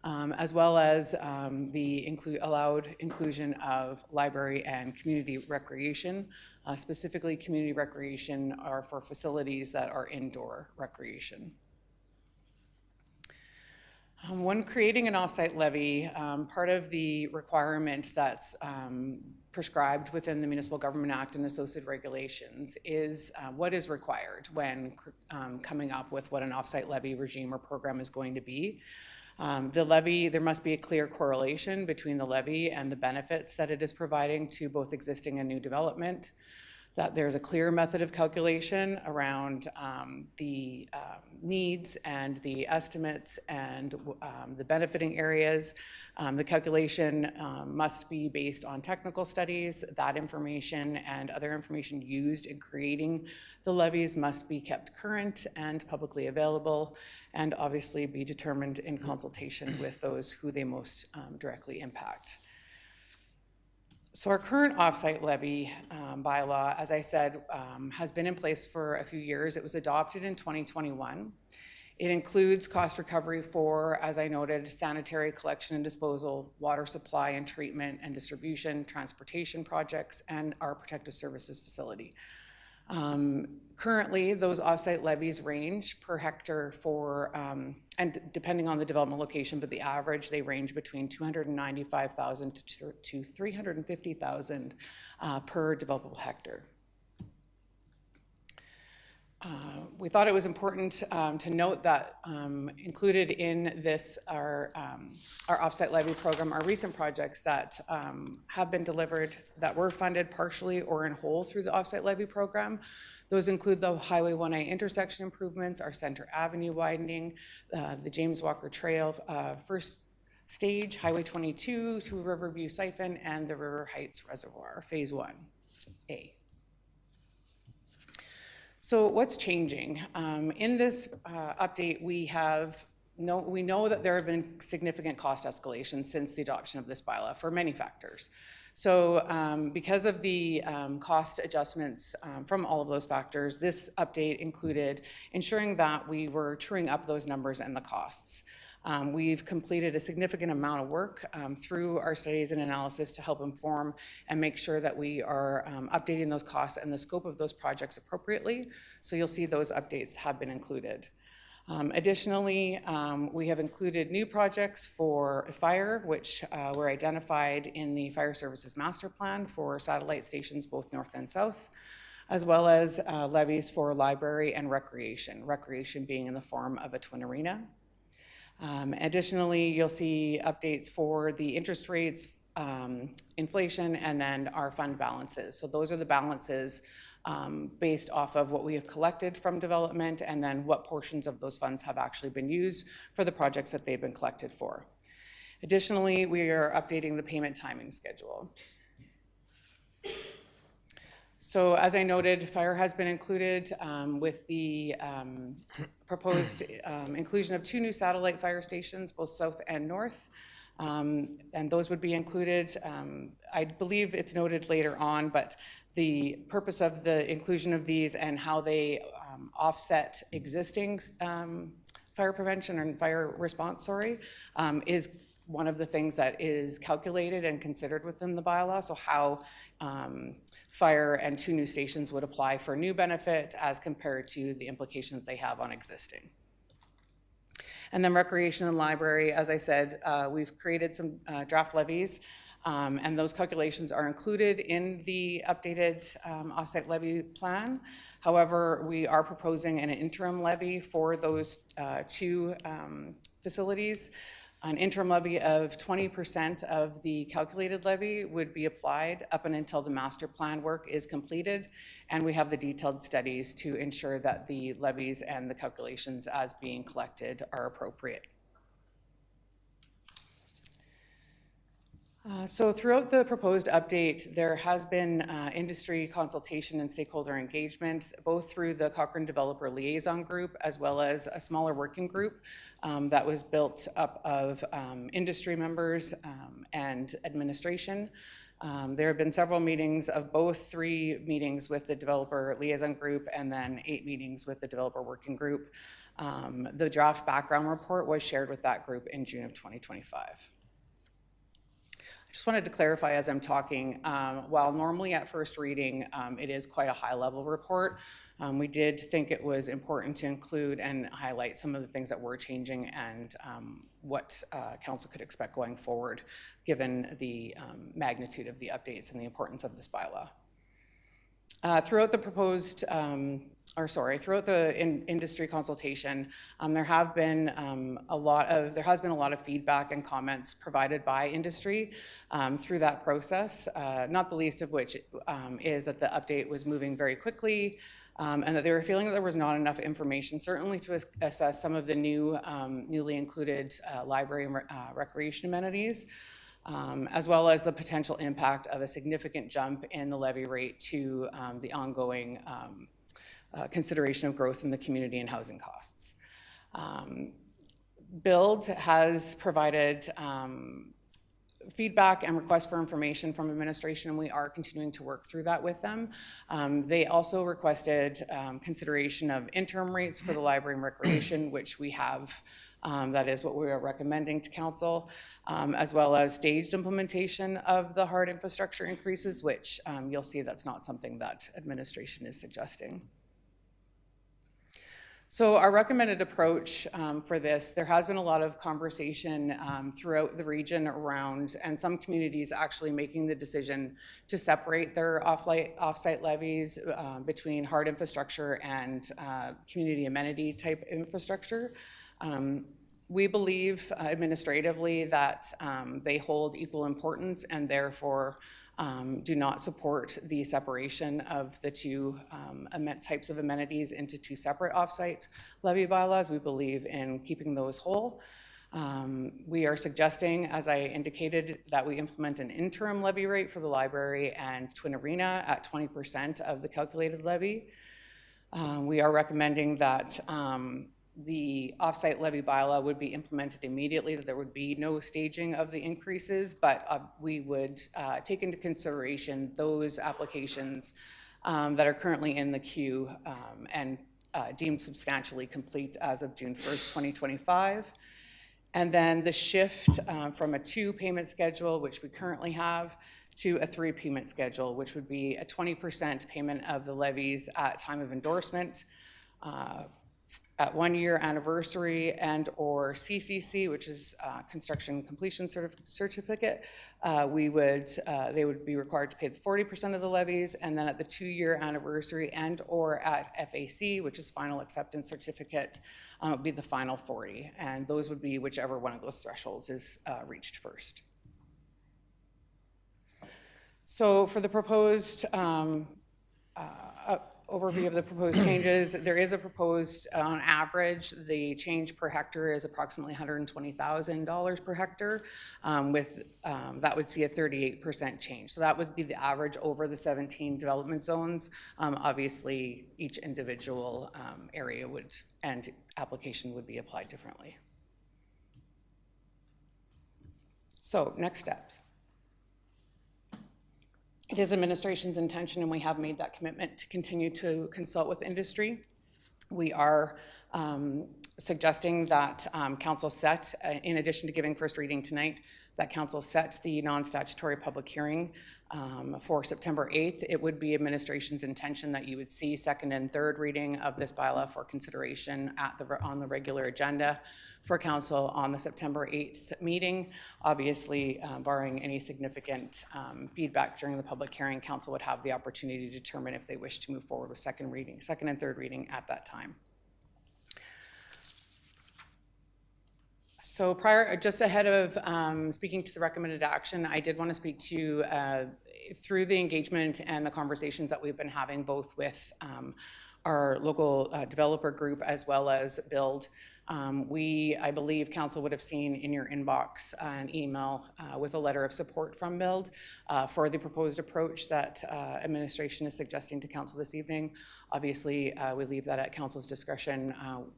as well as the allowed inclusion of library and community recreation. Specifically, community recreation are for facilities that are indoor recreation. When creating an offsite levy, part of the requirement that's prescribed within the Municipal Government Act and associated regulations is what is required when coming up with what an offsite levy regime or program is going to be. The levy, there must be a clear correlation between the levy and the benefits that it is providing to both existing and new development, that there's a clear method of calculation around the needs and the estimates and the benefiting areas. The calculation must be based on technical studies. That information and other information used in creating the levies must be kept current and publicly available, and obviously be determined in consultation with those who they most directly impact. So our current offsite levy bylaw, as I said, has been in place for a few years. It was adopted in 2021. It includes cost recovery for, as I noted, sanitary collection and disposal, water supply and treatment and distribution, transportation projects, and our protective services facility. Currently, those offsite levies range per hectare for, and depending on the development location, but the average, they range between $295,000 to $350,000 per developable hectare. We thought it was important to note that included in this, our offsite levy program, are recent projects that have been delivered that were funded partially or in whole through the offsite levy program. Those include the Highway 1A intersection improvements, our Center Avenue widening, the James Walker Trail first stage, Highway 22 to Riverview Siphon, and the River Heights Reservoir, Phase 1A. So what's changing? In this update, we know that there have been significant cost escalations since the adoption of this bylaw for many factors. So because of the cost adjustments from all of those factors, this update included ensuring that we were truing up those numbers and the costs. We've completed a significant amount of work through our studies and analysis to help inform and make sure that we are updating those costs and the scope of those projects appropriately. So you'll see those updates have been included. Additionally, we have included new projects for fire, which were identified in the Fire Services Master Plan for satellite stations, both north and south, as well as levies for library and recreation being in the form of a twin arena. Additionally, you'll see updates for the interest rates, inflation, and then our fund balances. So those are the balances based off of what we have collected from development and then what portions of those funds have actually been used for the projects that they've been collected for. Additionally, we are updating the payment timing schedule. So as I noted, fire has been included with the proposed inclusion of 2 new satellite fire stations, both south and north. And those would be included. I believe it's noted later on, but the purpose of the inclusion of these and how they offset existing fire prevention and fire response, is one of the things that is calculated and considered within the bylaw. So how fire and 2 new stations would apply for new benefit as compared to the implications they have on existing. And then recreation and library, as I said, we've created some draft levies, and those calculations are included in the updated offsite levy plan. However, we are proposing an interim levy for those 2 facilities. An interim levy of 20% of the calculated levy would be applied up and until the master plan work is completed, and we have the detailed studies to ensure that the levies and the calculations as being collected are appropriate. So throughout the proposed update, there has been industry consultation and stakeholder engagement, both through the Cochrane Developer Liaison Group as well as a smaller working group that was built up of industry members and administration. There have been several meetings of both 3 meetings with the Developer Liaison Group and then 8 meetings with the Developer Working Group. The draft background report was shared with that group in June of 2025. Just wanted to clarify as I'm talking, while normally at first reading, it is quite a high-level report, we did think it was important to include and highlight some of the things that were changing and what council could expect going forward, given the magnitude of the updates and the importance of this bylaw. Throughout the proposed throughout the industry consultation, there has been a lot of feedback and comments provided by industry through that process, not the least of which is that the update was moving very quickly, and that they were feeling that there was not enough information, certainly to assess some of the newly included library and recreation amenities, as well as the potential impact of a significant jump in the levy rate to the ongoing consideration of growth in the community and housing costs. BUILD has provided feedback and requests for information from administration, and we are continuing to work through that with them. They also requested consideration of interim rates for the library and recreation, which we have. That is what we are recommending to council, as well as staged implementation of the hard infrastructure increases, which you'll see that's not something that administration is suggesting. So our recommended approach for this, there has been a lot of conversation throughout the region around, and some communities actually making the decision to separate their offsite levies between hard infrastructure and community amenity type infrastructure. We believe administratively that they hold equal importance and therefore do not support the separation of the 2 types of amenities into 2 separate offsite levy bylaws. We believe in keeping those whole. We are suggesting, as I indicated, that we implement an interim levy rate for the library and Twin Arena at 20% of the calculated levy. We are recommending that the offsite levy bylaw would be implemented immediately, that there would be no staging of the increases, but we would take into consideration those applications that are currently in the queue and deemed substantially complete as of June 1st, 2025. And then the shift from a 2-payment schedule, which we currently have, to a 3-payment schedule, which would be a 20% payment of the levies at time of endorsement, at 1-year anniversary and or CCC, which is construction completion certificate, they would be required to pay the 40% of the levies, and then at the 2-year anniversary and or at FAC, which is final acceptance certificate, would be the final 40, and those would be whichever one of those thresholds is reached first. So for the proposed overview of the proposed changes. There is a proposed, on average, the change per hectare is approximately $120,000 per hectare, that would see a 38% change. So that would be the average over the 17 development zones. Obviously, each individual area and application would be applied differently. So, next steps. It is administration's intention, and we have made that commitment, to continue to consult with industry. We are suggesting that council set, in addition to giving first reading tonight, that council set the non-statutory public hearing for September 8th. It would be administration's intention that you would see second and third reading of this bylaw for consideration on the regular agenda for council on the September 8th meeting. Obviously, barring any significant feedback during the public hearing, council would have the opportunity to determine if they wish to move forward with second and third reading at that time. So just ahead of speaking to the recommended action, I did want to speak to, through the engagement and the conversations that we've been having both with our local developer group as well as Build, I believe council would have seen in your inbox an email with a letter of support from Build for the proposed approach that administration is suggesting to council this evening. Obviously, we leave that at council's discretion,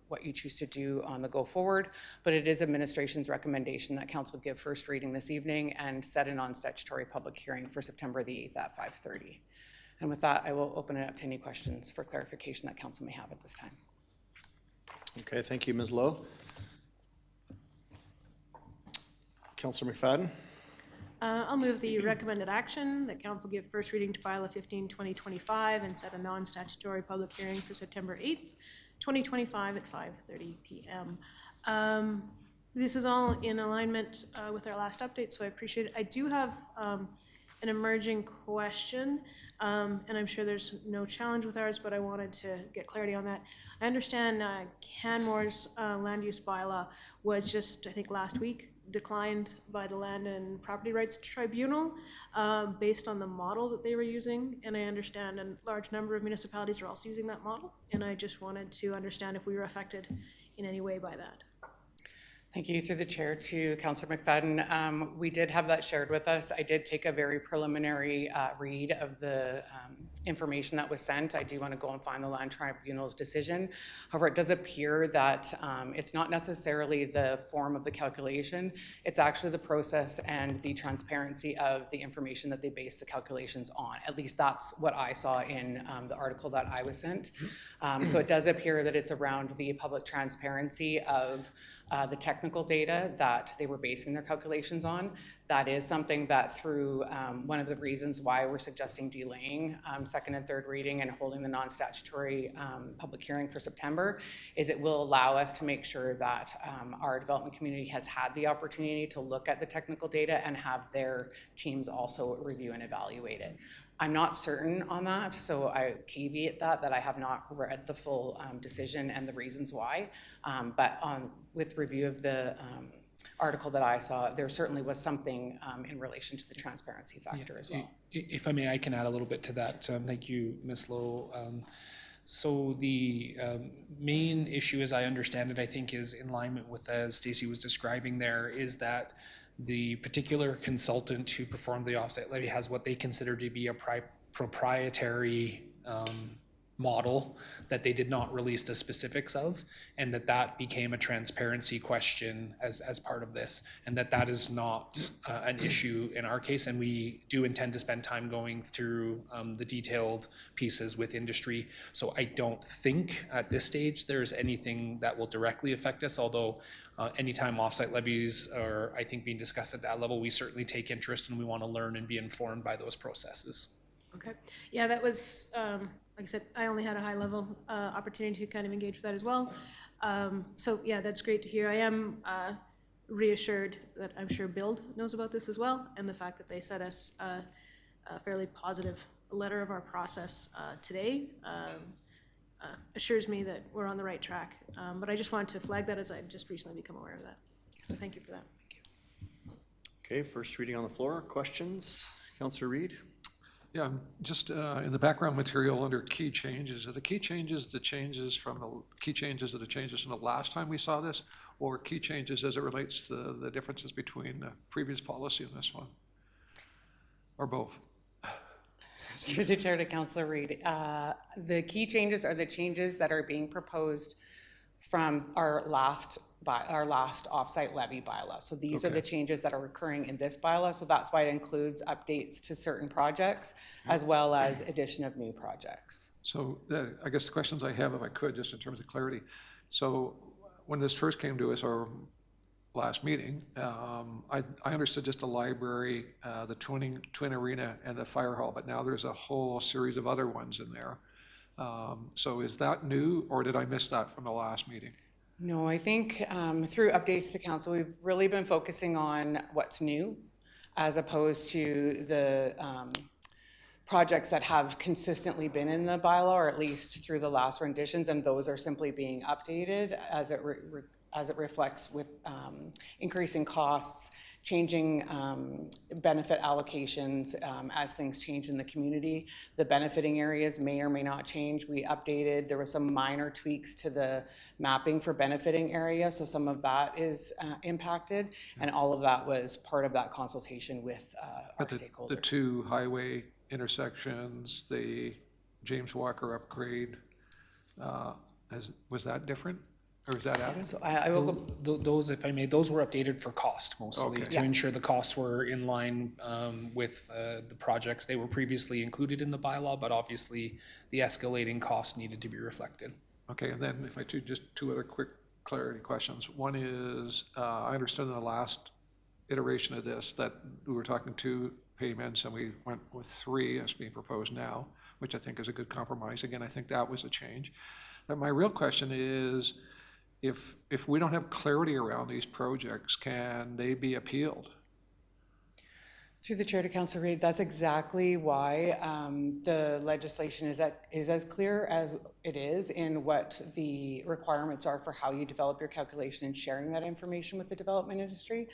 what you choose to do on the go forward, but it is administration's recommendation that council give first reading this evening and set a non-statutory public hearing for September the 8th at 5:30. And with that, I will open it up to any questions for clarification that council may have at this time. Okay, thank you, Ms. Lowe. Councillor McFadden? I'll move the recommended action that council give first reading to bylaw 15/2025 and set a non-statutory public hearing for September 8th, 2025 at 5:30 p.m. This is all in alignment with our last update, so I appreciate it. I do have an emerging question, and I'm sure there's no challenge with ours, but I wanted to get clarity on that. I understand Canmore's land use bylaw was just, I think, last week declined by the Land and Property Rights Tribunal based on the model that they were using, and I understand a large number of municipalities are also using that model, and I just wanted to understand if we were affected in any way by that. Thank you. Through the chair to Councillor McFadden. We did have that shared with us. I did take a very preliminary read of the information that was sent. I do want to go and find the Land Tribunal's decision. However, it does appear that it's not necessarily the form of the calculation. It's actually the process and the transparency of the information that they base the calculations on. At least that's what I saw in the article that I was sent. So it does appear that it's around the public transparency of the technical data that they were basing their calculations on. That is something that through one of the reasons why we're suggesting delaying second and third reading and holding the non-statutory public hearing for September is it will allow us to make sure that our development community has had the opportunity to look at the technical data and have their teams also review and evaluate it. I'm not certain on that, so I caveat that I have not read the full decision and the reasons why, but with review of the article that I saw, there certainly was something in relation to the transparency factor as well. If I may, I can add a little bit to that. Thank you, Ms. Lowe. So the main issue, as I understand it, I think is in alignment with, as Stacey was describing there, is that the particular consultant who performed the offsite levy has what they consider to be a proprietary model that they did not release the specifics of, and that became a transparency question as part of this, and that is not an issue in our case, and we do intend to spend time going through the detailed pieces with industry. So I don't think at this stage there's anything that will directly affect us, although anytime offsite levies are, I think, being discussed at that level, we certainly take interest and we want to learn and be informed by those processes. Okay. Yeah, that was, like I said, I only had a high level opportunity to kind of engage with that as well. So yeah, that's great to hear. I am reassured that I'm sure Build knows about this as well, and the fact that they sent us a fairly positive letter of our process today assures me that we're on the right track. But I just wanted to flag that as I've just recently become aware of that. So thank you for that. Thank you. Okay, first reading on the floor. Questions? Councillor Reid? Yeah, just in the background material under key changes, are the key changes the changes from the key changes that are changes from the last time we saw this, or key changes as it relates to the differences between the previous policy and this one? Or both? Through the chair to Councillor Reid, the key changes are the changes that are being proposed from our last offsite levy bylaw. So these are the changes that are occurring in this bylaw. So that's why it includes updates to certain projects as well as addition of new projects. So I guess the questions I have, if I could, just in terms of clarity. So when this first came to us, our last meeting, I understood just the library, the twin arena, and the fire hall, but now there's a whole series of other ones in there. So is that new, or did I miss that from the last meeting? No, I think through updates to council, we've really been focusing on what's new as opposed to the projects that have consistently been in the bylaw, or at least through the last renditions, and those are simply being updated as it reflects with increasing costs, changing benefit allocations as things change in the community. The benefiting areas may or may not change. We updated, there were some minor tweaks to the mapping for benefiting area, so some of that is impacted, and all of that was part of that consultation with our stakeholders. The two highway intersections, the James Walker upgrade, was that different? Or is that added? So I will go. Those, if I may, those were updated for cost mostly, to ensure the costs were in line with the projects. They were previously included in the bylaw, but obviously the escalating costs needed to be reflected. Okay, and then if I do just two other quick clarity questions. One is, I understood in the last iteration of this that we were talking 2 payments and we went with 3 as being proposed now, which I think is a good compromise. Again, I think that was a change. But my real question is, if we don't have clarity around these projects, can they be appealed? Through the chair to Councillor Reid, that's exactly why the legislation is as clear as it is in what the requirements are for how you develop your calculation and sharing that information with the development industry.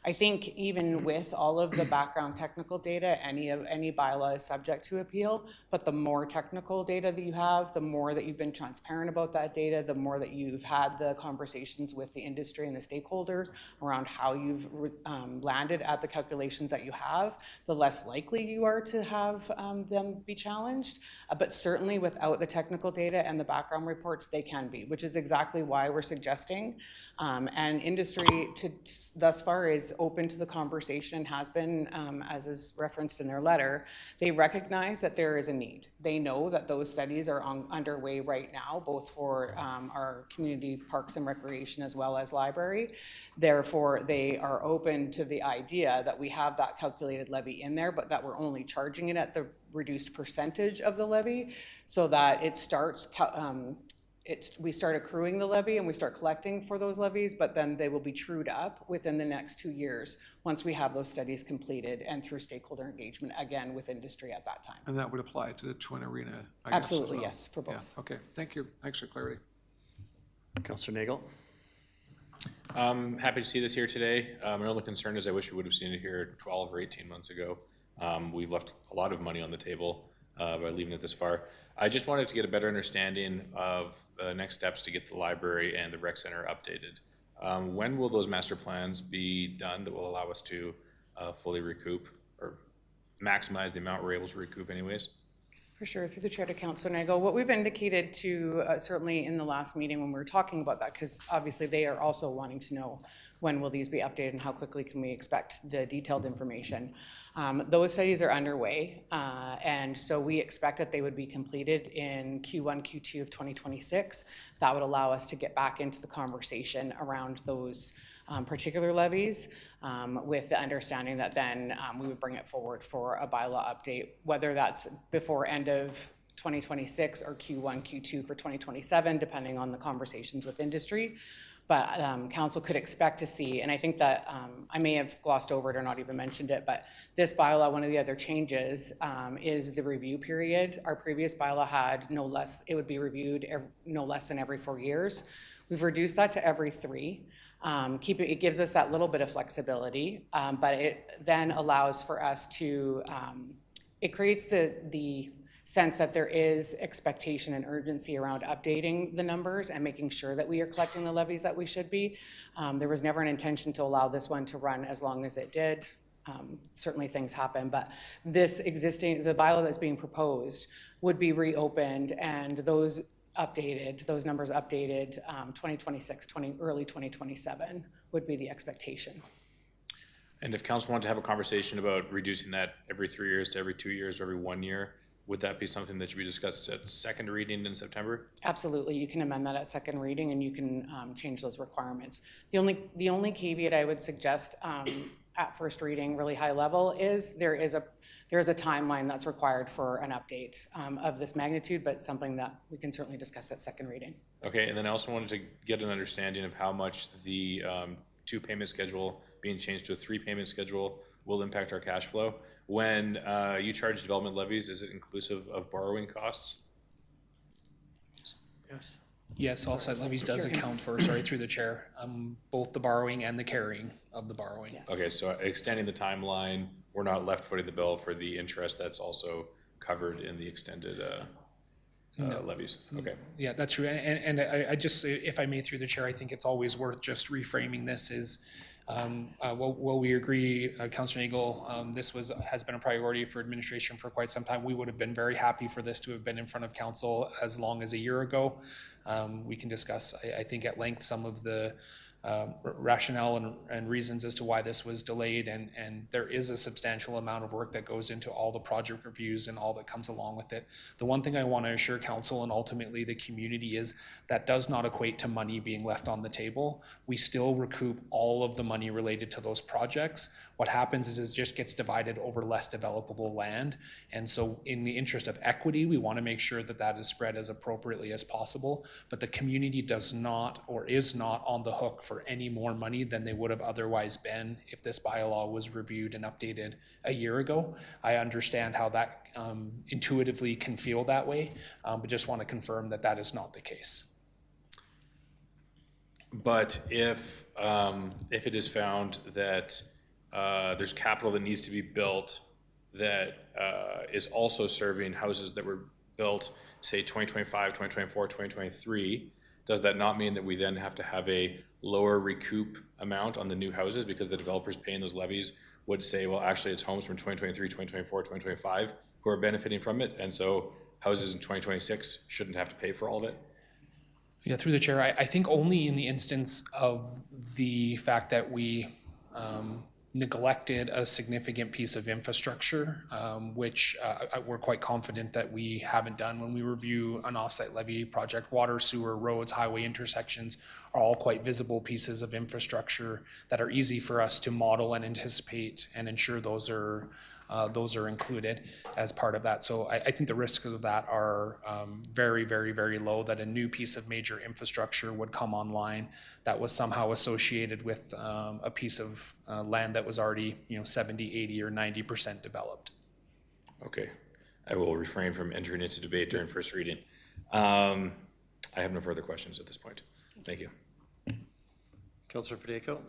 I think even with all of the background technical data, any bylaw is subject to appeal, but the more technical data that you have, the more that you've been transparent about that data, the more that you've had the conversations with the industry and the stakeholders around how you've landed at the calculations that you have, the less likely you are to have them be challenged. But certainly without the technical data and the background reports, they can be, which is exactly why we're suggesting. And industry thus far is open to the conversation and has been, as is referenced in their letter. They recognize that there is a need. They know that those studies are underway right now, both for our community parks and recreation as well as library. Therefore, they are open to the idea that we have that calculated levy in there, but that we're only charging it at the reduced percentage of the levy, so that it starts we start accruing the levy and we start collecting for those levies, but then they will be trued up within the next 2 years once we have those studies completed and through stakeholder engagement again with industry at that time. And that would apply to the Twin Arena, I guess, Absolutely, as well. yes, for both. Yeah, okay, thank you. Thanks for clarity. Councillor Nagel? Happy to see this here today. My only concern is I wish we would have seen it here 12 or 18 months ago. We've left a lot of money on the table by leaving it this far. I just wanted to get a better understanding of the next steps to get the library and the rec center updated. When will those master plans be done that will allow us to fully recoup or maximize the amount we're able to recoup anyways? For sure, through the chair to Councillor Nagel, what we've indicated to, certainly in the last meeting when we were talking about that, because obviously they are also wanting to know when will these be updated and how quickly can we expect the detailed information. Those studies are underway, and so we expect that they would be completed in Q1, Q2 of 2026. That would allow us to get back into the conversation around those particular levies, with the understanding that then we would bring it forward for a bylaw update, whether that's before end of 2026 or Q1, Q2 for 2027, depending on the conversations with industry. But council could expect to see, and I think that I may have glossed over it or not even mentioned it, but this bylaw, one of the other changes is the review period. Our previous bylaw had it would be reviewed no less than every 4 years. We've reduced that to every 3. It gives us that little bit of flexibility, but it then allows for us to it creates the sense that there is expectation and urgency around updating the numbers and making sure that we are collecting the levies that we should be. There was never an intention to allow this one to run as long as it did. Certainly things happen, but the bylaw that's being proposed would be reopened and those numbers updated 2026, early 2027 would be the expectation. And if council wanted to have a conversation about reducing that every 3 years to every 2 years or every 1 year, would that be something that should be discussed at second reading in September? Absolutely, you can amend that at second reading and you can change those requirements. The only caveat I would suggest at first reading, really high level, is there is a timeline that's required for an update of this magnitude, but something that we can certainly discuss at second reading. Okay, and then I also wanted to get an understanding of how much the 2-payment schedule being changed to a 3-payment schedule will impact our cash flow. When you charge development levies, is it inclusive of borrowing costs? Yes. Yes, offsite levies does account for, through the chair, both the borrowing and the carrying of the borrowing. Yes. Okay, so extending the timeline, we're not left footing the bill for the interest that's also covered in the extended levies. Okay. Yeah, that's true. And I just, if I may, through the chair, I think it's always worth just reframing this is, while we agree, Councilor Eagle, this has been a priority for administration for quite some time. We would have been very happy for this to have been in front of council as long as a year ago. We can discuss, I think, at length some of the rationale and reasons as to why this was delayed, and there is a substantial amount of work that goes into all the project reviews and all that comes along with it. The one thing I want to assure council and ultimately the community is that does not equate to money being left on the table. We still recoup all of the money related to those projects. What happens is it just gets divided over less developable land, and so in the interest of equity, we want to make sure that that is spread as appropriately as possible, but the community does not or is not on the hook for any more money than they would have otherwise been if this bylaw was reviewed and updated a year ago. I understand how that intuitively can feel that way, but just want to confirm that that is not the case. But if it is found that there's capital that needs to be built that is also serving houses that were built, say 2025, 2024, 2023, does that not mean that we then have to have a lower recoup amount on the new houses because the developers paying those levies would say, well, actually it's homes from 2023, 2024, 2025 who are benefiting from it, and so houses in 2026 shouldn't have to pay for all of it? Yeah, through the chair, I think only in the instance of the fact that we neglected a significant piece of infrastructure, which we're quite confident that we haven't done. When we review an offsite levy project, water, sewer, roads, highway intersections are all quite visible pieces of infrastructure that are easy for us to model and anticipate and ensure those are included as part of that. So I think the risks of that are very, very, very low, that a new piece of major infrastructure would come online that was somehow associated with a piece of land that was already 70, 80, or 90% developed. Okay, I will refrain from entering into debate during first reading. I have no further questions at this point. Thank you. Councilor Fideko?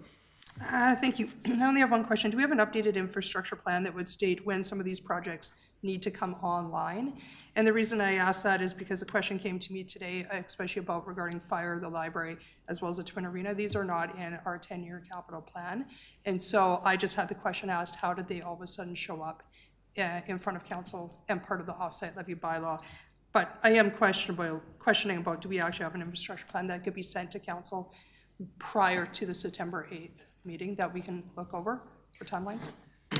Thank you. I only have one question. Do we have an updated infrastructure plan that would state when some of these projects need to come online? And the reason I ask that is because a question came to me today, especially about regarding fire, the library, as well as the Twin Arena. These are not in our 10-year capital plan. And so I just had the question asked, how did they all of a sudden show up in front of council and part of the offsite levy bylaw? But I am questioning about, do we actually have an infrastructure plan that could be sent to council prior to the September 8th meeting that we can look over for timelines?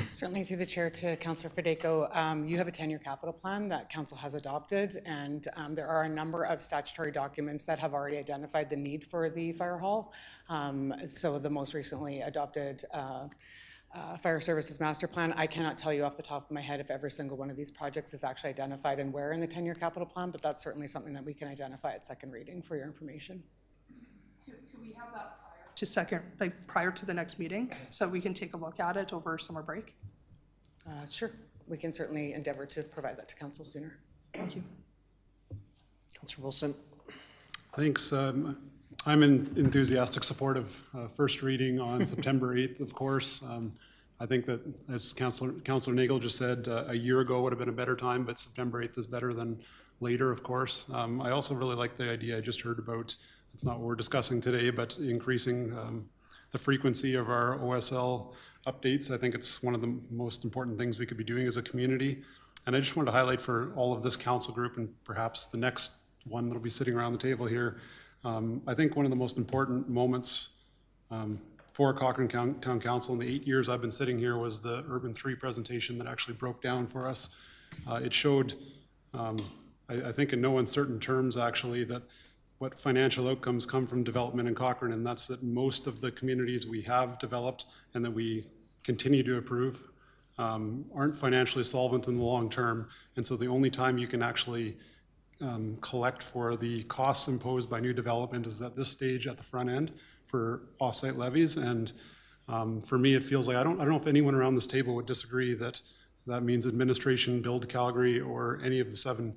Certainly through the chair to Councilor Fideko, you have a 10-year capital plan that council has adopted, and there are a number of statutory documents that have already identified the need for the fire hall. So the most recently adopted Fire Services Master Plan, I cannot tell you off the top of my head if every single one of these projects is actually identified and where in the 10-year capital plan, but that's certainly something that we can identify at second reading for your information. Could we have that prior to the next meeting, so we can take a look at it over summer break? Sure, we can certainly endeavor to provide that to council sooner. Thank you. Councilor Wilson? Thanks. I'm in enthusiastic support of first reading on September 8th, of course. I think that, as Councillor Nagel just said, a year ago would have been a better time, but September 8th is better than later, of course. I also really like the idea I just heard about, it's not what we're discussing today, but increasing the frequency of our OSL updates. I think it's one of the most important things we could be doing as a community. And I just wanted to highlight for all of this council group and perhaps the next one that'll be sitting around the table here, I think one of the most important moments for Cochrane Town Council in the 8 years I've been sitting here was the Urban 3 presentation that actually broke down for us. It showed, I think in no uncertain terms actually, that what financial outcomes come from development in Cochrane, and that's that most of the communities we have developed and that we continue to approve aren't financially solvent in the long term. And so the only time you can actually collect for the costs imposed by new development is at this stage at the front end for offsite levies. And for me, it feels like, I don't know if anyone around this table would disagree that that means administration, Build Calgary, or any of the 7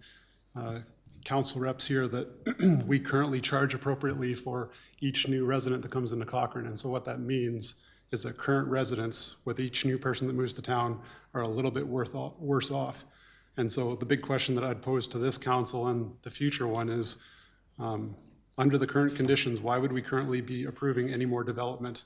council reps here, that we currently charge appropriately for each new resident that comes into Cochrane. And so what that means is that current residents with each new person that moves to town are a little bit worse off. And so the big question that I'd pose to this council and the future one is, under the current conditions, why would we currently be approving any more development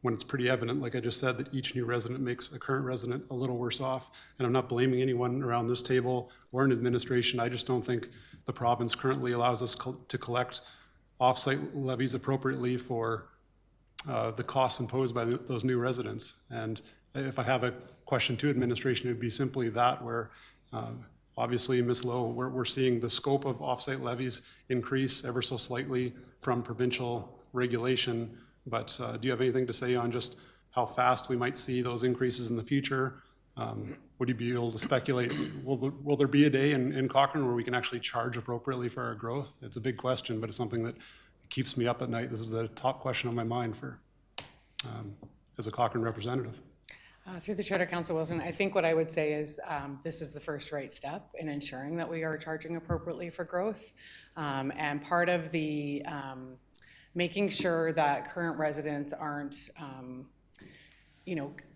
when it's pretty evident, like I just said, that each new resident makes a current resident a little worse off? And I'm not blaming anyone around this table or in administration. I just don't think the province currently allows us to collect offsite levies appropriately for the costs imposed by those new residents. And if I have a question to administration, it would be simply that, where obviously, Ms. Lowe, we're seeing the scope of offsite levies increase ever so slightly from provincial regulation. But do you have anything to say on just how fast we might see those increases in the future? Would you be able to speculate? Will there be a day in Cochrane where we can actually charge appropriately for our growth? It's a big question, but it's something that keeps me up at night. This is the top question on my mind for as a Cochrane representative. Through the Chair to Council Wilson, I think what I would say is this is the first right step in ensuring that we are charging appropriately for growth. And part of the making sure that current residents aren't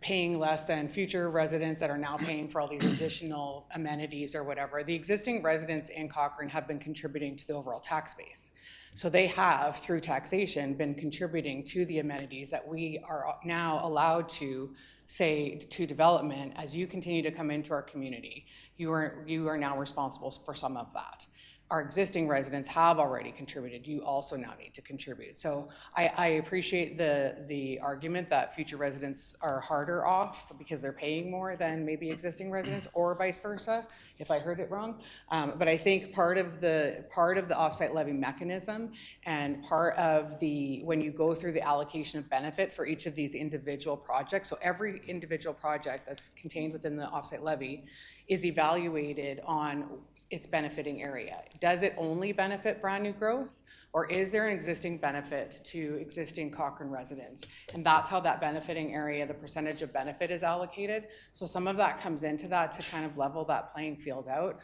paying less than future residents that are now paying for all these additional amenities or whatever. The existing residents in Cochrane have been contributing to the overall tax base. So they have, through taxation, been contributing to the amenities that we are now allowed to say to development. As you continue to come into our community, you are now responsible for some of that. Our existing residents have already contributed. You also now need to contribute. So I appreciate the argument that future residents are harder off because they're paying more than maybe existing residents, or vice versa, if I heard it wrong. But I think part of the offsite levy mechanism and part of when you go through the allocation of benefit for each of these individual projects, so every individual project that's contained within the offsite levy is evaluated on its benefiting area. Does it only benefit brand new growth, or is there an existing benefit to existing Cochrane residents? And that's how that benefiting area, the percentage of benefit, is allocated. So some of that comes into that to kind of level that playing field out.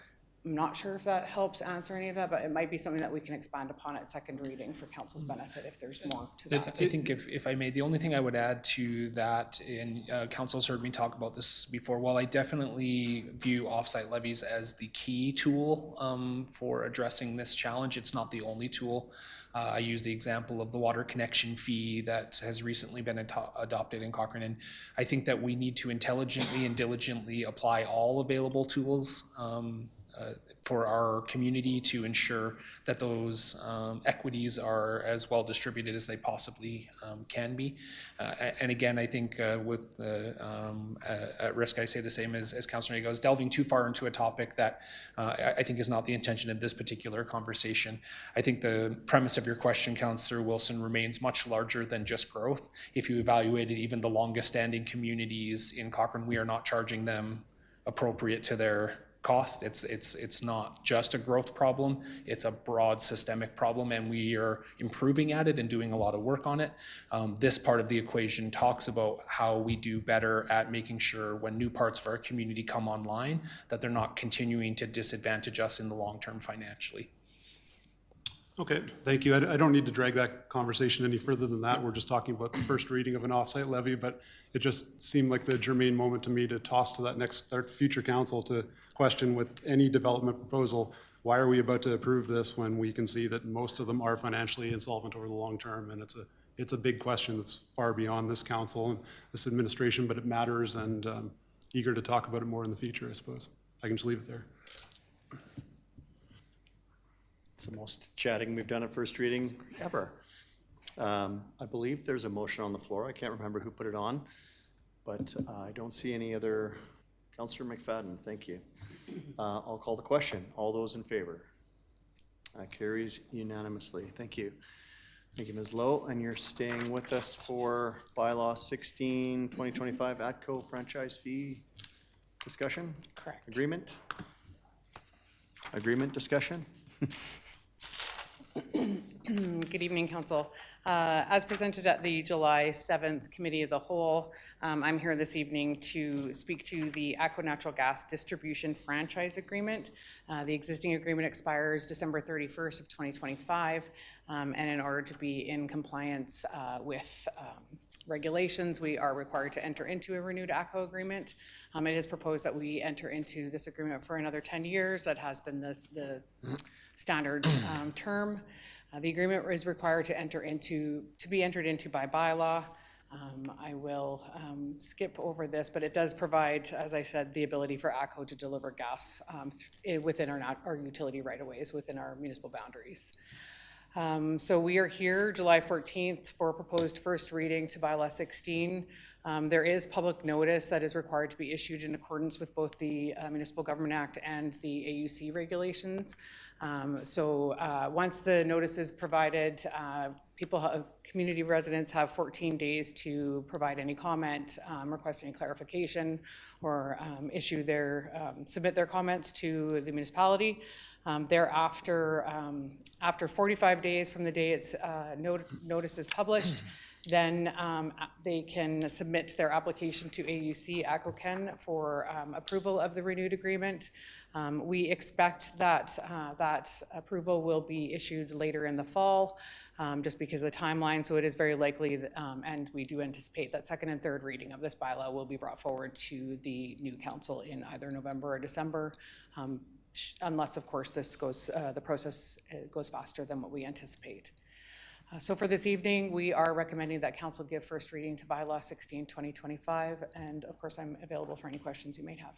I'm not sure if that helps answer any of that, but it might be something that we can expand upon at second reading for council's benefit if there's more to that. I think if I may, the only thing I would add to that, and council's heard me talk about this before, while I definitely view offsite levies as the key tool for addressing this challenge, it's not the only tool. I use the example of the water connection fee that has recently been adopted in Cochrane, and I think that we need to intelligently and diligently apply all available tools for our community to ensure that those equities are as well distributed as they possibly can be. And again, I think with at risk, I say the same as Councillor Nagel, is delving too far into a topic that I think is not the intention of this particular conversation. I think the premise of your question, Councillor Wilson, remains much larger than just growth. If you evaluated even the longest standing communities in Cochrane, we are not charging them appropriate to their cost. It's not just a growth problem, it's a broad systemic problem, and we are improving at it and doing a lot of work on it. This part of the equation talks about how we do better at making sure when new parts of our community come online that they're not continuing to disadvantage us in the long term financially. Okay, thank you. I don't need to drag that conversation any further than that. We're just talking about the first reading of an offsite levy, but it just seemed like the germane moment to me to toss to that future council to question with any development proposal, why are we about to approve this when we can see that most of them are financially insolvent over the long term? And it's a big question that's far beyond this council and this administration, but it matters, and eager to talk about it more in the future, I suppose. I can just leave it there. It's the most chatting we've done at first reading ever. I believe there's a motion on the floor. I can't remember who put it on, but I don't see any other. Councillor McFadden, thank you. I'll call the question. All those in favor? Carries unanimously. Thank you. Thank you, Ms. Lowe. And you're staying with us for bylaw 16, 2025 ATCO franchise fee discussion? Correct. Agreement? Agreement discussion? Good evening, Council. As presented at the July 7th Committee of the Whole, I'm here this evening to speak to the ATCO Natural Gas Distribution Franchise Agreement. The existing agreement expires December 31st of 2025, and in order to be in compliance with regulations, we are required to enter into a renewed ATCO agreement. It is proposed that we enter into this agreement for another 10 years. That has been the standard term. The agreement is required to be entered into by bylaw. I will skip over this, but it does provide, as I said, the ability for ATCO to deliver gas within our utility right-of-ways within our municipal boundaries. So we are here July 14th for a proposed first reading to bylaw 16. There is public notice that is required to be issued in accordance with both the Municipal Government Act and the AUC regulations. Once the notice is provided, community residents have 14 days to provide any comment, request any clarification, or submit their comments to the municipality. Thereafter, after 45 days from the day notice is published, then they can submit their application to AUC ATCO for approval of the renewed agreement. We expect that approval will be issued later in the fall, just because of the timeline. So it is very likely that, and we do anticipate that second and third reading of this bylaw will be brought forward to the new council in either November or December, unless, of course, the process goes faster than what we anticipate. So for this evening, we are recommending that council give first reading to bylaw 16, 2025, and of course, I'm available for any questions you may have.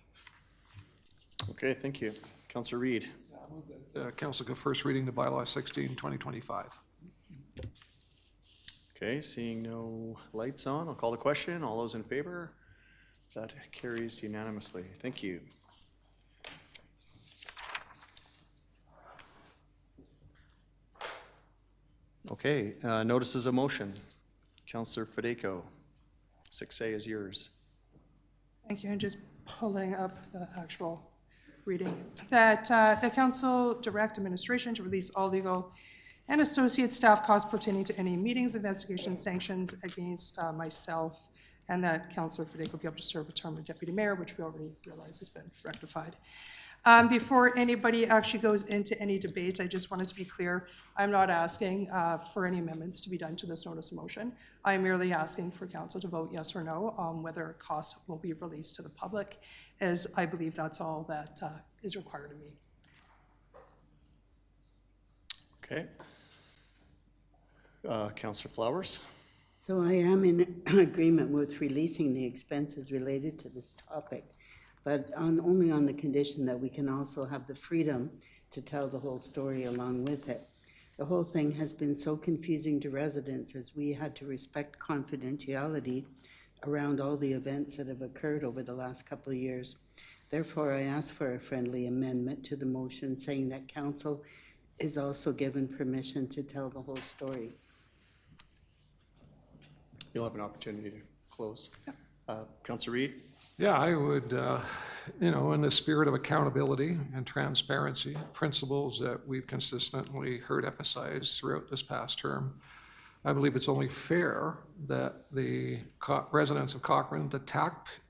Okay, thank you. Councillor Reid. Council give first reading to bylaw 16, 2025. Okay, seeing no lights on, I'll call the question. All those in favor? That carries unanimously. Thank you. Okay, notices of motion. Councillor Fedayko, 6A is yours. Thank you, and just pulling up the actual reading. That the council direct administration to release all legal and associate staff costs pertaining to any meetings, investigations, sanctions against myself, and that Councillor Fedayko be able to serve a term of deputy mayor, which we already realize has been rectified. Before anybody actually goes into any debate, I just wanted to be clear, I'm not asking for any amendments to be done to this notice of motion. I'm merely asking for council to vote yes or no on whether costs will be released to the public, as I believe that's all that is required of me. Okay. Councillor Flowers. So I am in agreement with releasing the expenses related to this topic, but only on the condition that we can also have the freedom to tell the whole story along with it. The whole thing has been so confusing to residents as we had to respect confidentiality around all the events that have occurred over the last couple of years. Therefore, I ask for a friendly amendment to the motion saying that council is also given permission to tell the whole story. You'll have an opportunity to close. Councillor Reid. Yeah, I would, in the spirit of accountability and transparency, principles that we've consistently heard emphasized throughout this past term, I believe it's only fair that the residents of Cochrane, the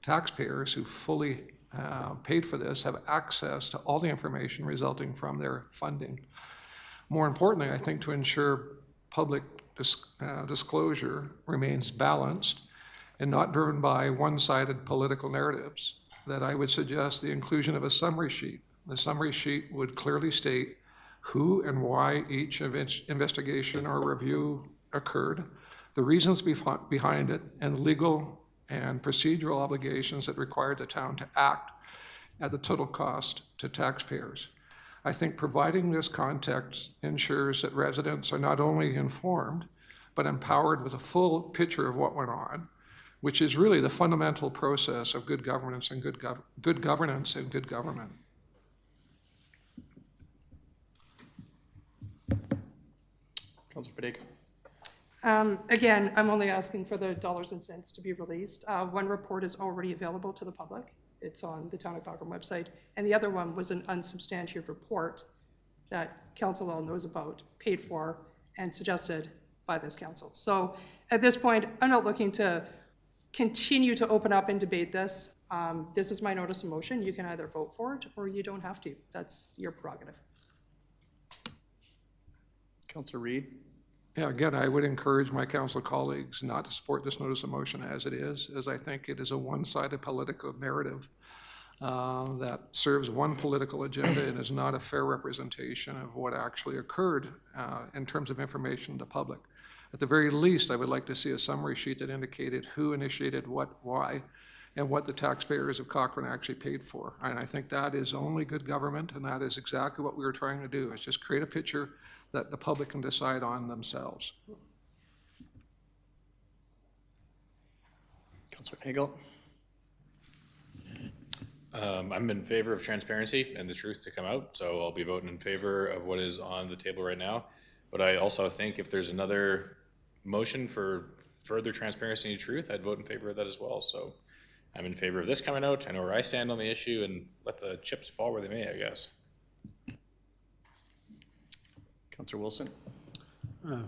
taxpayers who fully paid for this, have access to all the information resulting from their funding. More importantly, I think to ensure public disclosure remains balanced and not driven by one-sided political narratives, that I would suggest the inclusion of a summary sheet. The summary sheet would clearly state who and why each investigation or review occurred, the reasons behind it, and legal and procedural obligations that required the town to act at the total cost to taxpayers. I think providing this context ensures that residents are not only informed, but empowered with a full picture of what went on, which is really the fundamental process of good governance and good governance and good government. Councilor Fideko. Again, I'm only asking for the dollars and cents to be released. One report is already available to the public. It's on the Town of Cochrane website. And the other one was an unsubstantiated report that council all knows about, paid for, and suggested by this council. So at this point, I'm not looking to continue to open up and debate this. This is my notice of motion. You can either vote for it or you don't have to. That's your prerogative. Councilor Reid. Yeah, again, I would encourage my council colleagues not to support this notice of motion as it is, as I think it is a one-sided political narrative that serves one political agenda and is not a fair representation of what actually occurred in terms of information to the public. At the very least, I would like to see a summary sheet that indicated who initiated what, why, and what the taxpayers of Cochrane actually paid for. And I think that is only good government, and that is exactly what we were trying to do, is just create a picture that the public can decide on themselves. Councilor Nagel. I'm in favor of transparency and the truth to come out, so I'll be voting in favor of what is on the table right now. But I also think if there's another motion for further transparency and truth, I'd vote in favor of that as well. So I'm in favor of this coming out. I know where I stand on the issue, and let the chips fall where they may, I guess. Councilor Wilson.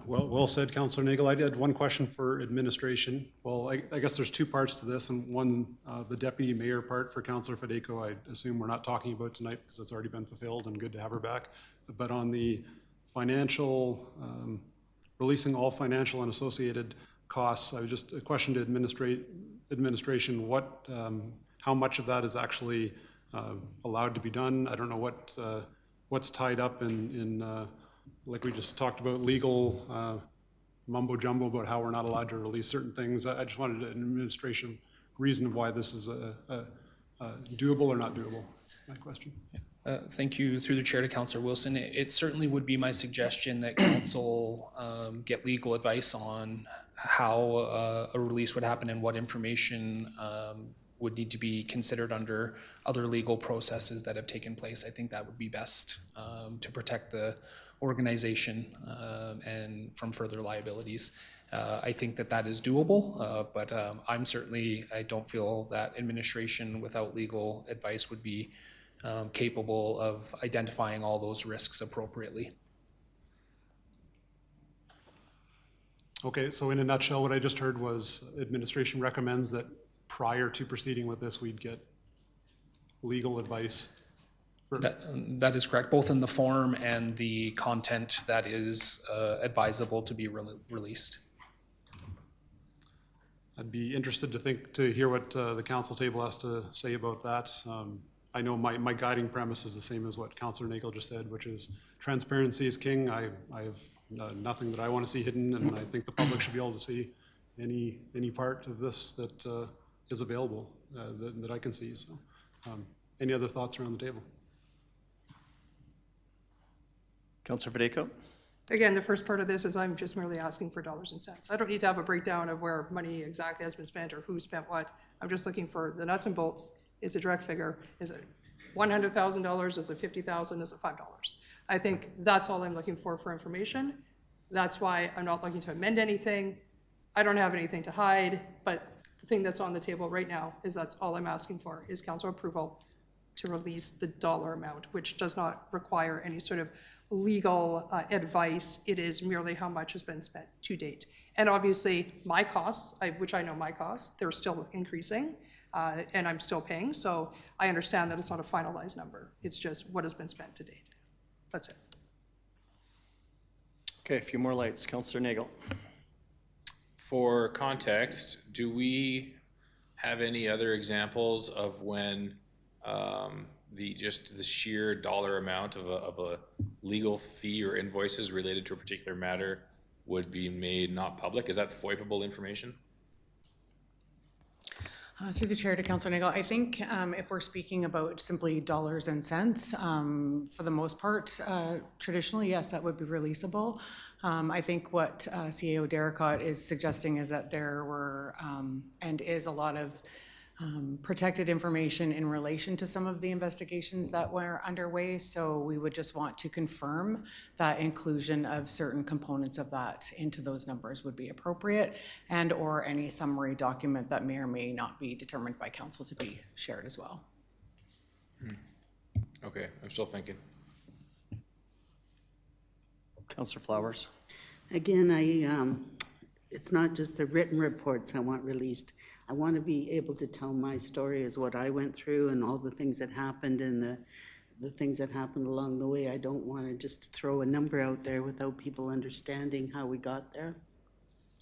Well said, Councilor Nagel. I had one question for administration. Well, I guess there's two parts to this, and one, the deputy mayor part for Councilor Fideko, I assume we're not talking about tonight because it's already been fulfilled, and good to have her back. But on the financial, releasing all financial and associated costs, I was just a question to administration, what, how much of that is actually allowed to be done? I don't know what's tied up in like we just talked about, legal mumbo jumbo about how we're not allowed to release certain things. I just wanted an administration reason why this is doable or not doable. That's my question. Thank you, through the chair, to Councilor Wilson. It certainly would be my suggestion that council get legal advice on how a release would happen and what information would need to be considered under other legal processes that have taken place. I think that would be best to protect the organization and from further liabilities. I think that is doable, but I don't feel that administration without legal advice would be capable of identifying all those risks appropriately. Okay, so in a nutshell, what I just heard was administration recommends that prior to proceeding with this, we'd get legal advice. That is correct, both in the form and the content that is advisable to be released. I'd be interested to hear what the council table has to say about that. I know my guiding premise is the same as what Councilor Nagel just said, which is transparency is king. I have nothing that I want to see hidden, and I think the public should be able to see any part of this that is available that I can see. So, any other thoughts around the table? Councilor Fideko. Again, the first part of this is I'm just merely asking for dollars and cents. I don't need to have a breakdown of where money exactly has been spent or who spent what. I'm just looking for the nuts and bolts. It's a direct figure. Is it $100,000? Is it $50,000? Is it $5? I think that's all I'm looking for information. That's why I'm not looking to amend anything. I don't have anything to hide, but the thing that's on the table right now is that's all I'm asking for is council approval to release the dollar amount, which does not require any sort of legal advice. It is merely how much has been spent to date. And obviously my costs, which I know my costs, they're still increasing and I'm still paying. So I understand that it's not a finalized number. It's just what has been spent to date. That's it. Okay, a few more lights. Counselor Nagel. For context, do we have any other examples of when just the sheer dollar amount of a legal fee or invoices related to a particular matter would be made not public? Is that FOIPable information? Through the chair to Councilor Nagel, I think if we're speaking about simply dollars and cents, for the most part, traditionally, yes, that would be releasable. I think what CAO Derricott is suggesting is that there were and is a lot of protected information in relation to some of the investigations that were underway. So we would just want to confirm that inclusion of certain components of that into those numbers would be appropriate, and or any summary document that may or may not be determined by council to be shared as well. Okay, I'm still thinking. Counselor Flowers. Again, it's not just the written reports I want released. I want to be able to tell my story as what I went through and all the things that happened and the things that happened along the way. I don't want to just throw a number out there without people understanding how we got there.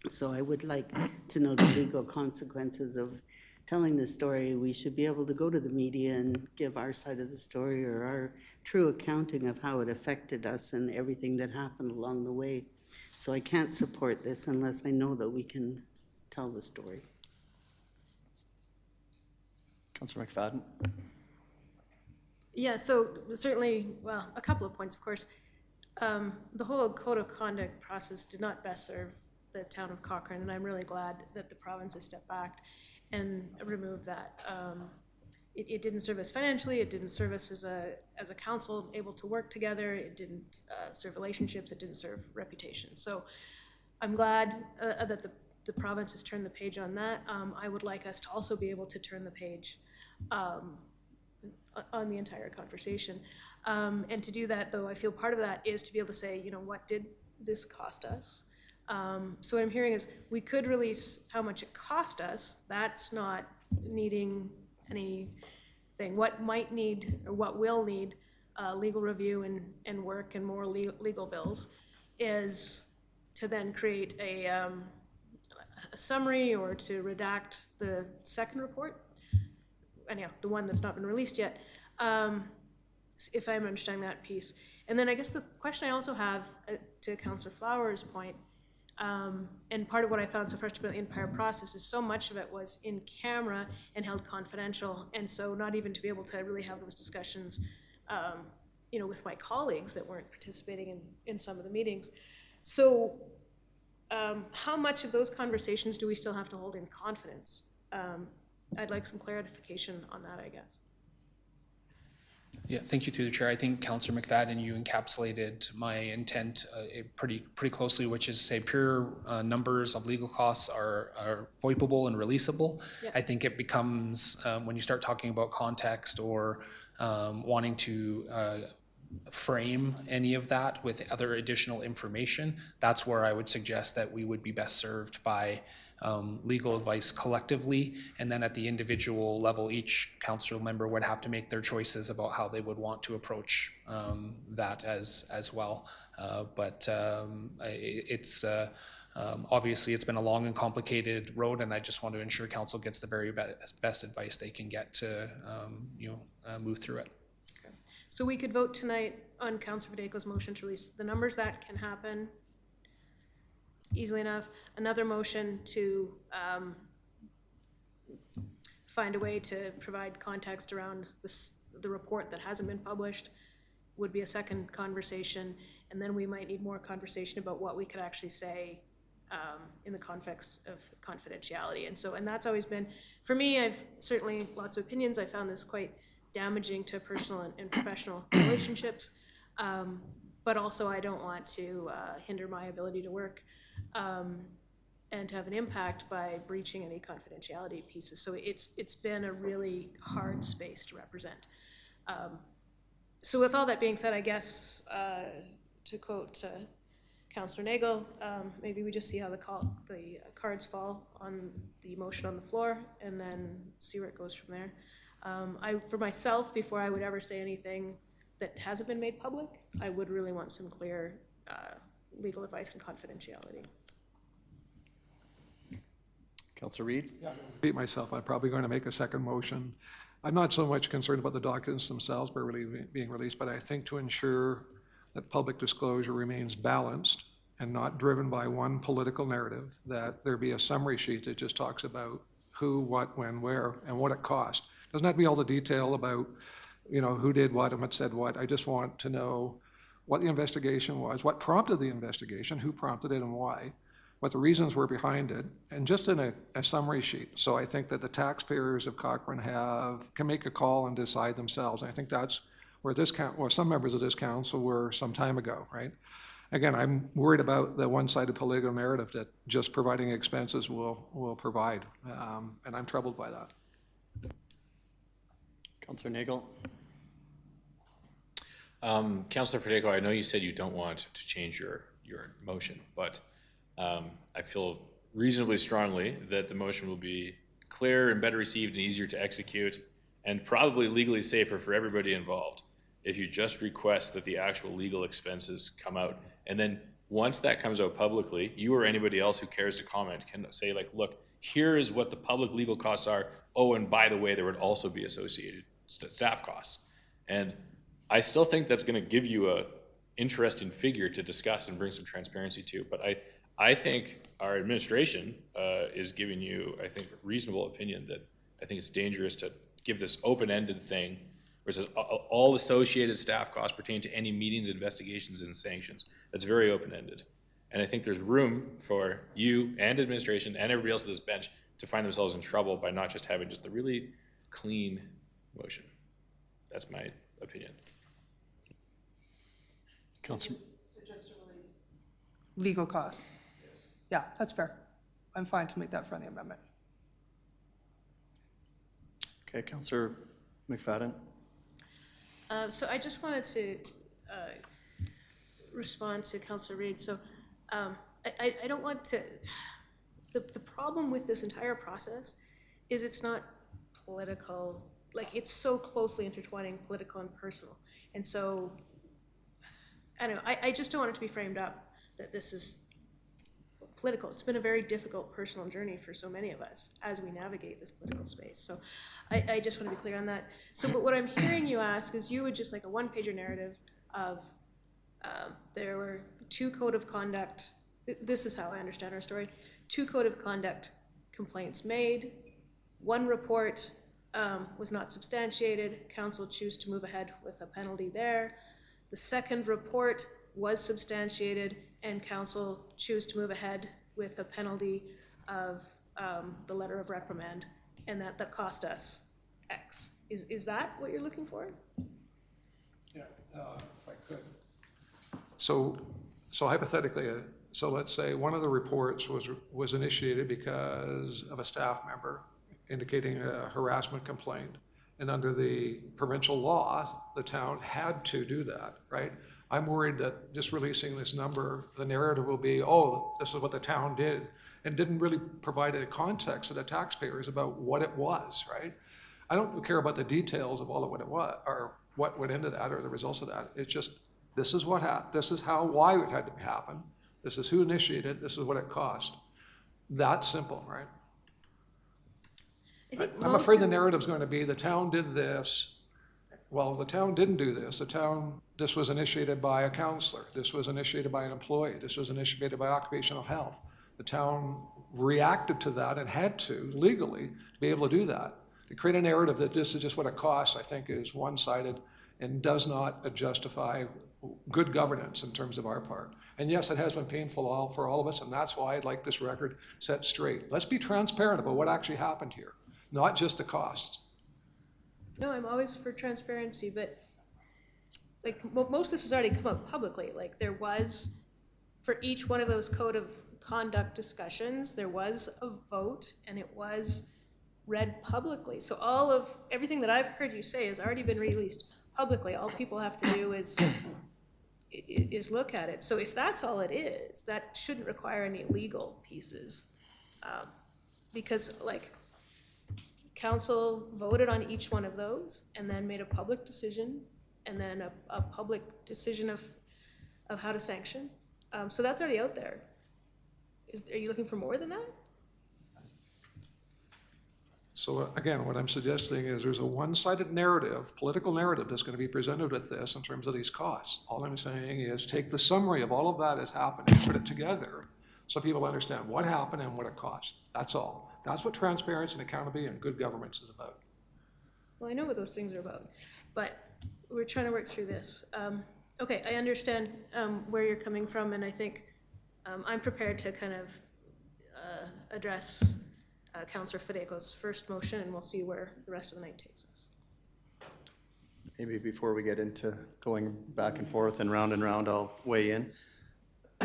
So I would like to know the legal consequences of telling the story. We should be able to go to the media and give our side of the story or our true accounting of how it affected us and everything that happened along the way. So I can't support this unless I know that we can tell the story. Councilor McFadden. Yeah, so certainly, well, a couple of points, of course. The whole code of conduct process did not best serve the town of Cochrane, and I'm really glad that the province has stepped back and removed that. It didn't serve us financially, it didn't serve us as a council able to work together, it didn't serve relationships, it didn't serve reputation. So I'm glad that the province has turned the page on that. I would like us to also be able to turn the page on the entire conversation. And to do that, though, I feel part of that is to be able to say, you know, what did this cost us? So what I'm hearing is we could release how much it cost us. That's not needing anything. What might need, or what will need legal review and work and more legal bills is to then create a summary or to redact the second report. Anyhow, the one that's not been released yet, if I'm understanding that piece. And then I guess the question I also have to Councillor Flowers' point, and part of what I found so frustrating about the entire process is so much of it was in camera and held confidential, and so not even to be able to really have those discussions, you know, with my colleagues that weren't participating in some of the meetings. So how much of those conversations do we still have to hold in confidence? I'd like some clarification on that, I guess. Yeah, thank you through the chair. I think Councillor McFadden, you encapsulated my intent pretty closely, which is say pure numbers of legal costs are VoIPable and releasable. Yeah. I think it becomes, when you start talking about context or wanting to frame any of that with other additional information, that's where I would suggest that we would be best served by legal advice collectively, and then at the individual level, each council member would have to make their choices about how they would want to approach that as well. But it's obviously it's been a long and complicated road, and I just want to ensure council gets the very best advice they can get to move through it. Okay. So we could vote tonight on Councillor Fideco's motion to release the numbers. That can happen easily enough. Another motion to find a way to provide context around the report that hasn't been published would be a second conversation, and then we might need more conversation about what we could actually say in the context of confidentiality. And that's always been, for me, I've certainly lots of opinions. I found this quite damaging to personal and professional relationships, but also I don't want to hinder my ability to work and to have an impact by breaching any confidentiality pieces. So it's been a really hard space to represent. So with all that being said, I guess to quote Councillor Nagel, maybe we just see how the cards fall on the motion on the floor and then see where it goes from there. For myself, before I would ever say anything that hasn't been made public, I would really want some clear legal advice and confidentiality. Councillor Reid? Repeat myself, I'm probably going to make a second motion. I'm not so much concerned about the documents themselves being released, but I think to ensure that public disclosure remains balanced and not driven by one political narrative, that there be a summary sheet that just talks about who, what, when, where, and what it cost. Doesn't have to be all the detail about, you know, who did what and what said what. I just want to know what the investigation was, what prompted the investigation, who prompted it and why, what the reasons were behind it, and just in a summary sheet. So I think that the taxpayers of Cochrane can make a call and decide themselves. And I think that's where some members of this council were some time ago, right? Again, I'm worried about the one-sided political narrative that just providing expenses will provide, and I'm troubled by that. Councillor Nagel? Councillor Federico, I know you said you don't want to change your motion, but I feel reasonably strongly that the motion will be clear and better received and easier to execute, and probably legally safer for everybody involved if you just request that the actual legal expenses come out. And then once that comes out publicly, you or anybody else who cares to comment can say, like, look, here is what the public legal costs are. Oh, and by the way, there would also be associated staff costs. And I still think that's going to give you a interesting figure to discuss and bring some transparency to. But I think our administration is giving you, I think, a reasonable opinion that I think it's dangerous to give this open-ended thing where it says all associated staff costs pertain to any meetings, investigations, and sanctions. That's very open-ended. And I think there's room for you and administration and everybody else at this bench to find themselves in trouble by not just having just the really clean motion. That's my opinion. Councillor? Legal costs. Yeah, that's fair. I'm fine to make that friendly amendment. Okay, Councillor McFadden? So I just wanted to respond to Councillor Reid. So I don't want to, the problem with this entire process is it's not political, like it's so closely intertwining political and personal. And so, I don't know, I just don't want it to be framed up that this is political. It's been a very difficult personal journey for so many of us as we navigate this political space. So I just want to be clear on that. So but what I'm hearing you ask is you would just like a one-pager narrative of there were 2 code of conduct, this is how I understand our story, 2 code of conduct complaints made, 1 report was not substantiated, council choose to move ahead with a penalty there. The 2nd report was substantiated and council choose to move ahead with a penalty of the letter of reprimand, and that cost us X. Is that what you're looking for? Yeah, if I could. So hypothetically, so let's say one of the reports was initiated because of a staff member indicating a harassment complaint. And under the provincial law, the town had to do that, right? I'm worried that just releasing this number, the narrative will be, oh, this is what the town did, and didn't really provide a context to the taxpayers about what it was, right? I don't care about the details of all of what it was, or what went into that, or the results of that. It's just, this is what happened, this is why it had to happen, this is who initiated, this is what it cost. That simple, right? I'm afraid the narrative's going to be the town did this. Well, the town didn't do this. This was initiated by a counselor. This was initiated by an employee. This was initiated by occupational health. The town reacted to that and had to legally be able to do that. To create a narrative that this is just what it costs, I think is one-sided and does not justify good governance in terms of our part. And yes, it has been painful for all of us, and that's why I'd like this record set straight. Let's be transparent about what actually happened here, not just the costs. No, I'm always for transparency, but like most of this has already come out publicly. Like there was, for each one of those code of conduct discussions, there was a vote and it was read publicly. So everything that I've heard you say has already been released publicly. All people have to do is look at it. So if that's all it is, that shouldn't require any legal pieces. Because like, council voted on each one of those and then made a public decision and then a public decision of how to sanction. So that's already out there. Are you looking for more than that? So again, what I'm suggesting is there's a one-sided narrative, political narrative that's going to be presented with this in terms of these costs. All I'm saying is take the summary of all of that as happening, put it together so people understand what happened and what it cost. That's all. That's what transparency and accountability and good governance is about. Well, I know what those things are about, but we're trying to work through this. Okay, I understand where you're coming from, and I think I'm prepared to kind of address Councillor Fideko's first motion, and we'll see where the rest of the night takes us. Maybe before we get into going back and forth and round, I'll weigh in.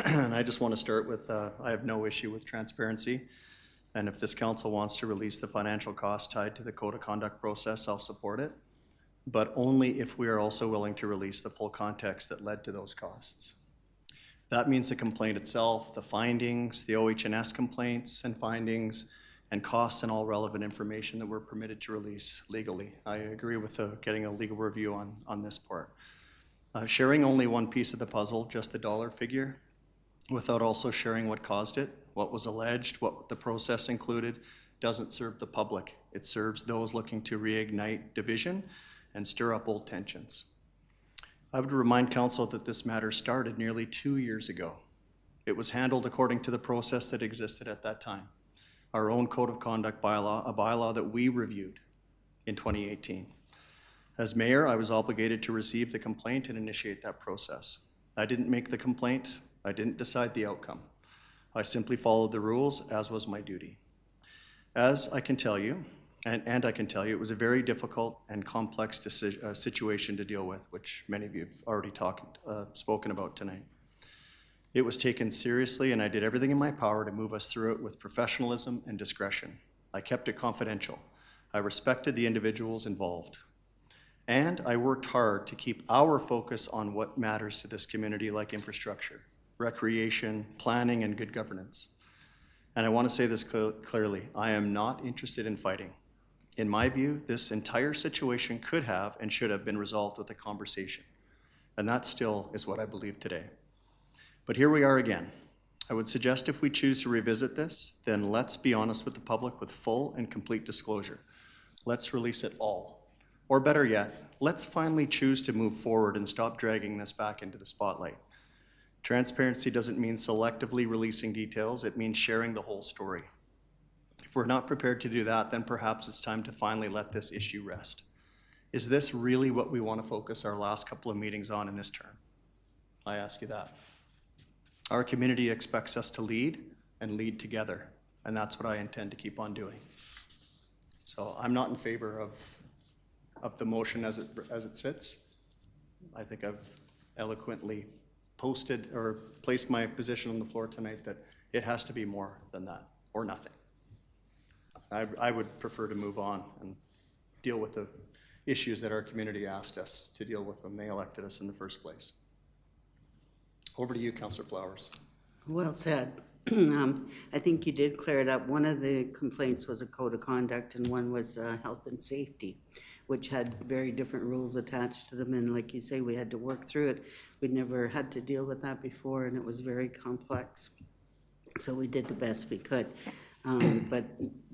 And I just want to start with, I have no issue with transparency. And if this council wants to release the financial costs tied to the code of conduct process, I'll support it. But only if we are also willing to release the full context that led to those costs. That means the complaint itself, the findings, the OH&S complaints and findings, and costs and all relevant information that we're permitted to release legally. I agree with getting a legal review on this part. Sharing only one piece of the puzzle, just the dollar figure, without also sharing what caused it, what was alleged, what the process included, doesn't serve the public. It serves those looking to reignite division and stir up old tensions. I would remind council that this matter started nearly 2 years ago. It was handled according to the process that existed at that time. Our own code of conduct bylaw, a bylaw that we reviewed in 2018. As mayor, I was obligated to receive the complaint and initiate that process. I didn't make the complaint. I didn't decide the outcome. I simply followed the rules, as was my duty. As I can tell you, and I can tell you, it was a very difficult and complex situation to deal with, which many of you have already spoken about tonight. It was taken seriously, and I did everything in my power to move us through it with professionalism and discretion. I kept it confidential. I respected the individuals involved. And I worked hard to keep our focus on what matters to this community, like infrastructure, recreation, planning, and good governance. And I want to say this clearly, I am not interested in fighting. In my view, this entire situation could have and should have been resolved with a conversation. And that still is what I believe today. But here we are again. I would suggest if we choose to revisit this, then let's be honest with the public with full and complete disclosure. Let's release it all. Or better yet, let's finally choose to move forward and stop dragging this back into the spotlight. Transparency doesn't mean selectively releasing details, it means sharing the whole story. If we're not prepared to do that, then perhaps it's time to finally let this issue rest. Is this really what we want to focus our last couple of meetings on in this term? I ask you that. Our community expects us to lead and lead together, and that's what I intend to keep on doing. So I'm not in favor of the motion as it sits. I think I've eloquently posted or placed my position on the floor tonight that it has to be more than that or nothing. I would prefer to move on and deal with the issues that our community asked us to deal with when they elected us in the first place. Over to you, Councillor Flowers. Well said. I think you did clear it up. One of the complaints was a code of conduct and one was health and safety, which had very different rules attached to them. And like you say, we had to work through it. We'd never had to deal with that before and it was very complex. So we did the best we could. But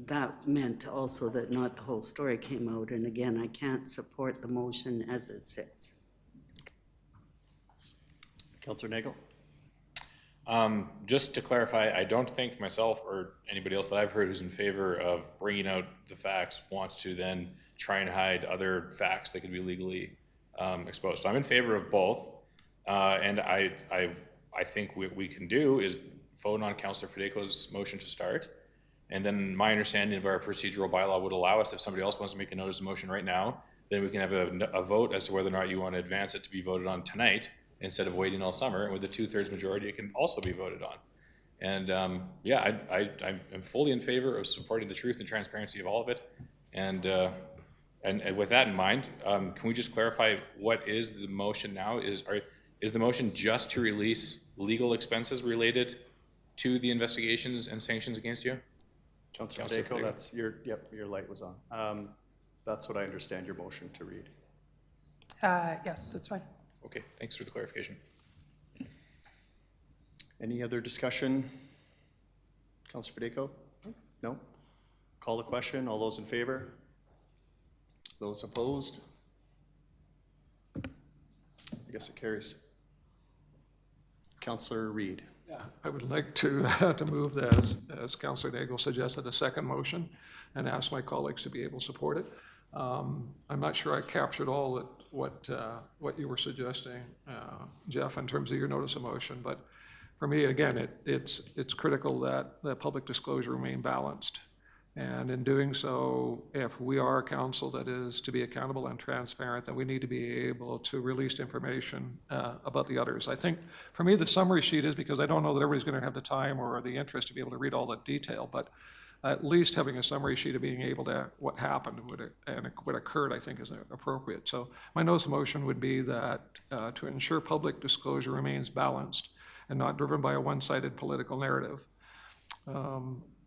that meant also that not the whole story came out. And again, I can't support the motion as it sits. Councillor Nagel. Just to clarify, I don't think myself or anybody else that I've heard who's in favor of bringing out the facts wants to then try and hide other facts that could be legally exposed. So I'm in favor of both. And I think what we can do is vote on Councillor Fideko's motion to start. And then my understanding of our procedural bylaw would allow us, if somebody else wants to make a notice of motion right now, then we can have a vote as to whether or not you want to advance it to be voted on tonight instead of waiting all summer. And with a 2/3 majority, it can also be voted on. And yeah, I'm fully in favor of supporting the truth and transparency of all of it. And with that in mind, can we just clarify what is the motion now? Is the motion just to release legal expenses related to the investigations and sanctions against you? Councillor Fideko, that's your light was on. That's what I understand your motion to read. Yes, that's fine. Okay, thanks for the clarification. Any other discussion? Counselor Federico? No? Call the question. All those in favor? Those opposed? I guess it carries. Counselor Reid. I would like to, to move that, as Councillor Nagel suggested, a second motion, and ask my colleagues to be able to support it. I'm not sure I captured all that, what you were suggesting, Jeff, in terms of your notice of motion, but for me, again, it's critical that the public disclosure remain balanced. And in doing so, if we are a council that is to be accountable and transparent, then we need to be able to release information about the others. I think, for me, the summary sheet is, because I don't know that everybody's going to have the time or the interest to be able to read all the detail, but at least having a summary sheet of being able to, what happened and what occurred, I think is appropriate. So my notice of motion would be that to ensure public disclosure remains balanced and not driven by a one-sided political narrative,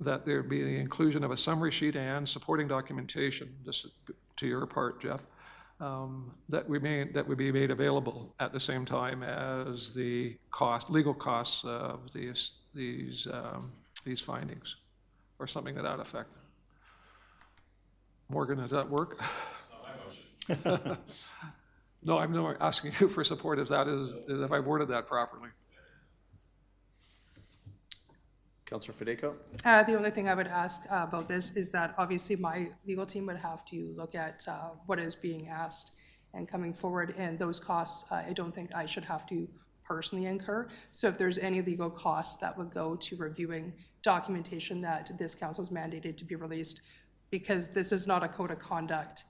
that there be the inclusion of a summary sheet and supporting documentation, this is to your part, Jeff, that would be made available at the same time as the legal costs of these findings, or something to that effect. Morgan, does that work? Not my motion. No, I'm not asking you for support if I worded that properly. Councillor Federico? The only thing I would ask about this is that obviously my legal team would have to look at what is being asked and coming forward, and those costs, I don't think I should have to personally incur. So if there's any legal costs that would go to reviewing documentation that this council is mandated to be released, because this is not a code of conduct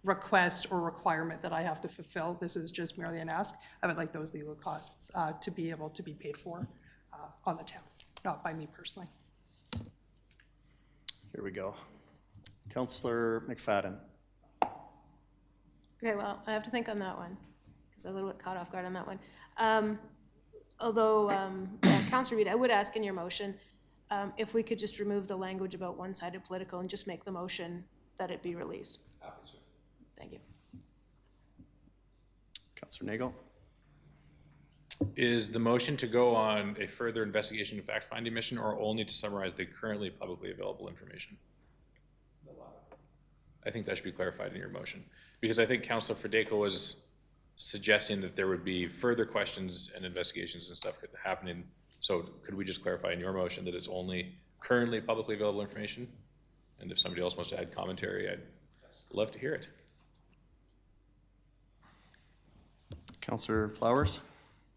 request or requirement that I have to fulfill, this is just merely an ask, I would like those legal costs to be able to be paid for on the town, not by me personally. Here we go. Councillor McFadden. Okay, well, I have to think on that one, because I'm a little bit caught off guard on that one. Although, Councillor Reid, I would ask in your motion, if we could just remove the language about one-sided political and just make the motion that it be released. Thank you. Councillor Nagel. Is the motion to go on a further investigation and fact-finding mission, or only to summarize the currently publicly available information? I think that should be clarified in your motion, because I think Councillor Federico was suggesting that there would be further questions and investigations and stuff happening. So could we just clarify in your motion that it's only currently publicly available information? And if somebody else wants to add commentary, I'd love to hear it. Councillor Flowers.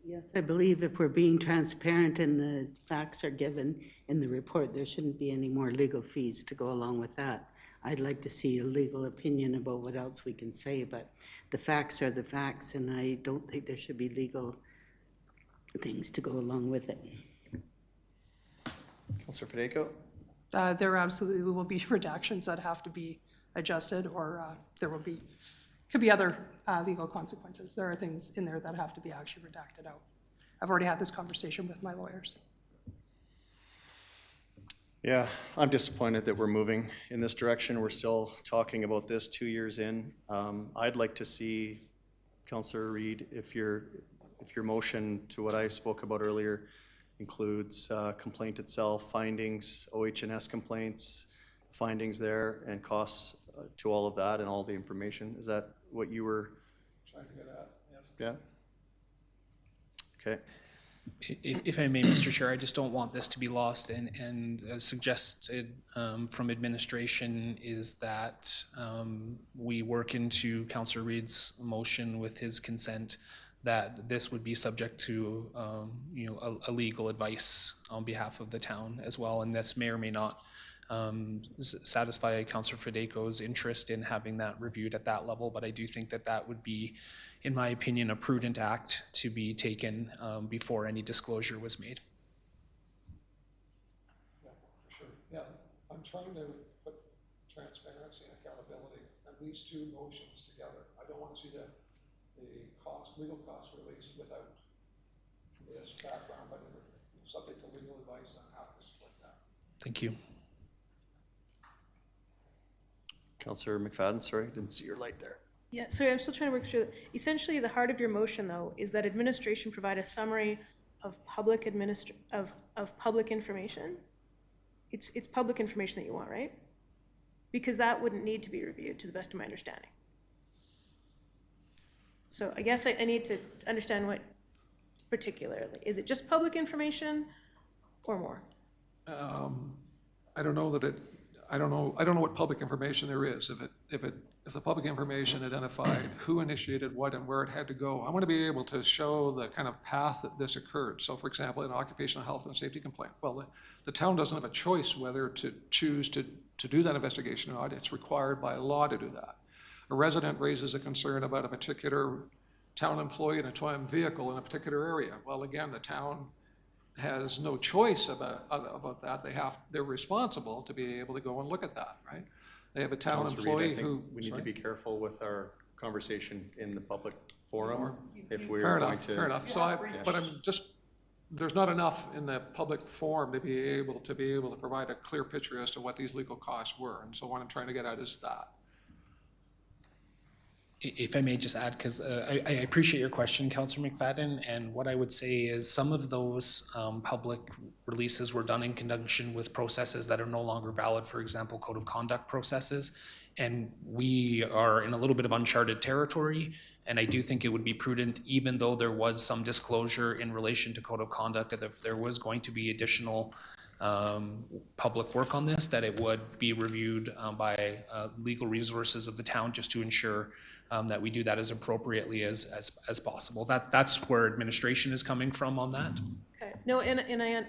Yes, I believe if we're being transparent and the facts are given in the report, there shouldn't be any more legal fees to go along with that. I'd like to see a legal opinion about what else we can say, but the facts are the facts, and I don't think there should be legal things to go along with it. Councillor Federico. There absolutely will be redactions that have to be adjusted, or could be other legal consequences. There are things in there that have to be actually redacted out. I've already had this conversation with my lawyers. Yeah, I'm disappointed that we're moving in this direction. We're still talking about this 2 years in. I'd like to see, Councillor Reid, if your motion to what I spoke about earlier includes complaint itself, findings, OH&S complaints, findings there, and costs to all of that and all the information. Is that what you were Trying to get at, yes. Yeah? Okay. If I may, Mr. Chair, I just don't want this to be lost, and as suggested from administration is that we work into Councillor Reid's motion with his consent that this would be subject to a legal advice on behalf of the town as well, and this may or may not satisfy Councillor Federico's interest in having that reviewed at that level, but I do think that that would be, in my opinion, a prudent act to be taken before any disclosure was made. Yeah, for sure. Yeah, I'm trying to put transparency and accountability and these two motions together. I don't want to see the legal costs released without this background, but subject to legal advice on how to split that. Thank you. Councillor McFadden, sorry, didn't see your light there. Yeah, sorry, I'm still trying to work through it. Essentially, the heart of your motion, though, is that administration provide a summary public of public information? It's public information that you want, right? Because that wouldn't need to be reviewed, to the best of my understanding. So I guess I need to understand what particularly, is it just public information or more? I don't know that it, I don't know what public information there is. If the public information identified who initiated what and where it had to go, I want to be able to show the kind of path that this occurred. So for example, an occupational health and safety complaint, well, the town doesn't have a choice whether to choose to do that investigation or not. It's required by law to do that. A resident raises a concern about a particular town employee in a town vehicle in a particular area. Well, again, the town has no choice about that. They're responsible to be able to go and look at that, right? They have a town Councillor Reid, employee I think who. we need to be careful with our conversation in the public forum if Fair we're going enough, to. fair enough. So but I'm just, there's not enough in the public forum to be able to provide a clear picture as to what these legal costs were. And so what I'm trying to get at is that. If I may just add, because I appreciate your question, Councillor McFadden, and what I would say is some of those public releases were done in conjunction with processes that are no longer valid, for example, code of conduct processes, and we are in a little bit of uncharted territory, and I do think it would be prudent, even though there was some disclosure in relation to code of conduct, that if there was going to be additional public work on this, that it would be reviewed by legal resources of the town, just to ensure that we do that as appropriately as possible. That's where administration is coming from on that. Okay, no, and I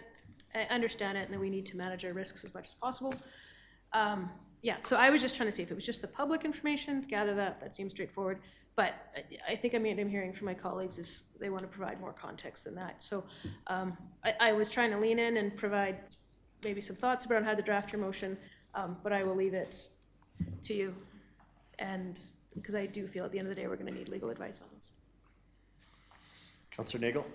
understand it, and that we need to manage our risks as much as possible. Yeah, so I was just trying to see if it was just the public information, to gather that seems straightforward. But I think I'm hearing from my colleagues is they want to provide more context than that. So I was trying to lean in and provide maybe some thoughts about how to draft your motion, but I will leave it to you. And because I do feel at the end of the day, we're going to need legal advice on this. Councillor Nagel?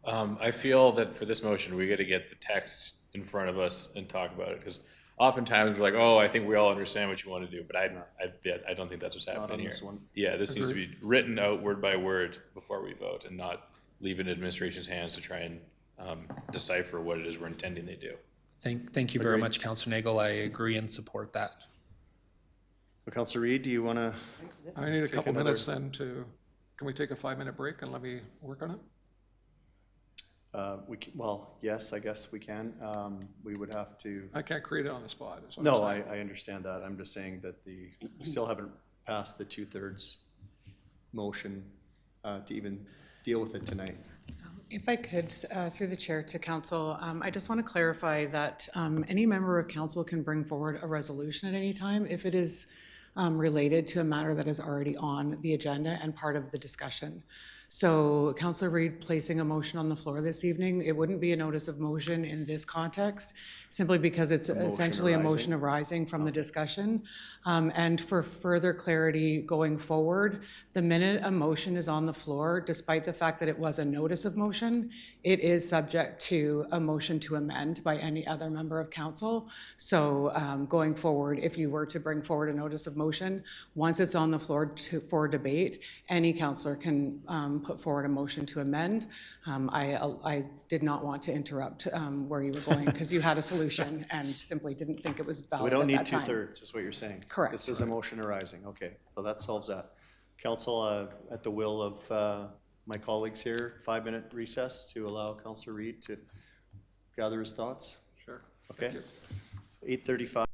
I feel that for this motion, we got to get the text in front of us and talk about it, because oftentimes we're like, oh, I think we all understand what you want to do, but I don't think that's what's happening on here. this one. Yeah, this needs to be written out word by word before we vote, and not leave it in administration's hands to try and decipher what it is we're intending they do. Thank you very much, Councillor Nagel. I agree and support that. Well, Councillor Reid, do you want to? I need a couple minutes then can we take a 5-minute break and let me work on it? Well, yes, I guess we can. We would have to. I can't create it on the spot. is what No, I'm saying. I understand that. I'm just saying that we still haven't passed the 2/3 motion to even deal with it tonight. If I could, through the chair to council, I just want to clarify that any member of council can bring forward a resolution at any time if it is related to a matter that is already on the agenda and part of the discussion. So Councillor Reid placing a motion on the floor this evening, it wouldn't be a notice of motion in this context, simply because it's essentially a motion arising from the discussion. And for further clarity going forward, the minute a motion is on the floor, despite the fact that it was a notice of motion, it is subject to a motion to amend by any other member of council. So going forward, if you were to bring forward a notice of motion, once it's on the floor for debate, any councillor can put forward a motion to amend. I did not want to interrupt where you were going, because you had a solution and simply didn't think it was valid We don't at need that time. 2/3, is what you're saying. Correct. This is a motion arising. Okay, so that solves that. Council, at the will of my colleagues here, 5-minute recess to allow Councillor Reid to gather his thoughts. Sure. Okay. Thank you. 8:35.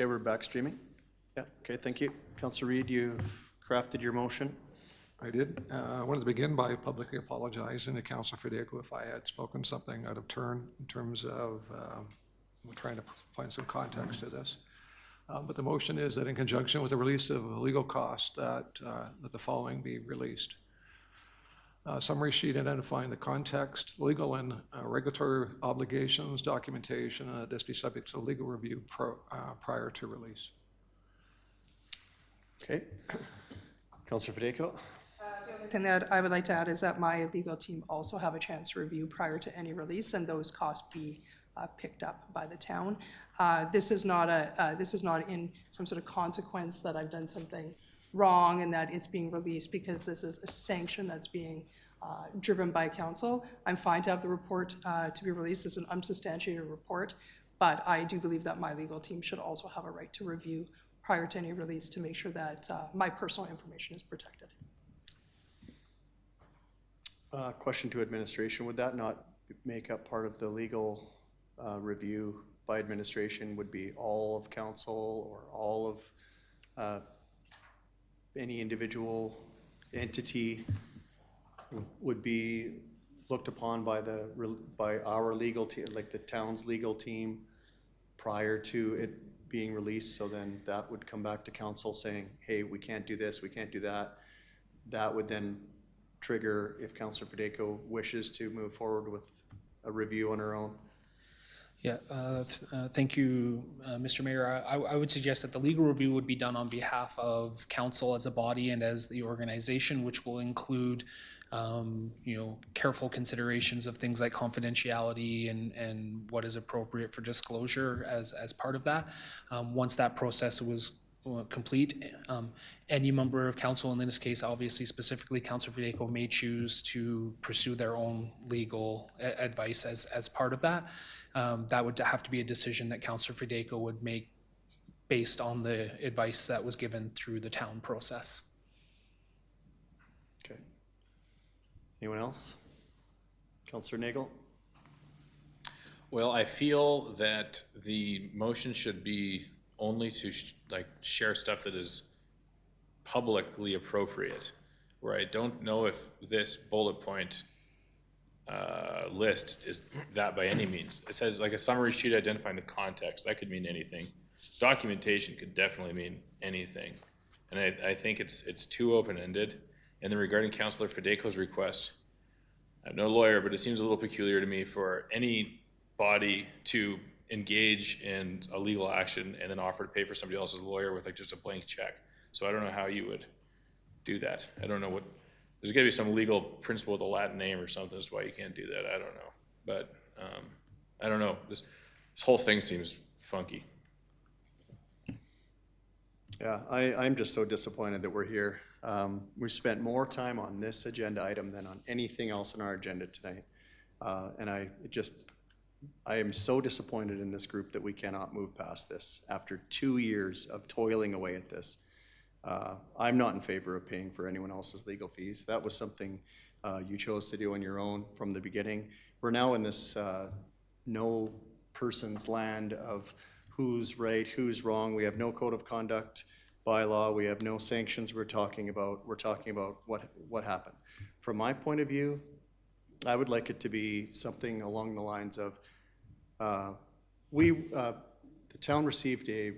Okay, we're back streaming. Yeah, okay, thank you. Councillor Reid, you've crafted your motion. I did. I wanted to begin by publicly apologizing to Councilor Fideko if I had spoken something out of turn in terms of we're trying to find some context to this. But the motion is that in conjunction with the release of legal costs that the following be released. Summary sheet identifying the context, legal and regulatory obligations, documentation, and that this be subject to legal review prior to release. Okay. Councillor Fideko? The only thing that I would like to add is that my legal team also have a chance to review prior to any release, and those costs be picked up by the town. This is not in some sort of consequence that I've done something wrong and that it's being released because this is a sanction that's being driven by council. I'm fine to have the report to be released as an unsubstantiated report, but I do believe that my legal team should also have a right to review prior to any release to make sure that my personal information is protected. Question to administration, would that not make up part of the legal review by administration? Would be all of council or all of any individual entity would be looked upon by our legal team, like the town's legal team, prior to it being released? So then that would come back to council saying, hey, we can't do this, we can't do that. That would then trigger if Councillor Fideko wishes to move forward with a review on her own. Yeah, thank you, Mr. Mayor. I would suggest that the legal review would be done on behalf of council as a body and as the organization, which will include careful considerations of things like confidentiality and what is appropriate for disclosure as part of that. Once that process was complete, any member of council, and in this case, obviously specifically Councillor Fideko, may choose to pursue their own legal advice as part of that. That would have to be a decision that Councillor Fideko would make based on the advice that was given through the town process. Okay. Anyone else? Councillor Nagel? Well, I feel that the motion should be only to share stuff that is publicly appropriate, where I don't know if this bullet point list is that by any means. It says like a summary sheet identifying the context. That could mean anything. Documentation could definitely mean anything. And I think it's too open-ended. And then regarding Councillor Fideko's request, I'm no lawyer, but it seems a little peculiar to me for any body to engage in a legal action and then offer to pay for somebody else's lawyer with like just a blank check. So I don't know how you would do that. I don't know what, there's gotta be some legal principle with a Latin name or something as to why you can't do that. I don't know. But I don't know. This whole thing seems funky. Yeah, I'm just so disappointed that we're here. We spent more time on this agenda item than on anything else in our agenda tonight. And I am so disappointed in this group that we cannot move past this after 2 years of toiling away at this. I'm not in favor of paying for anyone else's legal fees. That was something you chose to do on your own from the beginning. We're now in this no person's land of who's right, who's wrong. We have no code of conduct bylaw. We have no sanctions we're talking about what happened. From my point of view, I would like it to be something along the lines of, the town received a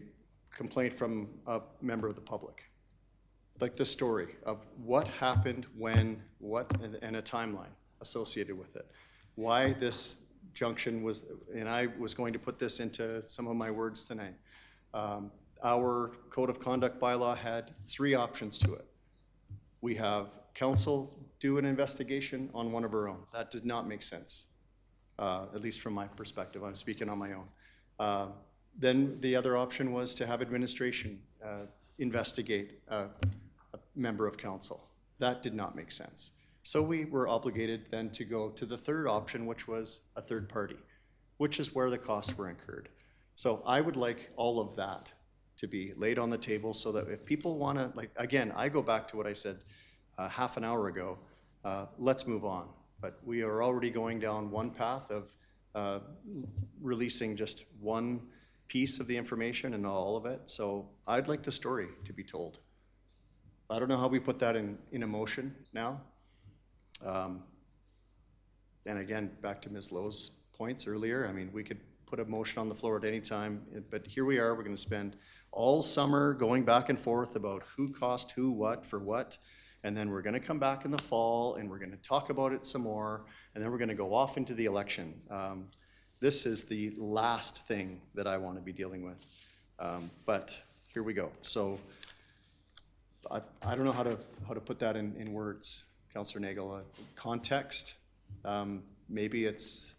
complaint from a member of the public. Like the story of what happened, when, what, and a timeline associated with it. Why this junction was, and I was going to put this into some of my words tonight. Our code of conduct bylaw had 3 options to it. We have council do an investigation on one of our own. That does not make sense, at least from my perspective. I'm speaking on my own. Then the other option was to have administration investigate a member of council. That did not make sense. So we were obligated then to go to the third option, which was a third party, which is where the costs were incurred. So I would like all of that to be laid on the table so that if people want to, like, again, I go back to what I said half an hour ago, let's move on. But we are already going down one path of releasing just one piece of the information and not all of it. So I'd like the story to be told. I don't know how we put that in emotion now. And again, back to Ms. Lowe's points earlier, I mean, we could put a motion on the floor at any time, but here we are, we're gonna spend all summer going back and forth about who cost who what for what. And then we're gonna come back in the fall and we're gonna talk about it some more, and then we're gonna go off into the election. This is the last thing that I wanna be dealing with. But here we go. So I don't know how to put that in words, Councillor Nagel. Context, maybe it's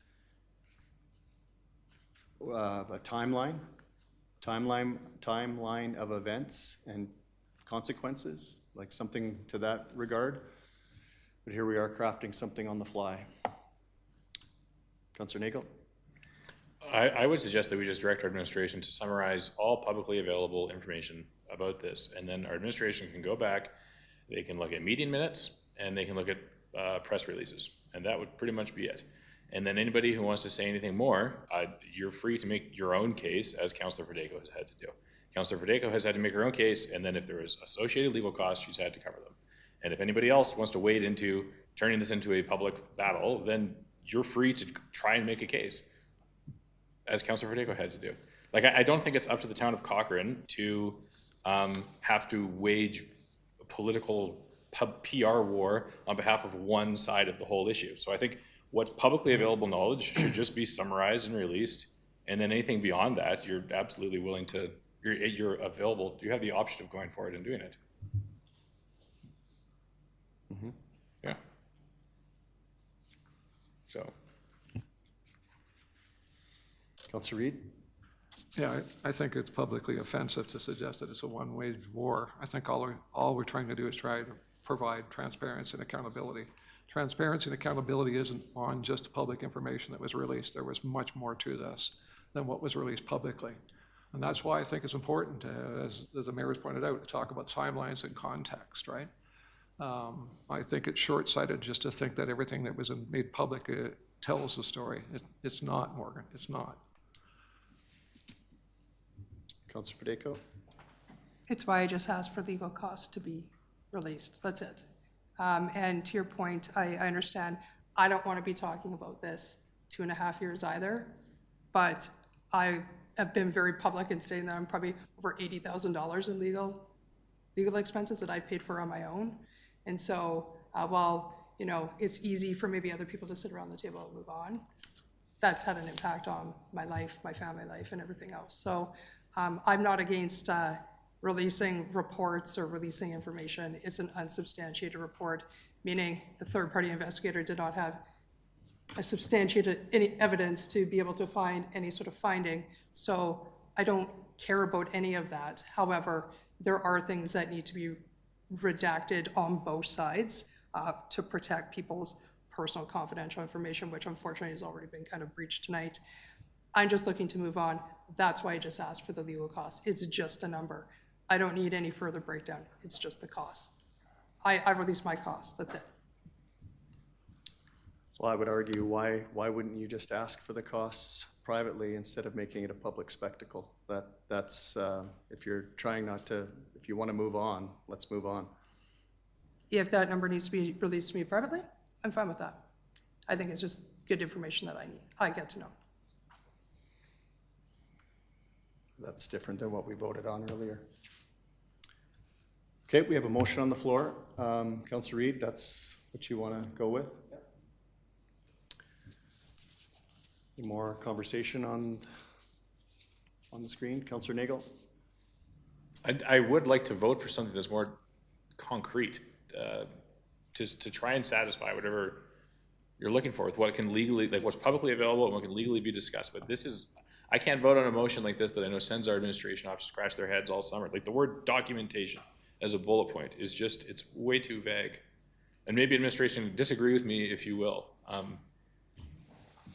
a timeline of events and consequences, like something to that regard. But here we are crafting something on the fly. Councillor Nagel? I would suggest that we just direct our administration to summarize all publicly available information about this, and then our administration can go back, they can look at meeting minutes, and they can look at press releases, and that would pretty much be it. And then anybody who wants to say anything more, you're free to make your own case, as Councillor Verdejo has had to do. Councillor Verdejo has had to make her own case, and then if there was associated legal costs, she's had to cover them. And if anybody else wants to wade into turning this into a public battle, then you're free to try and make a case, as Councillor Verdejo had to do. Like, I don't think it's up to the town of Cochrane to have to wage a political PR war on behalf of one side of the whole issue. So I think what's publicly available knowledge should just be summarized and released, and then anything beyond that, you're absolutely willing to, you're available, you have the option of going forward and doing it. Mm-hmm. Yeah. So. Councillor Reid? Yeah, I think it's publicly offensive to suggest that it's a one-wage war. I think all we're trying to do is try to provide transparency and accountability. Transparency and accountability isn't on just the public information that was released. There was much more to this than what was released publicly. And that's why I think it's important to, as the mayor has pointed out, to talk about timelines and context, right? I think it's short-sighted just to think that everything that was made public tells the story. It's not, Morgan, it's not. Councillor Verdejo? It's why I just asked for legal costs to be released, that's it. And to your point, I understand, I don't want to be talking about this 2.5 years either, but I have been very public in stating that I'm probably over $80,000 in legal expenses that I've paid for on my own. And so while, you know, it's easy for maybe other people to sit around the table and move on, that's had an impact on my life, my family life, and everything else. So I'm not against releasing reports or releasing information. It's an unsubstantiated report, meaning the third-party investigator did not have a substantiated any evidence to be able to find any sort of finding. So I don't care about any of that. However, there are things that need to be redacted on both sides to protect people's personal confidential information, which unfortunately has already been kind of breached tonight. I'm just looking to move on. That's why I just asked for the legal costs. It's just a number. I don't need any further breakdown. It's just the cost. I released my costs, that's it. Well, I would argue, why wouldn't you just ask for the costs privately instead of making it a public spectacle? That's if you're trying not to, if you want to move on, let's move on. If that number needs to be released to me privately, I'm fine with that. I think it's just good information that I get to know. That's different than what we voted on earlier. Okay, we have a motion on the floor. Councillor Reid, that's what you want to go with? Yep. Any more conversation on the screen? Councillor Nagel? I would like to vote for something that's more concrete, to try and satisfy whatever you're looking for with what can legally, like what's publicly available and what can legally be discussed. But this is, I can't vote on a motion like this that I know sends our administration off to scratch their heads all summer. Like the word documentation as a bullet point is just, it's way too vague. And maybe administration disagree with me, if you will.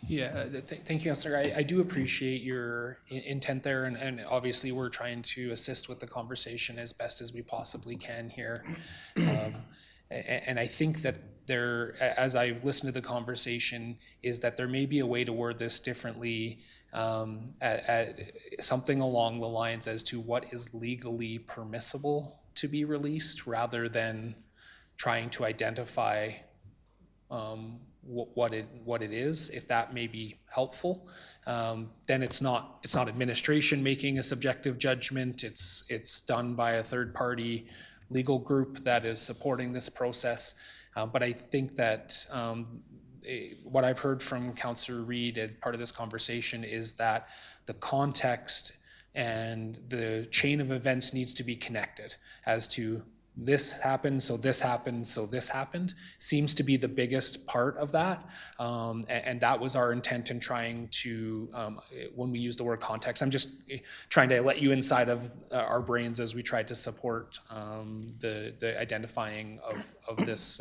Yeah, thank you, Councillor. I do appreciate your intent there, and obviously we're trying to assist with the conversation as best as we possibly can here. And I think that there, as I listened to the conversation, is that there may be a way to word this differently, something along the lines as to what is legally permissible to be released, rather than trying to identify what it is. If that may be helpful, then it's not administration making a subjective judgment. It's done by a third party legal group that is supporting this process. But I think that what I've heard from Councillor Reid as part of this conversation is that the context and the chain of events needs to be connected as to this happened, so this happened, so this happened, seems to be the biggest part of that. And that was our intent in trying to, when we use the word context, I'm just trying to let you inside of our brains as we tried to support the identifying of this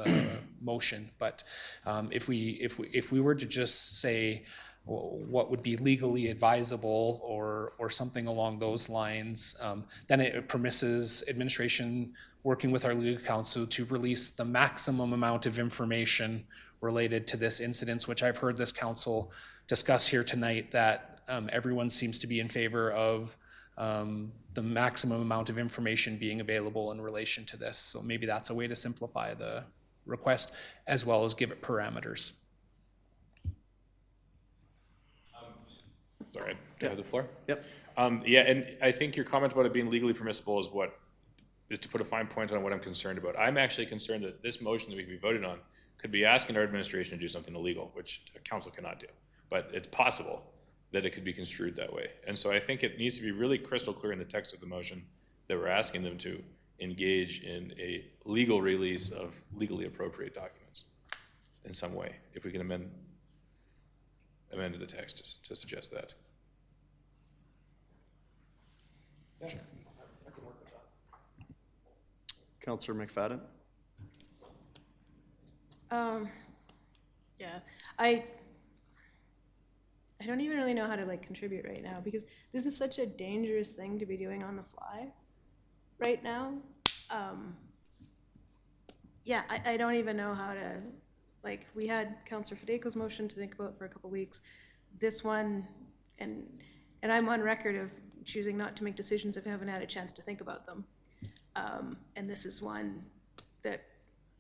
motion. But if we were to just say what would be legally advisable or something along those lines, then it permisses administration working with our legal counsel to release the maximum amount of information related to this incident, which I've heard this council discuss here tonight, that everyone seems to be in favor of the maximum amount of information being available in relation to this. So maybe that's a way to simplify the request as well as give it parameters. Sorry, do I have the floor? Yep. Yeah, and I think your comment about it being legally permissible is to put a fine point on what I'm concerned about. I'm actually concerned that this motion that we can be voted on could be asking our administration to do something illegal, which a council cannot do. But it's possible that it could be construed that way. And so I think it needs to be really crystal clear in the text of the motion that we're asking them to engage in a legal release of legally appropriate documents in some way, if we can amend the text to suggest that. Yeah. Councillor McFadden? Yeah, I don't even really know how to like contribute right now, because this is such a dangerous thing to be doing on the fly right now. Yeah, I don't even know how to, like, we had Councillor Fideco's motion to think about for a couple weeks. This one, and I'm on record of choosing not to make decisions if I haven't had a chance to think about them. And this is one that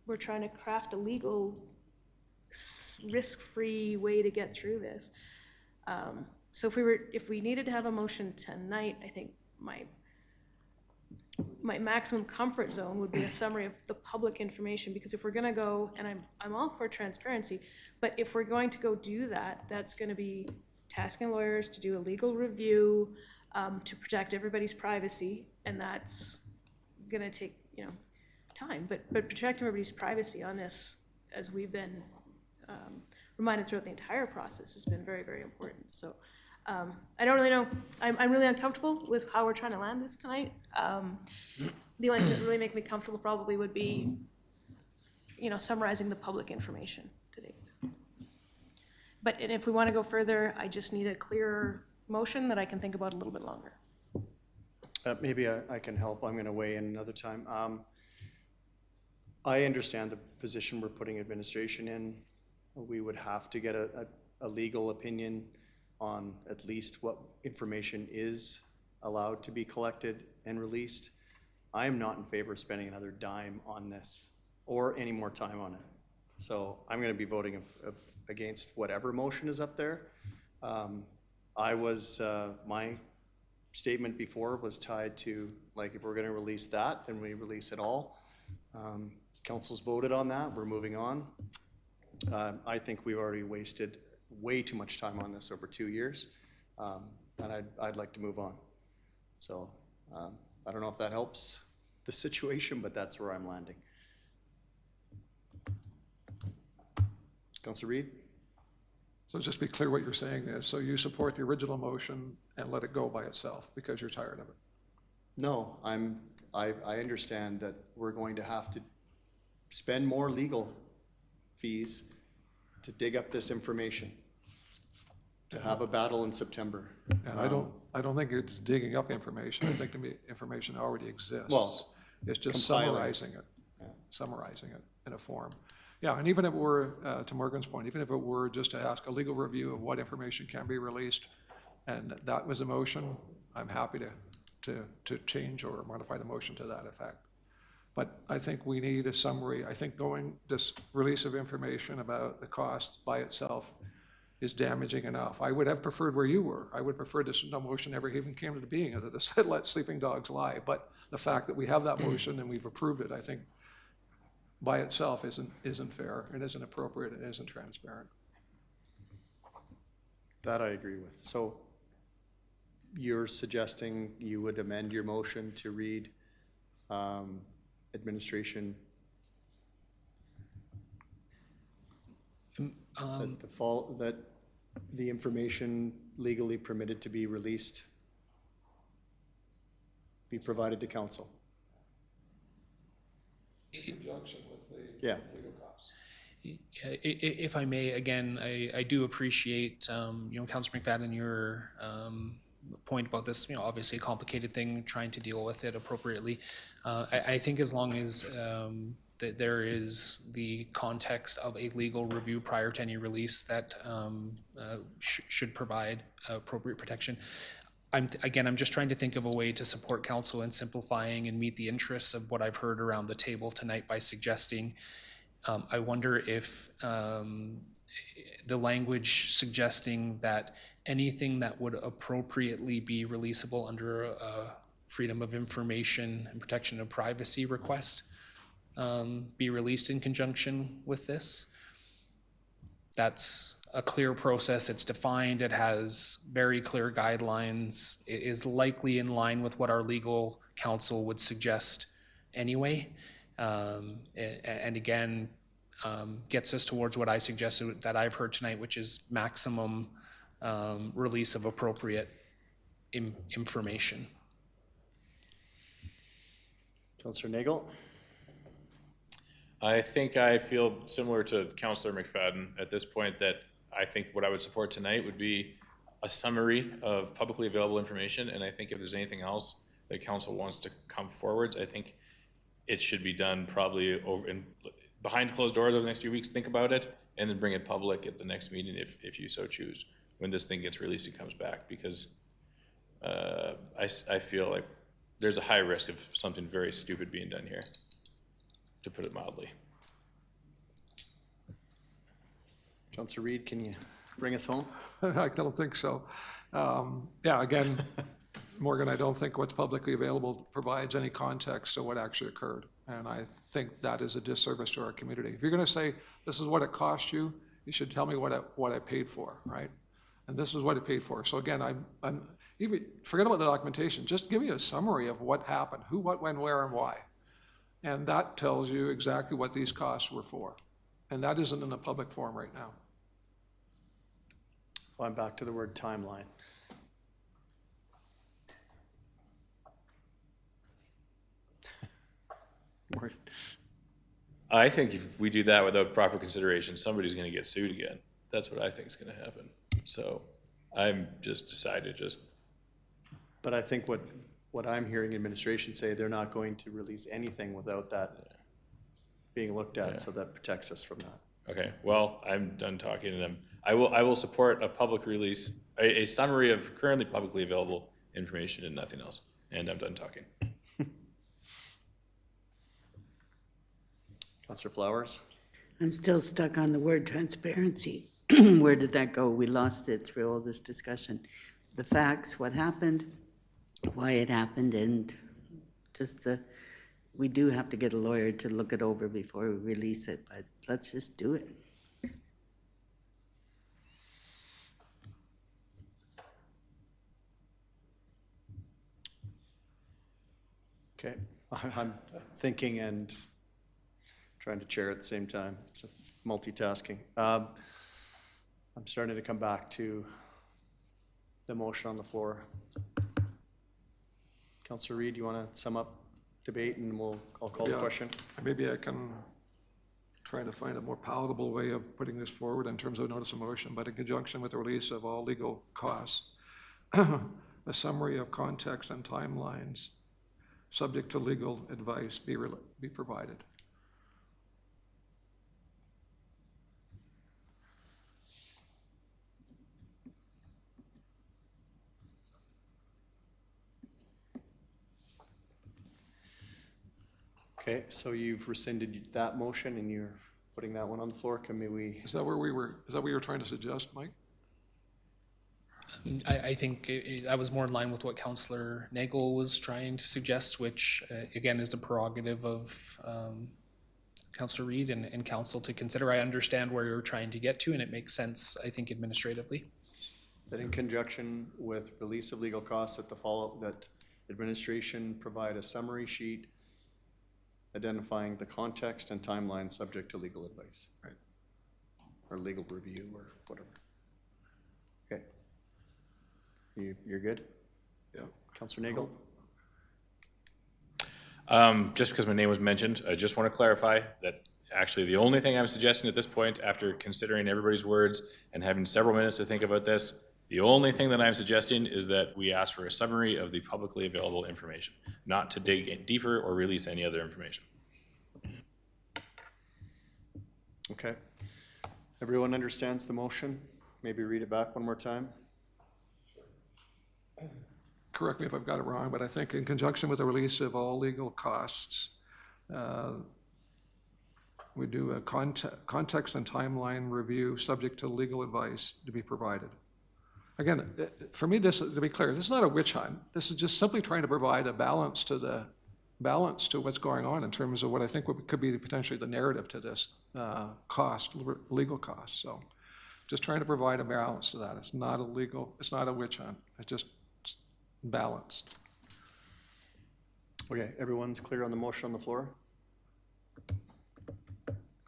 we're trying to craft a legal, risk-free way to get through this. So if we needed to have a motion tonight, I think my maximum comfort zone would be a summary of the public information, because if we're gonna go, and I'm all for transparency, but if we're going to go do that, that's gonna be tasking lawyers to do a legal review, to protect everybody's privacy, and that's gonna take, time, but protecting everybody's privacy on this, as we've been reminded throughout the entire process, has been very, very important. So I don't really know. I'm really uncomfortable with how we're trying to land this tonight. The only thing that really make me comfortable probably would be, summarizing the public information to date. But if we want to go further, I just need a clearer motion that I can think about a little bit longer. Maybe I can help. I'm going to weigh in another time. I understand the position we're putting administration in. We would have to get a legal opinion on at least what information is allowed to be collected and released. I am not in favor of spending another dime on this or any more time on it. So I'm going to be voting against whatever motion is up there. My statement before was tied to, like, if we're going to release that, then we release it all. Council's voted on that. We're moving on. I think we've already wasted way too much time on this over 2 years, and I'd like to move on. So I don't know if that helps the situation, but that's where I'm landing. Councilor Reid? So just be clear what you're saying is, so you support the original motion and let it go by itself because you're tired of it? No, I understand that we're going to have to spend more legal fees to dig up this information, to have a battle in September. And I don't think it's digging up information. I think the information already exists. Well, it's just compiling. summarizing it. Yeah. summarizing it in a form. Yeah, and even if it were, to Morgan's point, even if it were just to ask a legal review of what information can be released, and that was a motion, I'm happy to change or modify the motion to that effect. But I think we need a summary. I think this release of information about the cost by itself is damaging enough. I would have preferred where you were. I would prefer this no motion ever even came to the being, that it said let sleeping dogs lie. But the fact that we have that motion and we've approved it, I think by itself isn't fair, it isn't appropriate, it isn't transparent. That I agree with. So you're suggesting you would amend your motion to read administration that the information legally permitted to be released be provided to council. In conjunction with the Yeah. legal costs. If I may, again, I do appreciate, Councilor McFadden, your point about this, obviously a complicated thing, trying to deal with it appropriately. I think as long as that there is the context of a legal review prior to any release that should provide appropriate protection. I'm just trying to think of a way to support council in simplifying and meet the interests of what I've heard around the table tonight by suggesting, I wonder if the language suggesting that anything that would appropriately be releasable under a freedom of information and protection of privacy request be released in conjunction with this. That's a clear process, it's defined, it has very clear guidelines, it is likely in line with what our legal counsel would suggest anyway. And again, gets us towards what I suggested that I've heard tonight, which is maximum release of appropriate information. Councillor Nagel? I think I feel similar to Councillor McFadden at this point, that I think what I would support tonight would be a summary of publicly available information, and I think if there's anything else that council wants to come forwards, I think it should be done probably behind closed doors over the next few weeks. Think about it, and then bring it public at the next meeting if you so choose, when this thing gets released and comes back, because I feel like there's a high risk of something very stupid being done here, to put it mildly. Councillor Reid, can you bring us home? I don't think so. Yeah, again, Morgan, I don't think what's publicly available provides any context to what actually occurred. And I think that is a disservice to our community. If you're gonna say, this is what it cost you, you should tell me what I paid for, right? And this is what it paid for. So again, I'm even, forget about the documentation, just give me a summary of what happened, who, what, when, where, and why. And that tells you exactly what these costs were for. And that isn't in the public forum right now. Well, I'm back to the word timeline. I think if we do that without proper consideration, somebody's gonna get sued again. That's what I think is gonna happen. So I'm just decided But I think what I'm hearing administration say, they're not going to release anything without that being looked at, so that protects us from that. Okay, well, I'm done talking to them. I will support a public release, a summary of currently publicly available information and nothing else. And I'm done talking. Councillor Flowers? I'm still stuck on the word transparency. Where did that go? We lost it through all this discussion. The facts, what happened, why it happened, and just we do have to get a lawyer to look it over before we release it, but let's just do it. Okay, I'm thinking and trying to chair at the same time. It's multitasking. I'm starting to come back to the motion on the floor. Councillor Reid, you want to sum up debate and I'll call the Yeah. question? Maybe I can try to find a more palatable way of putting this forward in terms of notice of motion, but in conjunction with the release of all legal costs, a summary of context and timelines, subject to legal advice, be provided. Okay, so you've rescinded that motion and you're putting that one on the floor. Can we, Is that what you were trying to suggest, Mike? I think I was more in line with what Councillor Nagel was trying to suggest, which again is the prerogative of Councillor Reid and council to consider. I understand where you're trying to get to, and it makes sense, I think, administratively. that in conjunction with release of legal costs that the follow, that administration provide a summary sheet identifying the context and timeline subject to legal advice? Right. Or legal review or whatever. Okay. You're good? Yeah. Counselor Nagel? Just because my name was mentioned, I just want to clarify that actually the only thing I'm suggesting at this point, after considering everybody's words and having several minutes to think about this, the only thing that I'm suggesting is that we ask for a summary of the publicly available information, not to dig in deeper or release any other information. Okay. Everyone understands the motion? Maybe read it back one more time. Correct me if I've got it wrong, but I think in conjunction with the release of all legal costs, we do a context and timeline review subject to legal advice to be provided. Again, for me, this, to be clear, this is not a witch hunt. This is just simply trying to provide a balance to what's going on in terms of what I think could be potentially the narrative to this legal cost. So just trying to provide a balance to that. It's not it's not a witch hunt. It's just balanced. Okay, everyone's clear on the motion on the floor?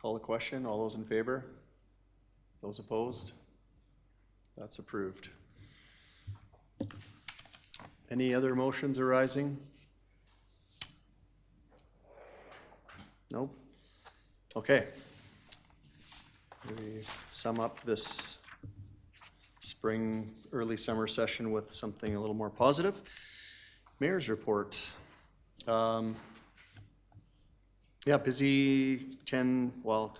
Call the question. All those in favor? Those opposed? That's approved. Any other motions arising? Nope. Okay. We sum up this spring, early summer session with something a little more positive. Mayor's report. Yeah, busy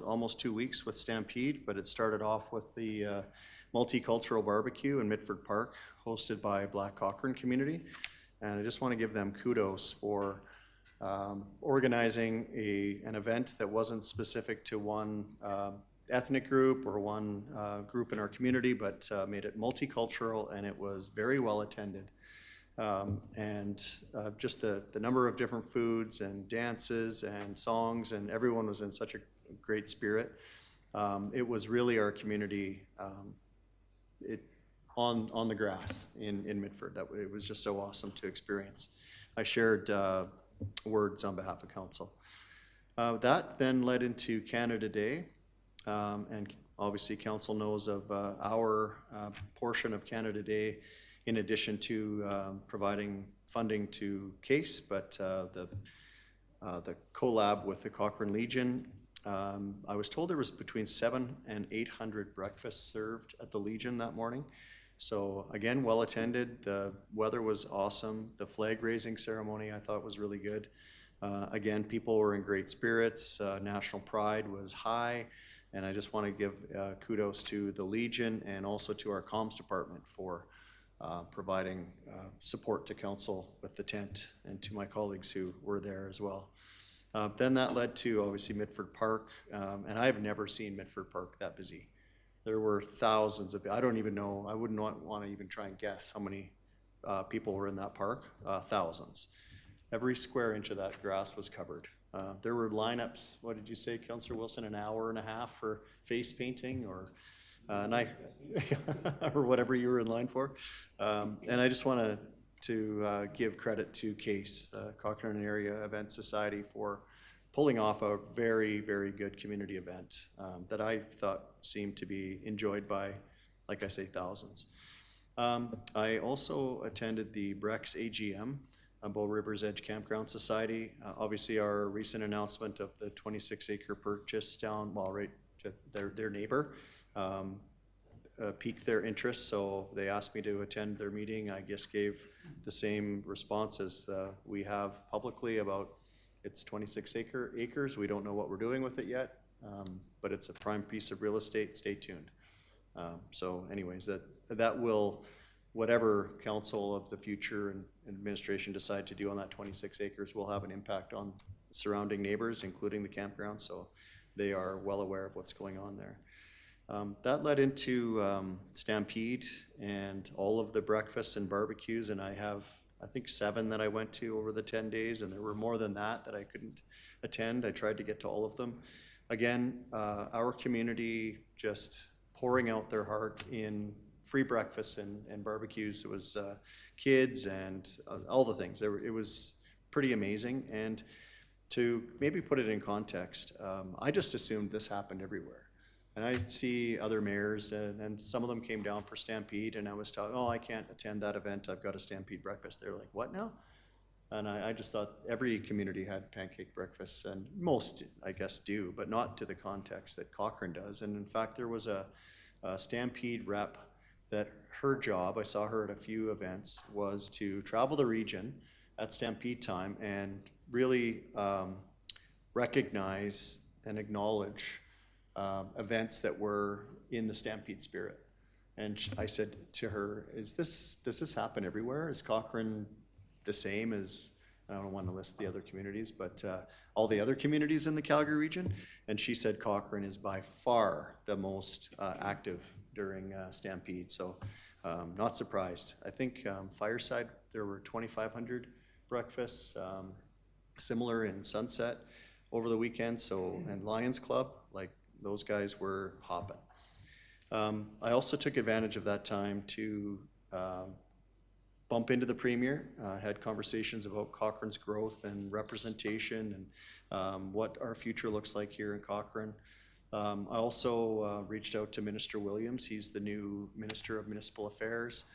almost 2 weeks with Stampede, but it started off with the multicultural barbecue in Mitford Park, hosted by Black Cochrane community. And I just want to give them kudos for organizing an event that wasn't specific to one ethnic group or one group in our community, but made it multicultural, and it was very well attended. Just the number of different foods and dances and songs, and everyone was in such a great spirit. It was really our community on the grass in Mitford. It was just so awesome to experience. I shared words on behalf of council. That then led into Canada Day, and obviously council knows of our portion of Canada Day, in addition to providing funding to CASE, but the collab with the Cochrane Legion. I was told there was between 700 and 800 breakfasts served at the Legion that morning. So again, well attended. The weather was awesome. The flag raising ceremony I thought was really good. Again, people were in great spirits. National pride was high. And I just want to give kudos to the Legion and also to our comms department for providing support to council with the tent, and to my colleagues who were there as well. Then that led to obviously Mitford Park, and I've never seen Mitford Park that busy. There were thousands of, I don't even know, I wouldn't want to even try and guess how many people were in that park, thousands. Every square inch of that grass was covered. There were lineups, what did you say, Councillor Wilson, an hour and a half for face painting or or whatever you were in line for. And I just wanted to give credit to CASE, Cochrane Area Event Society, for pulling off a very, very good community event that I thought seemed to be enjoyed by, like I say, thousands. I also attended the Brex AGM, Bow Rivers Edge Campground Society. Obviously, our recent announcement of the 26-acre purchase down, well, right to their neighbor, piqued their interest, so they asked me to attend their meeting. I just gave the same response as we have publicly about it's 26 acres. We don't know what we're doing with it yet, but it's a prime piece of real estate. Stay tuned. So anyways, that will whatever council of the future and administration decide to do on that 26 acres will have an impact on surrounding neighbors, including the campground, so they are well aware of what's going on there. That led into Stampede and all of the breakfasts and barbecues, and I have, I think, 7 that I went to over the 10 days, and there were more than that I couldn't attend. I tried to get to all of them. Again, our community just pouring out their heart in free breakfasts and barbecues. It was kids and all the things. It was pretty amazing. And to maybe put it in context, I just assumed this happened everywhere. And I see other mayors, and some of them came down for Stampede, and I was telling, oh, I can't attend that event, I've got a Stampede breakfast. They were like, what now? And I just thought every community had pancake breakfasts, and most, I guess, do, but not to the context that Cochrane does. And in fact, there was a Stampede rep that her job, I saw her at a few events, was to travel the region at Stampede time and really recognize and acknowledge events that were in the Stampede spirit. And I said to her, does this happen everywhere? Is Cochrane the same as, I don't want to list the other communities, but all the other communities in the Calgary region? And she said Cochrane is by far the most active during Stampede, so not surprised. I think Fireside, there were 2,500 breakfasts, similar in Sunset over the weekend, so, and Lions Club, like, those guys were hopping. I also took advantage of that time to bump into the Premier, had conversations about Cochrane's growth and representation and what our future looks like here in Cochrane. I also reached out to Minister Williams. He's the new Minister of Municipal Affairs.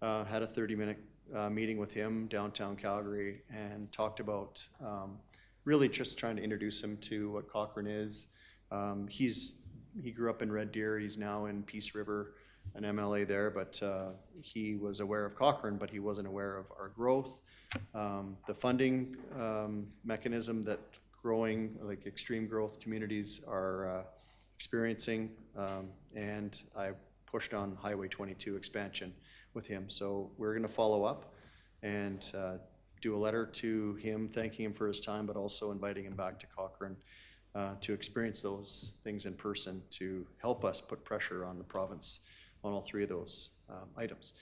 Had a 30-minute meeting with him downtown Calgary and talked about really just trying to introduce him to what Cochrane is. He grew up in Red Deer. He's now in Peace River, an MLA there, but he was aware of Cochrane, but he wasn't aware of our growth. The funding mechanism that growing, like extreme growth communities are experiencing, and I pushed on Highway 22 expansion with him. So we're gonna follow up and do a letter to him, thanking him for his time, but also inviting him back to Cochrane to experience those things in person to help us put pressure on the province on all 3 of those items.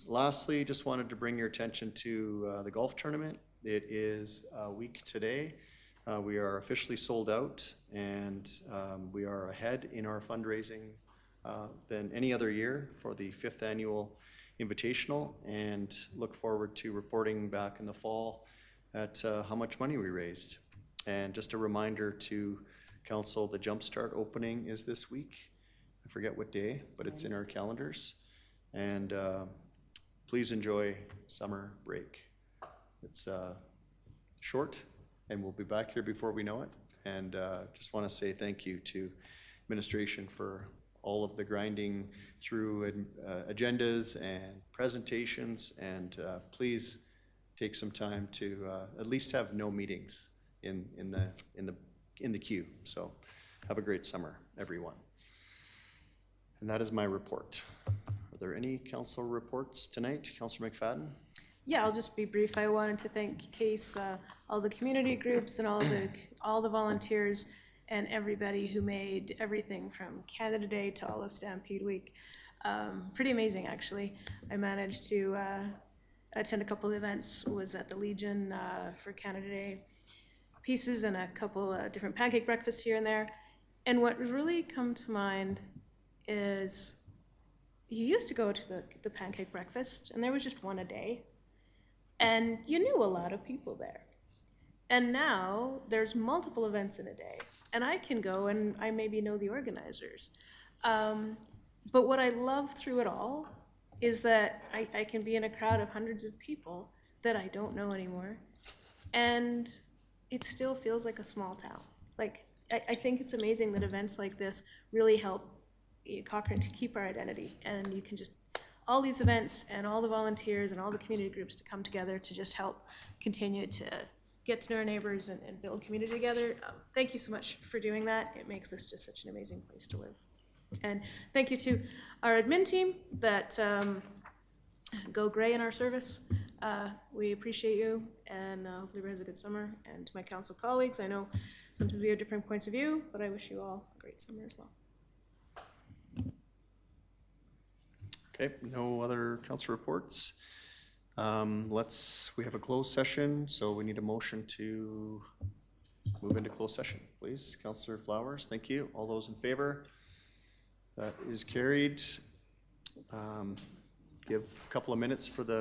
Lastly, just wanted to bring your attention to the golf tournament. It is a week today. We are officially sold out, and we are ahead in our fundraising than any other year for the 5th annual Invitational, and look forward to reporting back in the fall at how much money we raised. And just a reminder to council, the Jumpstart opening is this week. I forget what day, but it's in our calendars. And please enjoy summer break. It's short, and we'll be back here before we know it. And just want to say thank you to administration for all of the grinding through agendas and presentations. And please take some time to at least have no meetings in the queue. So have a great summer, everyone. And that is my report. Are there any council reports tonight? Councillor McFadden? Yeah, I'll just be brief. I wanted to thank Case, all the community groups and all the volunteers and everybody who made everything from Canada Day to all of Stampede Week. Pretty amazing, actually. I managed to attend a couple of events, was at the Legion for Canada Day pieces and a couple different pancake breakfasts here and there. And what really come to mind is you used to go to the pancake breakfast and there was just one a day and you knew a lot of people there. And now there's multiple events in a day and I can go and I maybe know the organizers. But what I love through it all is that I can be in a crowd of hundreds of people that I don't know anymore. And it still feels like a small town. Like, I think it's amazing that events like this really help Cochrane to keep our identity. And you can just, all these events and all the volunteers and all the community groups to come together to just help continue to get to know our neighbors and build community together. Thank you so much for doing that. It makes this just such an amazing place to live. And thank you to our admin team that go gray in our service. We appreciate you, and hopefully everybody has a good summer. And to my council colleagues, I know sometimes we have different points of view, but I wish you all a great summer as well. Okay, no other council reports. We have a closed session, so we need a motion to move into closed session, please. Councillor Flowers, thank you. All those in favor? That is carried. Give a couple of minutes for the